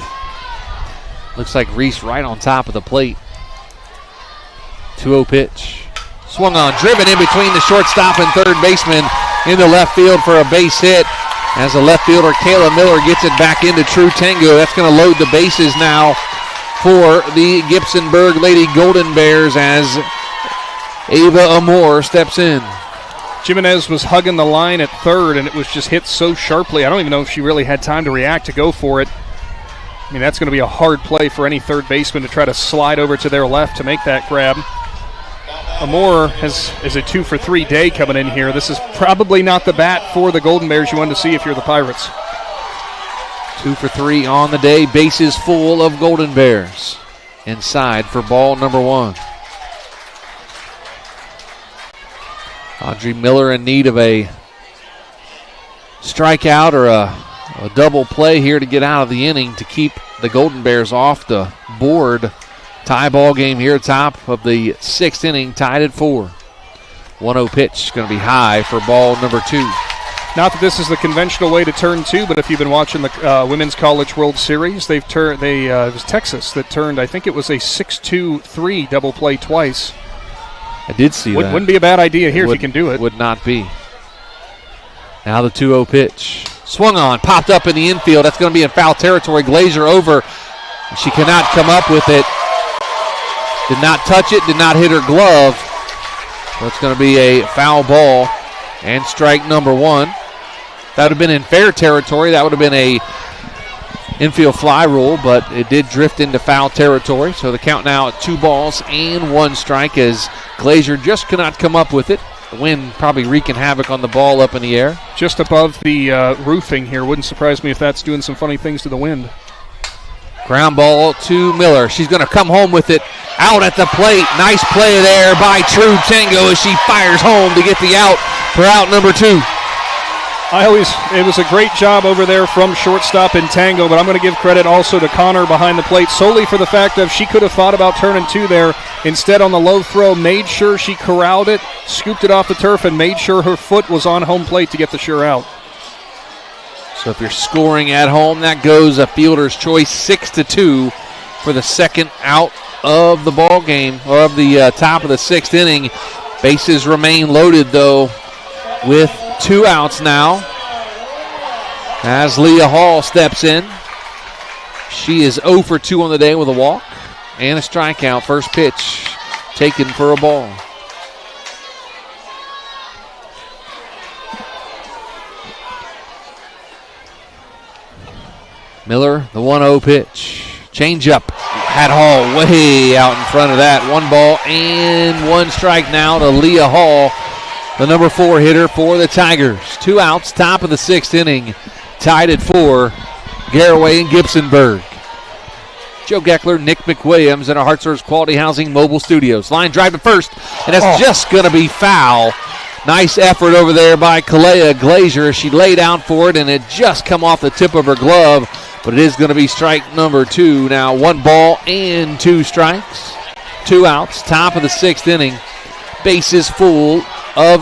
Looks like Reese right on top of the plate. 2-0 pitch. Swung on, driven in between the shortstop and third baseman into left field for a base hit. As the left fielder, Kayla Miller, gets it back into true tango. That's going to load the bases now for the Gibsonburg Lady Golden Bears as Ava Amore steps in. Jimenez was hugging the line at third, and it was just hit so sharply. I don't even know if she really had time to react to go for it. That's going to be a hard play for any third baseman to try to slide over to their left to make that grab. Amore is a 2-for-3 day coming in here. This is probably not the bat for the Golden Bears you wanted to see if you're the Pirates. 2-for-3 on the day. Bases full of Golden Bears. Inside for ball number 1. Audrey Miller in need of a strikeout or a double play here to get out of the inning to keep the Golden Bears off the board. Tie ball game here, top of the 6th inning, tied at 4. 1-0 pitch going to be high for ball number 2. Not that this is the conventional way to turn two, but if you've been watching the Women's College World Series, it was Texas that turned, I think it was a 6-2-3 double play twice. I did see that. Wouldn't be a bad idea here if you can do it. Would not be. Now the 2-0 pitch. Swung on, popped up in the infield. That's going to be in foul territory. Glazier over. She cannot come up with it. Did not touch it, did not hit her glove. So it's going to be a foul ball and strike number 1. That would have been in fair territory. That would have been a infield fly rule, but it did drift into foul territory. So the count now at 2 balls and 1 strike as Glazier just cannot come up with it. The wind probably wreaking havoc on the ball up in the air. Just above the roofing here. Wouldn't surprise me if that's doing some funny things to the wind. Ground ball to Miller. She's going to come home with it out at the plate. Nice play there by True Tango as she fires home to get the out for out number 2. It was a great job over there from shortstop in Tango, but I'm going to give credit also to Connor behind the plate solely for the fact that she could have thought about turning 2 there. Instead, on the low throw, made sure she corralled it, scooped it off the turf, and made sure her foot was on home plate to get the sure out. So if you're scoring at home, that goes a fielder's choice 6-2 for the second out of the ball game, or of the top of the 6th inning. Bases remain loaded, though, with 2 outs now as Leah Hall steps in. She is 0 for 2 on the day with a walk and a strikeout. First pitch taken for a ball. Miller, the 1-0 pitch. Change-up. Had Hall way out in front of that. 1 ball and 1 strike now to Leah Hall, the number 4 hitter for the Tigers. 2 outs, top of the 6th inning. Tied at 4, Garaway and Gibsonburg. Joe Geckler, Nick McWilliams in our Hartshorse Quality Housing Mobile Studios. Line drive to first, and that's just going to be foul. Nice effort over there by Kalea Glazier. She laid out for it, and it just come off the tip of her glove. But it is going to be strike number 2. Now 1 ball and 2 strikes. 2 outs, top of the 6th inning. Bases full of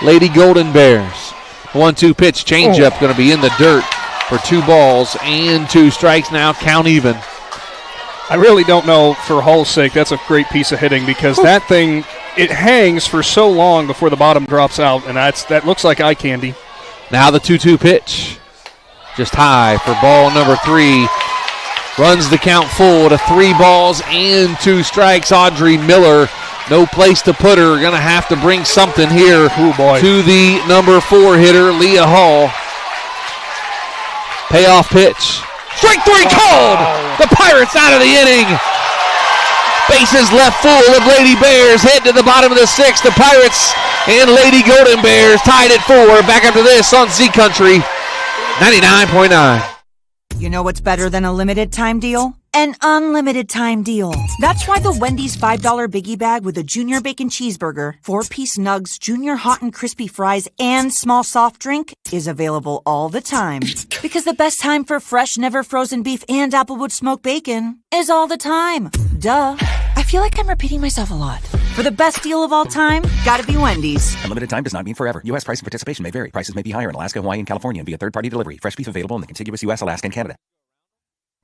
Lady Golden Bears. 1-2 pitch, changeup, going to be in the dirt for 2 balls and 2 strikes now. Count even. I really don't know, for Hall's sake, that's a great piece of hitting because that thing, it hangs for so long before the bottom drops out, and that looks like eye candy. Now the 2-2 pitch. Just high for ball number 3. Runs the count full to 3 balls and 2 strikes. Audrey Miller, no place to put her. Going to have to bring something here to the number 4 hitter, Leah Hall. Payoff pitch. Strike 3 called! The Pirates out of the inning. Bases left full of Lady Bears. Head to the bottom of the 6th. The Pirates and Lady Golden Bears tied at 4. Back after this on Z Country 99.9. You know what's better than a limited time deal? An unlimited time deal. That's why the Wendy's $5 Biggie Bag with a Junior Bacon Cheeseburger, 4-piece nugs, Junior Hot and Crispy Fries, and small soft drink is available all the time. Because the best time for fresh, never frozen beef and Applewood smoked bacon is all the time. Duh. I feel like I'm repeating myself a lot. For the best deal of all time, gotta be Wendy's. Unlimited time does not mean forever. U.S. price and participation may vary. Prices may be higher in Alaska, Hawaii, and California via third-party delivery. Fresh beef available in the contiguous U.S., Alaska, and Canada.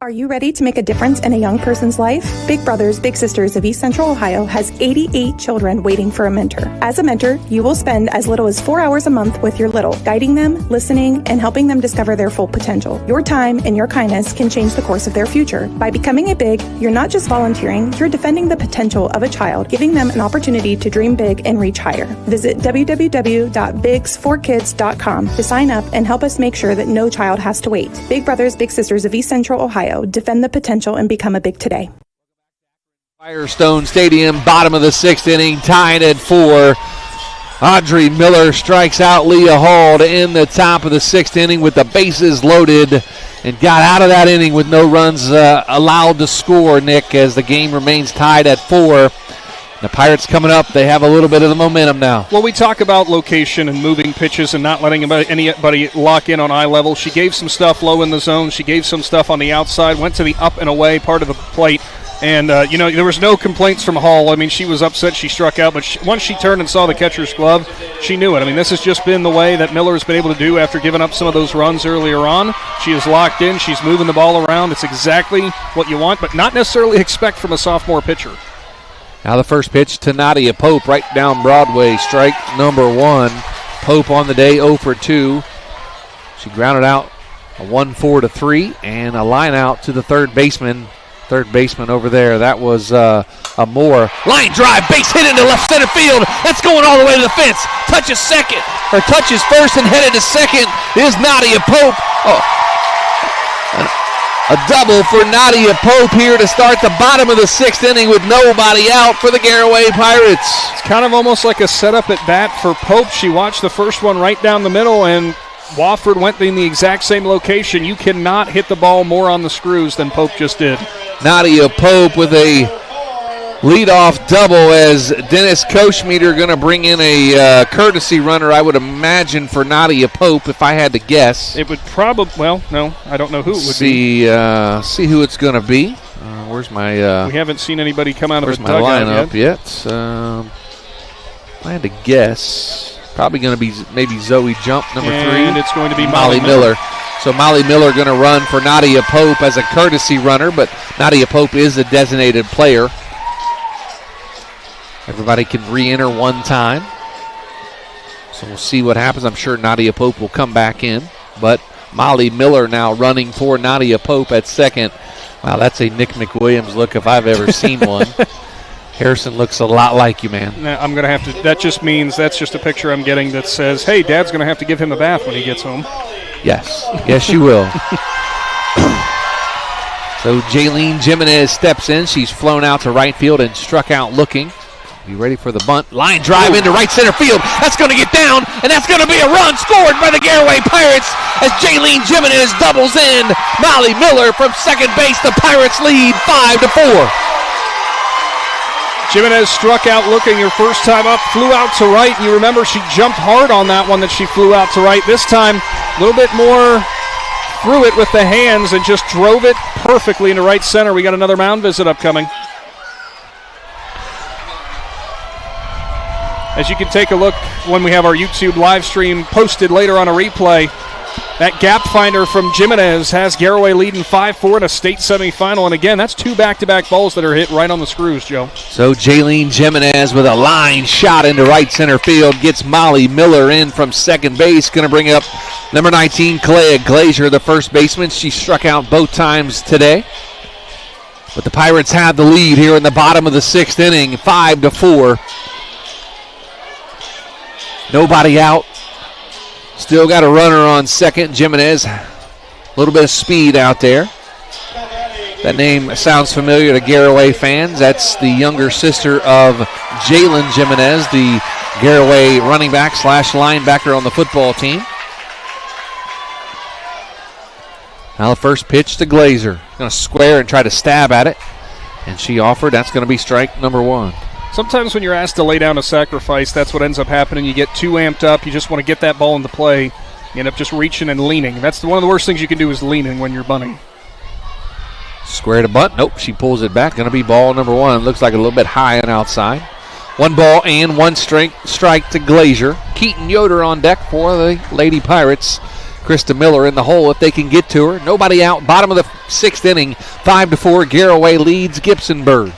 Are you ready to make a difference in a young person's life? Big Brothers Big Sisters of East Central Ohio has 88 children waiting for a mentor. As a mentor, you will spend as little as 4 hours a month with your little, guiding them, listening, and helping them discover their full potential. Your time and your kindness can change the course of their future. By becoming a Big, you're not just volunteering, you're defending the potential of a child, giving them an opportunity to dream big and reach higher. Visit www.bigs4kids.com to sign up and help us make sure that no child has to wait. Big Brothers Big Sisters of East Central Ohio. Defend the potential and become a Big today. Firestone Stadium, bottom of the 6th inning, tied at 4. Audrey Miller strikes out Leah Hall to end the top of the 6th inning with the bases loaded and got out of that inning with no runs allowed to score, Nick, as the game remains tied at 4. The Pirates coming up, they have a little bit of the momentum now. Well, we talk about location and moving pitches and not letting anybody lock in on eye level. She gave some stuff low in the zone. She gave some stuff on the outside, went to the up and away part of the plate. And, there was no complaints from Hall. I mean, she was upset she struck out, but once she turned and saw the catcher's glove, she knew it. I mean, this has just been the way that Miller has been able to do after giving up some of those runs earlier on. She is locked in. She's moving the ball around. It's exactly what you want, but not necessarily expect from a sophomore pitcher. Now the first pitch to Nadia Pope right down Broadway, strike number 1. Pope on the day 0 for 2. She grounded out a 1-4-3 and a line out to the third baseman. Third baseman over there. That was a Moore. Line drive, base hit into left center field. That's going all the way to the fence. Touches first and headed to second is Nadia Pope. A double for Nadia Pope here to start the bottom of the 6th inning with nobody out for the Garaway Pirates. It's kind of almost like a setup at bat for Pope. She watched the first one right down the middle, and Wofford went in the exact same location. You cannot hit the ball more on the screws than Pope just did. Nadia Pope with a leadoff double as Dennis Koschmeter going to bring in a courtesy runner, I would imagine, for Nadia Pope, if I had to guess. It would probably, well, no, I don't know who it would be. See who it's going to be. Where's my... we haven't seen anybody come out of the dugout lineup yet. If I had to guess, probably going to be maybe Zoe Jump, number 3. And it's going to be Molly Miller. So Molly Miller going to run for Nadia Pope as a courtesy runner, but Nadia Pope is a designated player. Everybody can re-enter one time. So we'll see what happens. I'm sure Nadia Pope will come back in, but Molly Miller now running for Nadia Pope at second. Wow, that's a Nick McWilliams look if I've ever seen one. Harrison looks a lot like you, man. I'm going to have to, that just means that's just a picture I'm getting that says, hey, Dad's going to have to give him a bath when he gets home. Yes. Yes, you will. So Jaylene Jimenez steps in. She's flown out to right field and struck out looking. Be ready for the bunt. Line drive into right center field. That's going to get down, and that's going to be a run scored by the Garaway Pirates as Jaylene Jimenez doubles in. Molly Miller from second base. The Pirates lead 5-4. Jimenez struck out looking her first time up, flew out to right. You remember she jumped hard on that one that she flew out to right. This time, a little bit more threw it with the hands and just drove it perfectly into right center. We got another mound visit upcoming. As you can take a look when we have our YouTube live stream posted later on a replay, that gap finder from Jimenez has Garaway leading 5-4 in a state semifinal. And again, that's 2 back-to-back balls that are hit right on the screws, Joe. So Jaylene Jimenez with a line shot into right center field gets Molly Miller in from second base. Going to bring up number 19, Kalea Glazier, the first baseman. She struck out both times today. But the Pirates have the lead here in the bottom of the 6th inning, 5-4. Nobody out. Still got a runner on second. Jimenez, a little bit of speed out there. That name sounds familiar to Garaway fans. That's the younger sister of Jalen Jimenez, the Garaway running back / linebacker on the football team. Now the first pitch to Glazer. Going to square and try to stab at it. And she offered. That's going to be strike number 1. Sometimes when you're asked to lay down a sacrifice, that's what ends up happening. You get too amped up. You just want to get that ball into play. You end up just reaching and leaning. That's one of the worst things you can do is leaning when you're bunting. Square to bunt. Nope, she pulls it back. Going to be ball number 1. Looks like a little bit high and outside. 1 ball and 1 strike to Glazier. Keaton Yoder on deck for the Lady Pirates. Krista Miller in the hole if they can get to her. Nobody out. Bottom of the 6th inning. 5-4. Garaway leads Gibsonburg.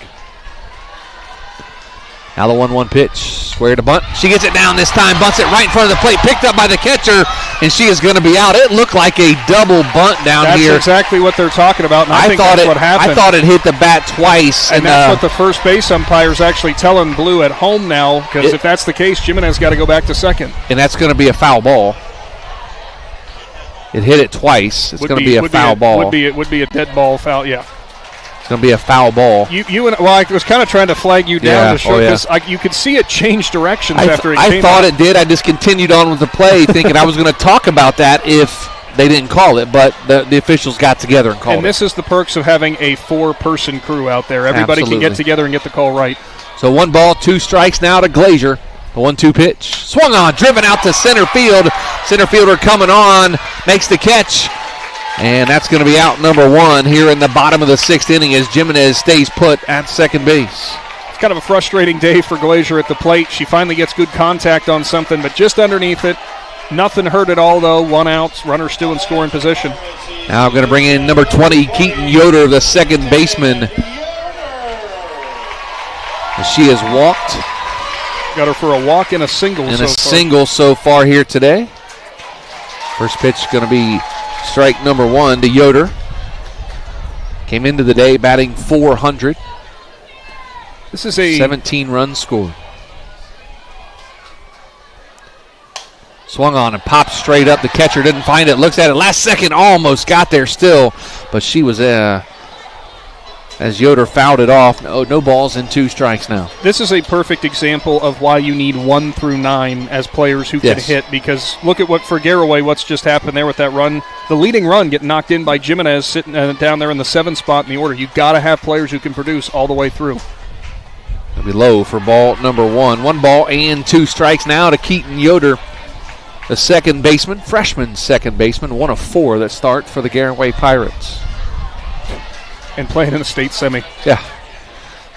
Now the 1-1 pitch. Square to bunt. She gets it down this time. Bunts it right in front of the plate. Picked up by the catcher, and she is going to be out. It looked like a double bunt down here. That's exactly what they're talking about, and I think that's what happened. I thought it hit the bat twice. And that's what the first base umpire's actually telling Blue at home now, because if that's the case, Jimenez got to go back to second. And that's going to be a foul ball. It hit it twice. It's going to be a foul ball. It would be a dead ball foul, yeah. It's going to be a foul ball. I was kind of trying to flag you down to show this. You could see it change directions after it came I thought it did. I just continued on with the play thinking I was going to talk about that if they didn't call it, but the officials got together and called it. And this is the perks of having a 4-person crew out there. Everybody can get together and get the call right. So 1 ball, 2 strikes now to Glazier. The 1-2 pitch. Swung on, driven out to center field. Center fielder coming on, makes the catch. And that's going to be out number 1 here in the bottom of the 6th inning as Jimenez stays put at second base. It's kind of a frustrating day for Glazier at the plate. She finally gets good contact on something, but just underneath it. Nothing hurt at all, though. 1 out. Runner still in scoring position. Now I'm going to bring in number 20, Keaton Yoder, the second baseman. She has walked. Got her for a walk and a single single so far here today. First pitch is going to be strike number 1 to Yoder. Came into the day batting .400. This is a 17 runs scored. Swung on and popped straight up. The catcher didn't find it. Looks at it. Last second, almost got there still. But she was as Yoder fouled it off. No balls and 2 strikes now. This is a perfect example of why you need 1 through 9 as players who can hit. Because look at for Garaway, what's just happened there with that run. The leading run getting knocked in by Jimenez sitting down there in the 7th spot in the order. You've got to have players who can produce all the way through. It'll be low for ball number 1. 1 ball and 2 strikes now to Keaton Yoder, the second baseman, freshman second baseman, 1 of 4 that start for the Garaway Pirates. And playing in the state semi. Yeah.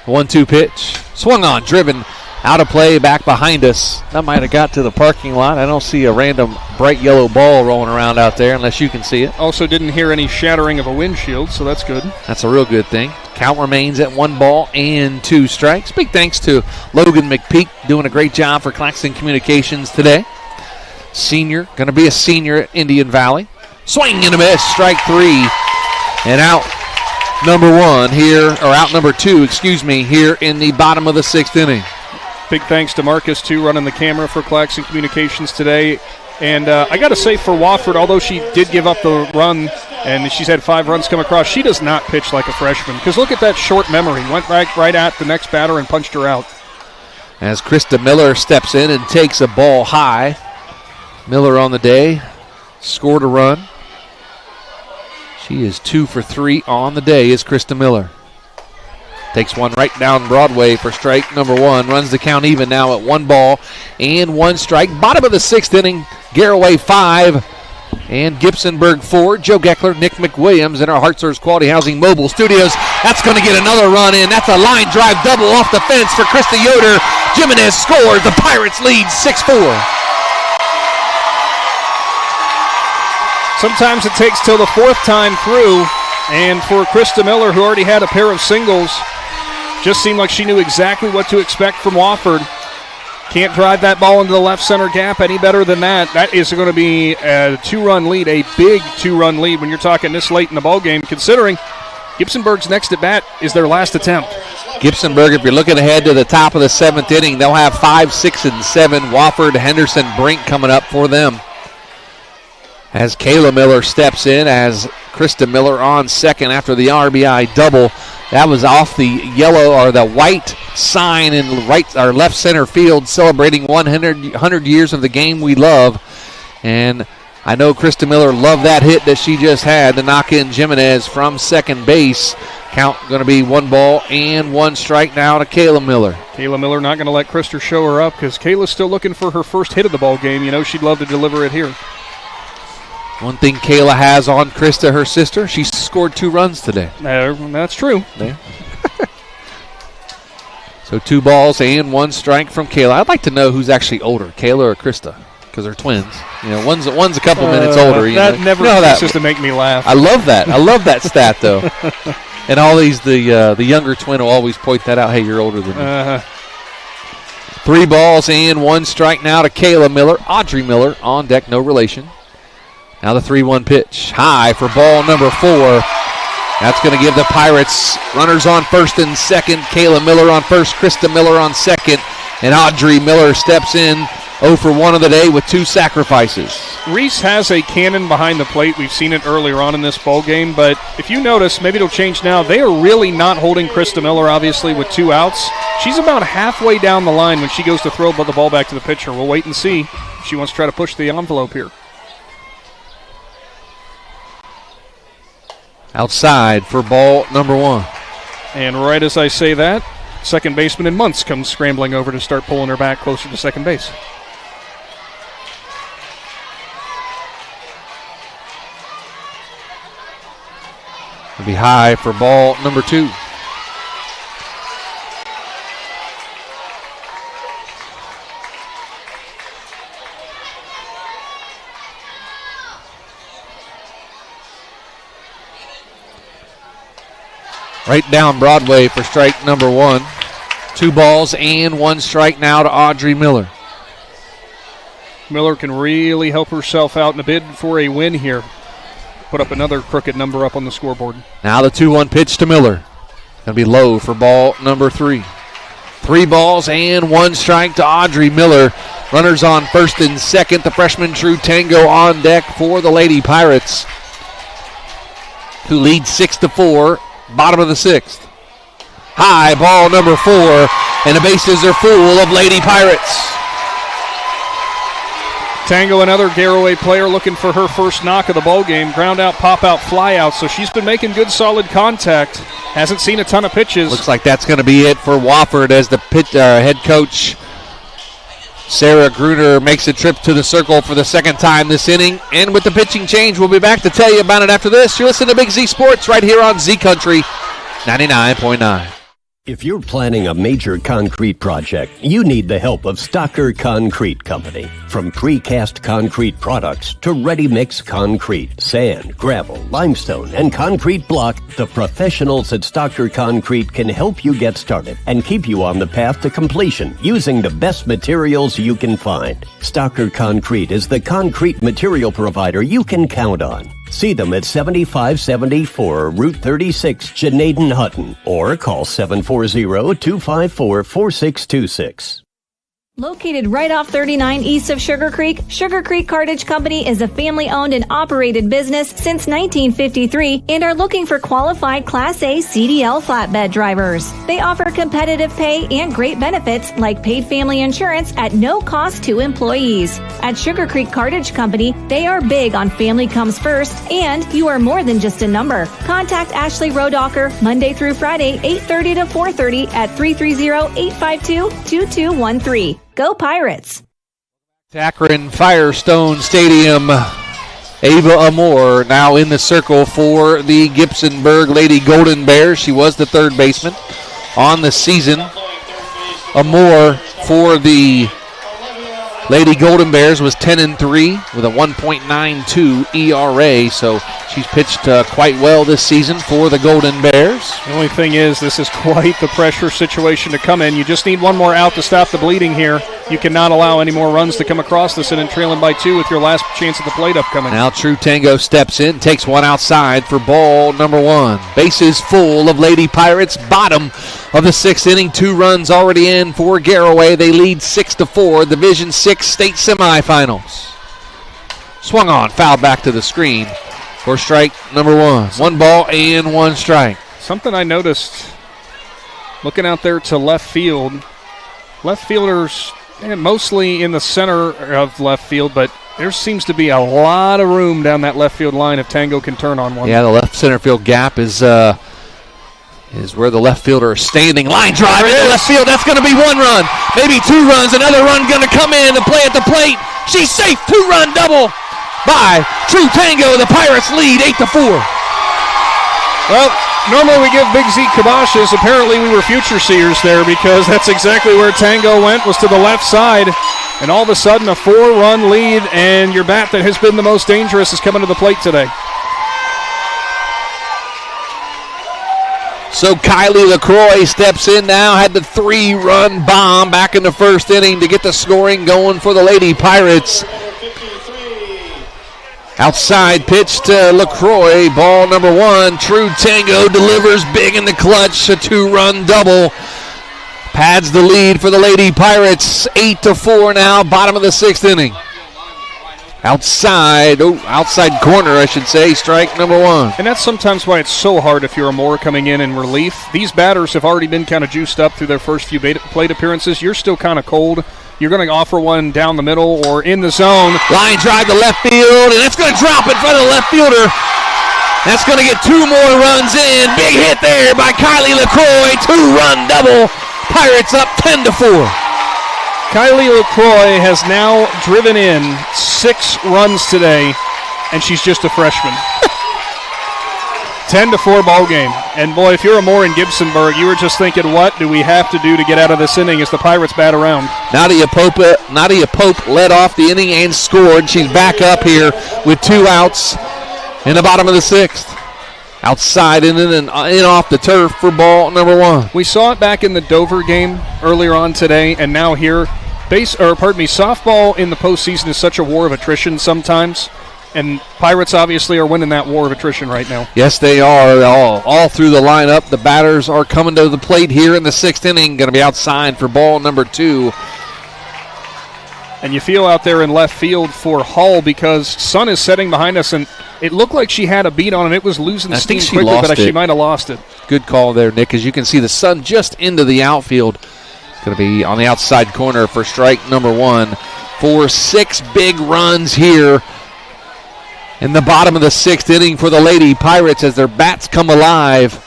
1-2 pitch. Swung on, driven, out of play, back behind us. That might have got to the parking lot. I don't see a random bright yellow ball rolling around out there unless you can see it. Also didn't hear any shattering of a windshield, so that's good. That's a real good thing. Count remains at 1 ball and 2 strikes. Big thanks to Logan McPeek doing a great job for Claxon Communications today. Senior, going to be a senior at Indian Valley. Swing and a miss, strike 3. And out number 1 here, or out number 2, here in the bottom of the 6th inning. Big thanks to Marcus, too, running the camera for Claxon Communications today. And I got to say for Wofford, although she did give up the run and she's had 5 runs come across, she does not pitch like a freshman. Because look at that short memory. Went right at the next batter and punched her out. As Krista Miller steps in and takes a ball high. Miller on the day scored a run. She is 2 for 3 on the day is Krista Miller. Takes one right down Broadway for strike number 1. Runs the count even now at 1 ball and 1 strike. Bottom of the 6th inning, Garaway 5 and Gibsonburg 4. Joe Geckler, Nick McWilliams in our Hartzler's Quality Housing Mobile Studios. That's going to get another run in. That's a line drive double off the fence for Krista Yoder. Jimenez scores. The Pirates lead 6-4. Sometimes it takes till the 4th time through, and for Krista Miller, who already had a pair of singles, just seemed like she knew exactly what to expect from Wofford. Can't drive that ball into the left center gap any better than that. That is going to be a 2-run lead, a big 2-run lead when you're talking this late in the ballgame, considering Gibsonburg's next at bat is their last attempt. Gibsonburg, if you're looking ahead to the top of the 7th inning, they'll have 5, 6, and 7. Wofford, Henderson, Brink coming up for them. As Kayla Miller steps in, as Krista Miller on second after the RBI double. That was off the yellow or the white sign in right or left center field, celebrating 100 years of the game we love. And I know Krista Miller loved that hit that she just had to knock in Jimenez from second base. Count going to be 1 ball and 1 strike now to Kayla Miller. Kayla Miller not going to let Krista show her up because Kayla's still looking for her first hit of the ball game. You know, she'd love to deliver it here. One thing Kayla has on Krista, her sister, she scored 2 runs today. That's true. Yeah. So 2 balls and 1 strike from Kayla. I'd like to know who's actually older, Kayla or Krista, because they're twins. You know, one's a couple minutes older. That never ceases to make me laugh. I love that. I love that stat though. And all these the younger twin will always point that out. Hey, you're older than me. 3 balls and 1 strike now to Kayla Miller. Audrey Miller on deck, no relation. Now the 3-1 pitch. High for ball number 4. That's going to give the Pirates runners on first and second. Kayla Miller on first, Krista Miller on second, and Audrey Miller steps in 0 for 1 of the day with 2 sacrifices. Reese has a cannon behind the plate. We've seen it earlier on in this ball game, but if you notice, maybe it'll change now. They are really not holding Krista Miller, obviously, with 2 outs. She's about halfway down the line when she goes to throw the ball back to the pitcher. We'll wait and see if she wants to try to push the envelope here. Outside for ball number 1. And right as I say that, second baseman in months comes scrambling over to start pulling her back closer to second base. Be high for ball number 2. Right down Broadway for strike number 1. 2 balls and 1 strike now to Audrey Miller. Miller can really help herself out in a bid for a win here. Put up another crooked number up on the scoreboard. Now the 2-1 pitch to Miller. Going to be low for ball number 3. 3 balls and 1 strike to Audrey Miller. Runners on first and second. The freshman True Tango on deck for the Lady Pirates, who lead 6-4. Bottom of the 6th. High ball number 4, and the bases are full of Lady Pirates. Tango, another Garaway player, looking for her first knock of the ball game. Ground out, pop out, fly out. So she's been making good, solid contact. Hasn't seen a ton of pitches. Looks like that's going to be it for Wofford as the head coach Sarah Gruner makes a trip to the circle for the second time this inning. And with the pitching change, we'll be back to tell you about it after this. You're listening to Big Z Sports right here on Z Country 99.9. If you're planning a major concrete project, you need the help of Stocker Concrete Company. From precast concrete products to ready-mix concrete, sand, gravel, limestone, and concrete block, the professionals at Stocker Concrete can help you get started and keep you on the path to completion using the best materials you can find. Stocker Concrete is the concrete material provider you can count on. See them at 7574 Route 36, Janaden-Hutton, or call 740-254-4626. Located right off 39 east of Sugar Creek Cartage Company is a family-owned and operated business since 1953 and are looking for qualified Class A CDL flatbed drivers. They offer competitive pay and great benefits like paid family insurance at no cost to employees. At Sugar Creek Cartage Company, they are big on family comes first, and you are more than just a number. Contact Ashley Rodocker Monday through Friday, 8:30 to 4:30 at 330-852-2213. Go Pirates! Akron Firestone Stadium. Ava Amore now in the circle for the Gibsonburg Lady Golden Bears. She was the third baseman on the season. Amore for the Lady Golden Bears was 10-3 with a 1.92 ERA, so she's pitched quite well this season for the Golden Bears. The only thing is, this is quite the pressure situation to come in. You just need one more out to stop the bleeding here. You cannot allow any more runs to come across this inning, trailing by 2 with your last chance at the plate upcoming. Now True Tango steps in, takes one outside for ball number 1. Bases full of Lady Pirates. Bottom of the 6th inning, 2 runs already in for Garaway. They lead 6-4, Division 6 state semifinals. Swung on, foul back to the screen for strike number 1. 1 ball and 1 strike. Something I noticed looking out there to left field. Left fielders mostly in the center of left field, but there seems to be a lot of room down that left field line if Tango can turn on one. Yeah, the left center field gap is where the left fielder is standing. Line drive in left field. That's going to be 1 run, maybe 2 runs. Another run going to come in to play at the plate. She's safe. 2-run double by True Tango. The Pirates lead 8-4. Well, normally we give Big Z kiboshes. Apparently we were future seers there, because that's exactly where Tango went, was to the left side. And all of a sudden a 4-run lead, and your bat that has been the most dangerous is coming to the plate today. So Kylie LaCroix steps in now, had the 3-run bomb back in the first inning to get the scoring going for the Lady Pirates. Outside pitch to LaCroix, ball number 1. True Tango delivers big in the clutch, a 2-run double. Pads the lead for the Lady Pirates, 8-4 now, bottom of the 6th inning. Outside corner, I should say, strike number 1. And that's sometimes why it's so hard if you're Amore coming in relief. These batters have already been kind of juiced up through their first few plate appearances. You're still kind of cold. You're going to offer one down the middle or in the zone. Line drive to left field, and it's going to drop in front of the left fielder. That's going to get 2 more runs in. Big hit there by Kylie LaCroix. 2-run double. Pirates up 10-4. Kylie LaCroix has now driven in 6 runs today, and she's just a freshman. 10-4 ball game. And, boy, if you're a Moore in Gibsonburg, you were just thinking, what do we have to do to get out of this inning as the Pirates bat around? Nadia Pope led off the inning and scored. She's back up here with 2 outs in the bottom of the 6th. Outside and in off the turf for ball number 1. We saw it back in the Dover game earlier on today, and now here. Softball in the postseason is such a war of attrition sometimes. And Pirates obviously are winning that war of attrition right now. Yes, they are. All through the lineup. The batters are coming to the plate here in the 6th inning. Going to be outside for ball number 2. And you feel out there in left field for Hull because Sun is setting behind us, and it looked like she had a beat on it. It was losing steam quickly, but she might have lost it. Good call there, Nick, as you can see the Sun just into the outfield. It's going to be on the outside corner for strike number 1 for 6 big runs here in the bottom of the 6th inning for the Lady Pirates as their bats come alive.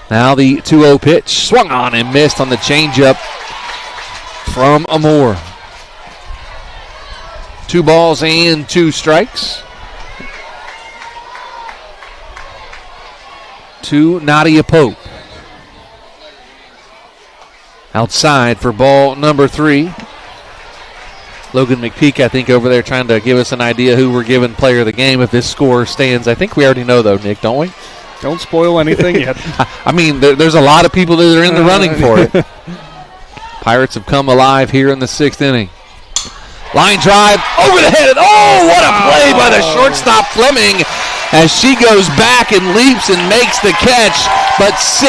Now the 2-0 pitch swung on and missed on the changeup from Amore. 2 balls and 2 strikes to Nadia Pope. Outside for ball number 3. Logan McPeek, I think, over there trying to give us an idea who we're giving player of the game if this score stands. I think we already know, though, Nick, don't we? Don't spoil anything yet. I mean, there's a lot of people that are in the running for it. Pirates have come alive here in the 6th inning. Line drive over the head. Oh, what a play by the shortstop Fleming as she goes back and leaps and makes the catch. But 6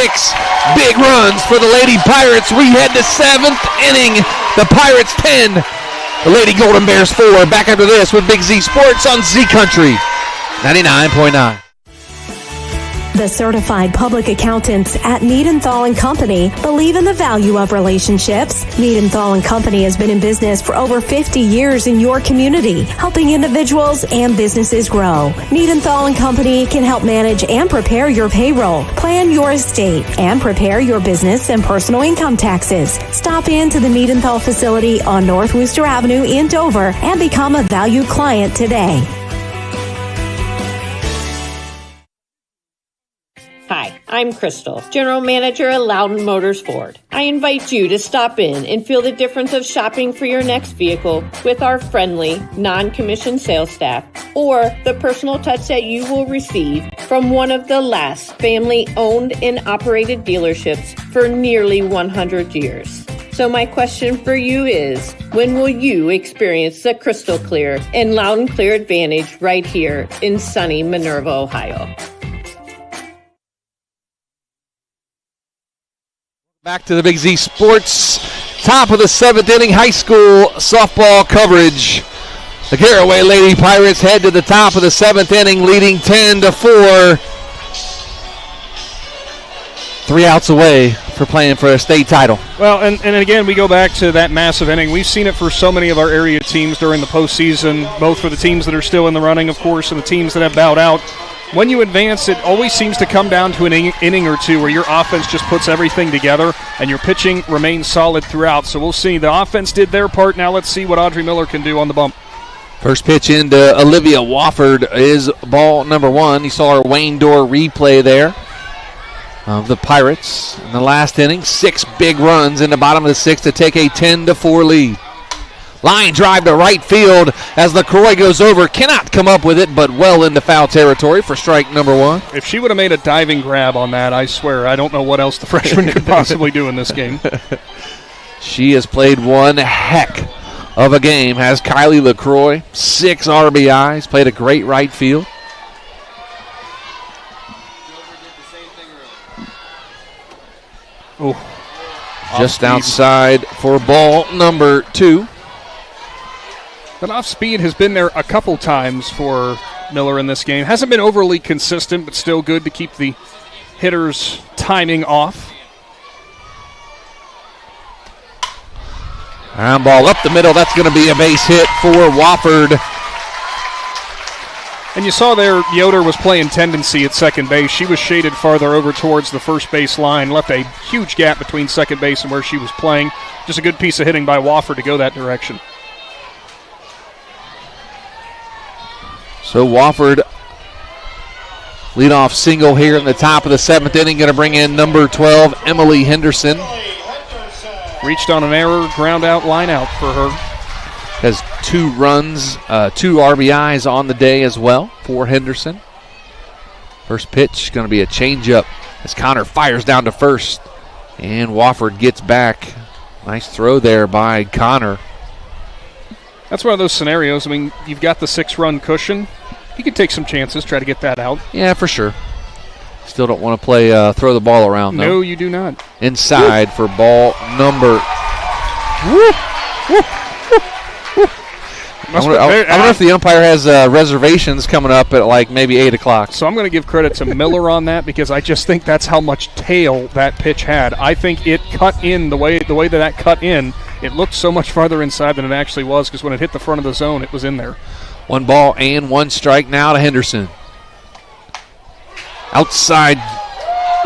big runs for the Lady Pirates. We head to 7th inning. The Pirates 10. The Lady Golden Bears 4. Back after this with Big Z Sports on Z Country 99.9. The certified public accountants at Niedenthal & Company believe in the value of relationships. Niedenthal & Company has been in business for over 50 years in your community, helping individuals and businesses grow. Niedenthal & Company can help manage and prepare your payroll, plan your estate, and prepare your business and personal income taxes. Stop in to the Niedenthal facility on North Worcester Avenue in Dover and become a valued client today. Hi, I'm Crystal, General Manager at Loudon Motors Ford. I invite you to stop in and feel the difference of shopping for your next vehicle with our friendly, non-commissioned sales staff, or the personal touch that you will receive from one of the last family-owned and operated dealerships for nearly 100 years. So my question for you is, when will you experience the crystal clear and Loudon Clear Advantage right here in sunny Minerva, Ohio? Back to the Big Z Sports, top of the 7th inning, high school softball coverage. The Garaway Lady Pirates head to the top of the 7th inning, leading 10-4. 3 outs away for playing for a state title. Well, and again, we go back to that massive inning. We've seen it for so many of our area teams during the postseason, both for the teams that are still in the running, of course, and the teams that have bowed out. When you advance, it always seems to come down to an inning or two where your offense just puts everything together and your pitching remains solid throughout. So we'll see. The offense did their part. Now let's see what Audrey Miller can do on the bump. First pitch into Olivia Wofford is ball number 1. You saw our Wayne Dorr replay there of the Pirates in the last inning. 6 big runs in the bottom of the 6th to take a 10-4 lead. Line drive to right field as LaCroix goes over. Cannot come up with it, but well into foul territory for strike number 1. If she would have made a diving grab on that, I swear, I don't know what else the freshman could possibly do in this game. She has played one heck of a game, has Kylie LaCroix. 6 RBIs, played a great right field. Oh, just outside for ball number 2. That off speed has been there a couple times for Miller in this game. Hasn't been overly consistent, but still good to keep the hitters' timing off. Ground ball up the middle. That's going to be a base hit for Wofford. And you saw there Yoder was playing tendency at second base. She was shaded farther over towards the first base line, left a huge gap between second base and where she was playing. Just a good piece of hitting by Wofford to go that direction. So Wofford Leadoff single here in the top of the 7th inning. Going to bring in number 12, Emily Henderson. Reached on an error, ground out, line out for her. Has 2 runs, 2 RBIs on the day as well for Henderson. First pitch going to be a changeup as Connor fires down to first. And Wofford gets back. Nice throw there by Connor. That's one of those scenarios. I mean, you've got the 6-run cushion. You could take some chances, try to get that out. Yeah, for sure. Still don't want to play throw the ball around, though. No, you do not. Inside for ball number. I wonder if the umpire has reservations coming up at like maybe 8 o'clock. So I'm going to give credit to Miller on that because I just think that's how much tail that pitch had. I think it cut in the way that cut in. It looked so much farther inside than it actually was because when it hit the front of the zone, it was in there. 1 ball and 1 strike now to Henderson. Outside.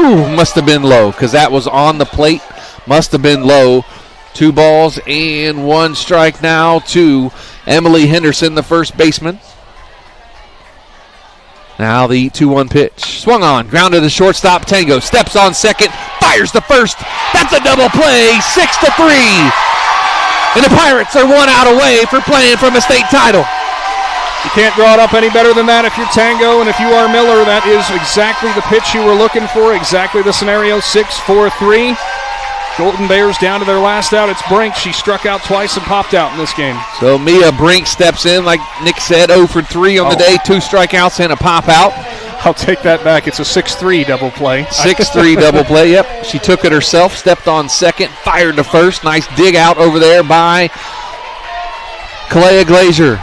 Ooh, must have been low because that was on the plate. Must have been low. 2 balls and 1 strike now to Emily Henderson, the first baseman. Now the 2-1 pitch. Swung on, grounded to shortstop. Tango steps on second, fires the first. That's a double play, 6-3. And the Pirates are 1 out away for playing from a state title. You can't draw it up any better than that if you're Tango, and if you are Miller, that is exactly the pitch you were looking for, exactly the scenario, 6-4-3. Golden Bears down to their last out. It's Brink. She struck out twice and popped out in this game. So Mia Brink steps in, like Nick said, 0 for 3 on the day, 2 strikeouts and a pop out. I'll take that back. It's a 6-3 double play. 6-3 double play, yep. She took it herself, stepped on second, fired to first. Nice dig out over there by Kalea Glazier.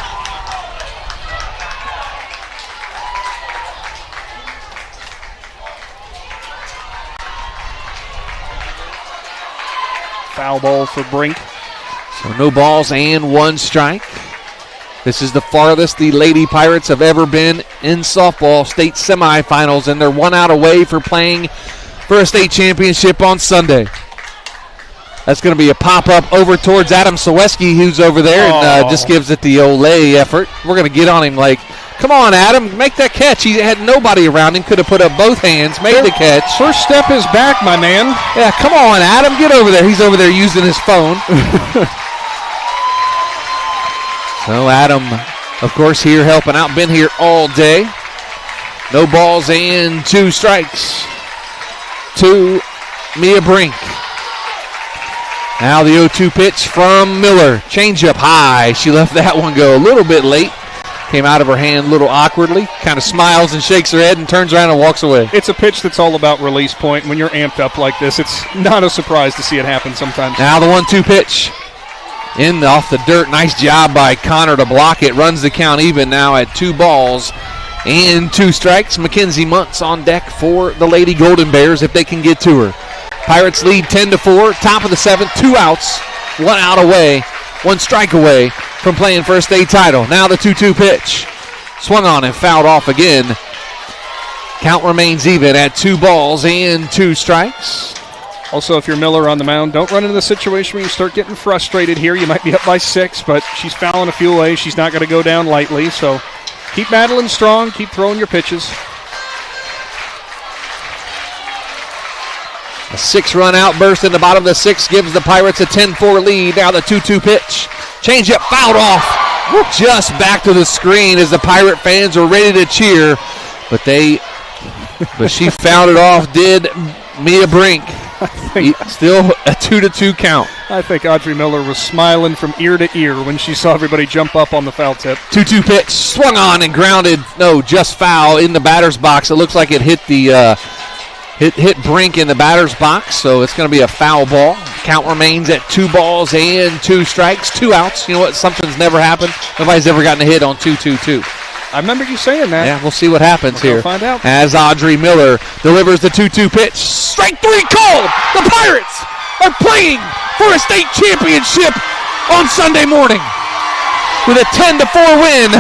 Foul ball for Brink. So no balls and 1 strike. This is the farthest the Lady Pirates have ever been in softball state semifinals, and they're 1 out away for playing for a state championship on Sunday. That's going to be a pop-up over towards Adam Saweski, who's over there, and just gives it the Olay effort. We're going to get on him like, come on, Adam, make that catch. He had nobody around him, could have put up both hands, made the catch. First step is back, my man. Yeah, come on, Adam, get over there. He's over there using his phone. So Adam, of course, here helping out, been here all day. No balls and 2 strikes to Mia Brink. Now the 0-2 pitch from Miller. Changeup high. She left that one go a little bit late. Came out of her hand a little awkwardly. Kind of smiles and shakes her head and turns around and walks away. It's a pitch that's all about release point. When you're amped up like this, it's not a surprise to see it happen sometimes. Now the 1-2 pitch. In off the dirt. Nice job by Connor to block it. Runs the count even now at 2 balls and 2 strikes. Mackenzie Muntz on deck for the Lady Golden Bears if they can get to her. Pirates lead 10-4. Top of the 7th. 2 outs. 1 out away. 1 strike away from playing for a state title. Now the 2-2 pitch. Swung on and fouled off again. Count remains even at 2 balls and 2 strikes. Also, if you're Miller on the mound, don't run into the situation where you start getting frustrated here. You might be up by 6, but she's fouling a few away. She's not going to go down lightly, so keep battling strong. Keep throwing your pitches. A 6-run outburst in the bottom of the 6th gives the Pirates a 10-4 lead. Now the 2-2 pitch. Changeup fouled off. Just back to the screen as the Pirate fans are ready to cheer. But she fouled it off, did Mia Brink. Still a 2-2 count. I think Audrey Miller was smiling from ear to ear when she saw everybody jump up on the foul tip. 2-2 pitch. Swung on and grounded. No, just foul in the batter's box. It looks like it hit the... Hit Brink in the batter's box, so it's going to be a foul ball. Count remains at 2 balls and 2 strikes, 2 outs. You know what? Something's never happened. Nobody's ever gotten a hit on 2-2-2. I remember you saying that. Yeah, we'll see what happens here. We'll find out. As Audrey Miller delivers the 2-2 pitch. Strike 3 called. The Pirates are playing for a state championship on Sunday morning with a 10-4 win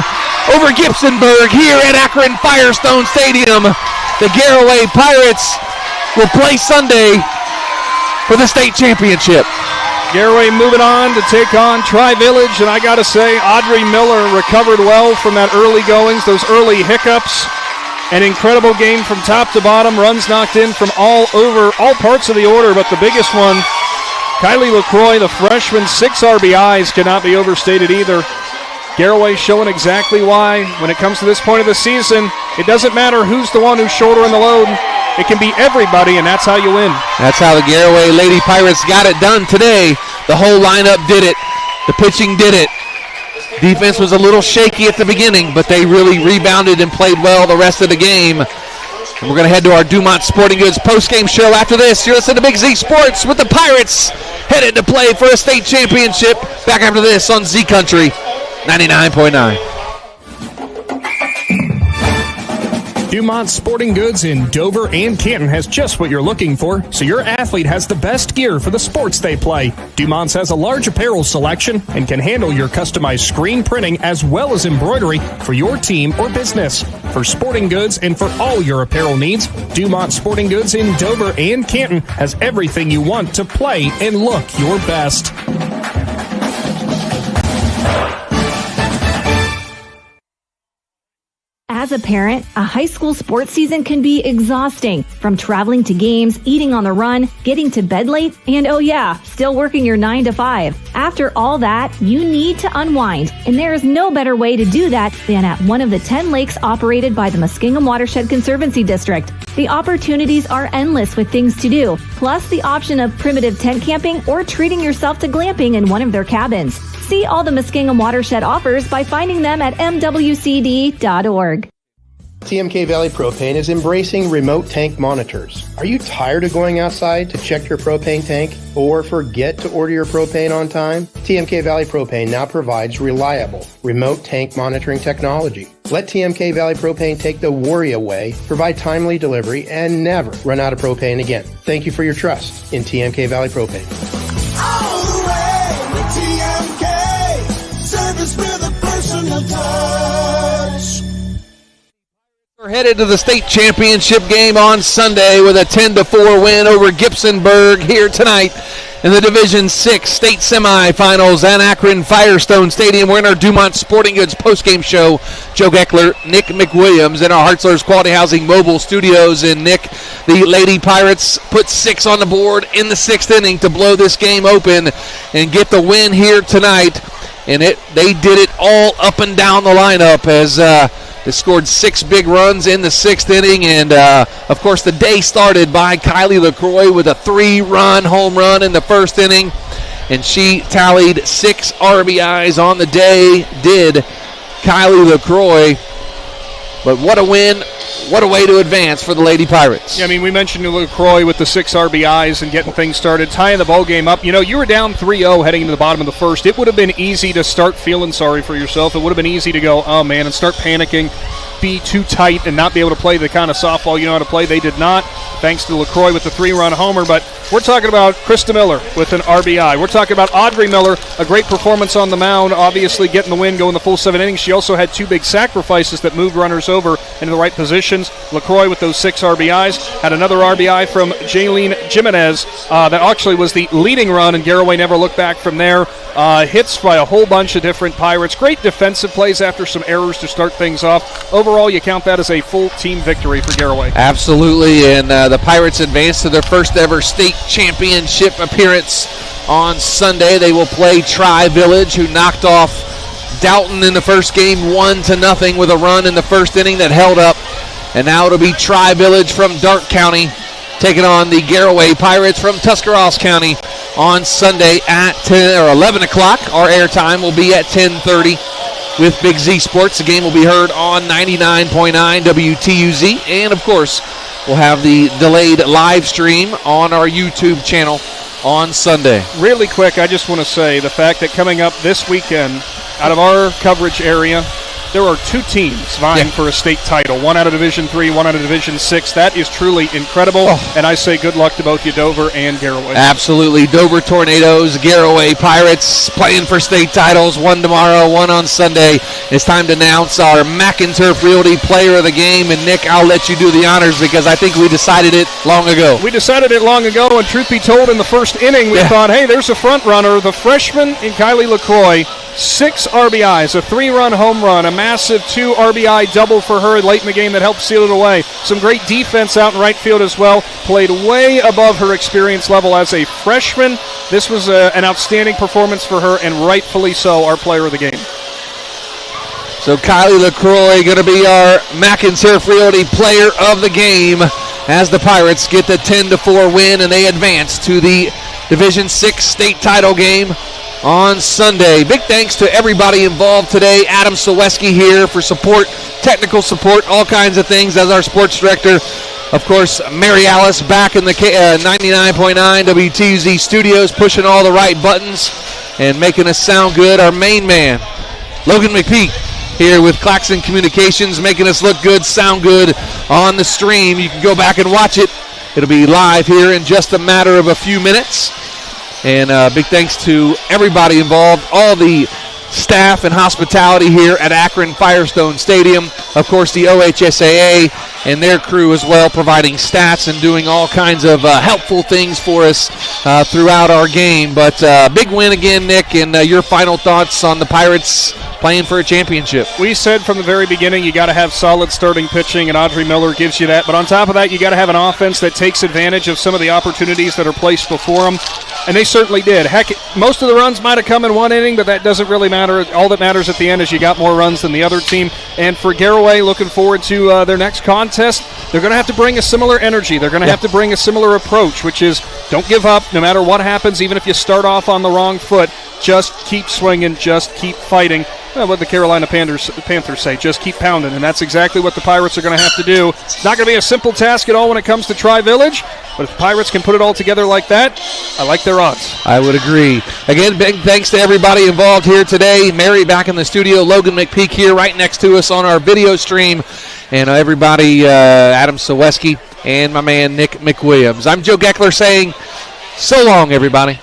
over Gibsonburg here at Akron Firestone Stadium. The Garaway Pirates will play Sunday for the state championship. Garaway moving on to take on Tri-Village, and I got to say, Audrey Miller recovered well from that early goings, those early hiccups. An incredible game from top to bottom. Runs knocked in from all parts of the order, but the biggest one, Kylie LaCroix, the freshman, 6 RBIs, cannot be overstated either. Garaway showing exactly why. When it comes to this point of the season, it doesn't matter who's the one who's shouldering the load. It can be everybody, and that's how you win. That's how the Garaway Lady Pirates got it done today. The whole lineup did it. The pitching did it. Defense was a little shaky at the beginning, but they really rebounded and played well the rest of the game. And we're going to head to our Dumont Sporting Goods postgame show after this. You're listening to Big Z Sports with the Pirates headed to play for a state championship. Back after this on Z Country 99.9. Dumont Sporting Goods in Dover and Canton has just what you're looking for, so your athlete has the best gear for the sports they play. Dumont's has a large apparel selection and can handle your customized screen printing as well as embroidery for your team or business. For sporting goods and for all your apparel needs, Dumont Sporting Goods in Dover and Canton has everything you want to play and look your best. As a parent, a high school sports season can be exhausting. From traveling to games, eating on the run, getting to bed late, and oh yeah, still working your 9 to 5. After all that, you need to unwind, and there is no better way to do that than at one of the 10 lakes operated by the Muskingum Watershed Conservancy District. The opportunities are endless with things to do, plus the option of primitive tent camping or treating yourself to glamping in one of their cabins. See all the Muskingum Watershed offers by finding them at mwcd.org. TMK Valley Propane is embracing remote tank monitors. Are you tired of going outside to check your propane tank or forget to order your propane on time? TMK Valley Propane now provides reliable remote tank monitoring technology. Let TMK Valley Propane take the worry away, provide timely delivery, and never run out of propane again. Thank you for your trust in TMK Valley Propane. All the way with TMK, service with a personal touch. We're headed to the state championship game on Sunday with a 10-4 win over Gibsonburg here tonight in the Division 6 state semifinals at Akron Firestone Stadium. We're in our Dumont Sporting Goods postgame show. Joe Geckler, Nick McWilliams in our Hartzler's Quality Housing mobile studios. And Nick, the Lady Pirates put 6 on the board in the 6th inning to blow this game open and get the win here tonight. And they did it all up and down the lineup as they scored 6 big runs in the 6th inning, and, of course, the day started by Kylie LaCroix with a 3-run home run in the 1st inning, and she tallied 6 RBIs on the day, did Kylie LaCroix. But what a win, what a way to advance for the Lady Pirates. Yeah, I mean, we mentioned LaCroix with the 6 RBIs and getting things started, tying the ball game up. You know, you were down 3-0 heading into the bottom of the 1st. It would have been easy to start feeling sorry for yourself. It would have been easy to go, oh, man, and start panicking, be too tight, and not be able to play the kind of softball you know how to play. They did not, thanks to LaCroix with the 3-run homer. But we're talking about Krista Miller with an RBI. We're talking about Audrey Miller, a great performance on the mound, obviously getting the win, going the full 7 innings. She also had 2 big sacrifices that moved runners over into the right positions. LaCroix with those 6 RBIs. Had another RBI from Jaylene Jimenez that actually was the leading run, and Garaway never looked back from there. Hits by a whole bunch of different Pirates. Great defensive plays after some errors to start things off. Overall, you count that as a full team victory for Garaway. Absolutely, and the Pirates advance to their first ever state championship appearance on Sunday. They will play Tri-Village, who knocked off Dalton in the first game 1-0 with a run in the 1st inning that held up. And now it'll be Tri-Village from Dark County taking on the Garaway Pirates from Tuscarawas County on Sunday at 11 o'clock. Our airtime will be at 10:30 with Big Z Sports. The game will be heard on 99.9 WTUZ. And, of course, we'll have the delayed live stream on our YouTube channel on Sunday. Really quick, I just want to say the fact that coming up this weekend, out of our coverage area, there are 2 teams vying for a state title, one out of Division 3, one out of Division 6. That is truly incredible, and I say good luck to both you, Dover and Garaway. Absolutely. Dover Tornadoes, Garaway Pirates playing for state titles, one tomorrow, one on Sunday. It's time to announce our McInturf Realty Player of the Game, and Nick, I'll let you do the honors because I think we decided it long ago. We decided it long ago, and truth be told, in the 1st inning, we thought, hey, there's a front runner. The freshman in Kylie LaCroix 6 RBIs, a 3-run home run, a massive 2 RBI double for her late in the game that helped seal it away. Some great defense out in right field as well. Played way above her experience level as a freshman. This was an outstanding performance for her, and rightfully so, our player of the game. So Kylie LaCroix going to be our McInturf Realty player of the game as the Pirates get the 10-4 win, and they advance to the Division VI state title game on Sunday. Big thanks to everybody involved today. Adam Saweski here for support, technical support, all kinds of things as our sports director. Of course, Mary Alice back in the 99.9 WTUZ studios, pushing all the right buttons and making us sound good. Our main man, Logan McPeek, here with Claxon Communications, making us look good, sound good on the stream. You can go back and watch it. It'll be live here in just a matter of a few minutes. And big thanks to everybody involved, all the staff and hospitality here at Akron Firestone Stadium. Of course, the OHSAA and their crew as well, providing stats and doing all kinds of helpful things for us throughout our game. But big win again, Nick, and your final thoughts on the Pirates playing for a championship. We said from the very beginning you got to have solid starting pitching, and Audrey Miller gives you that. But on top of that, you got to have an offense that takes advantage of some of the opportunities that are placed before them, and they certainly did. Heck, most of the runs might have come in one inning, but that doesn't really matter. All that matters at the end is you got more runs than the other team. And for Garaway, looking forward to their next contest. They're going to have to bring a similar energy. They're going to have to bring a similar approach, which is don't give up no matter what happens, even if you start off on the wrong foot. Just keep swinging, just keep fighting. Well, what the Carolina Panthers say, just keep pounding, and that's exactly what the Pirates are going to have to do. It's not going to be a simple task at all when it comes to Tri-Village, but if the Pirates can put it all together like that, I like their odds. I would agree. Again, big thanks to everybody involved here today. Mary back in the studio, Logan McPeek here right next to us on our video stream, and everybody, Adam Saweski and my man Nick McWilliams. I'm Joe Geckler saying so long, everybody.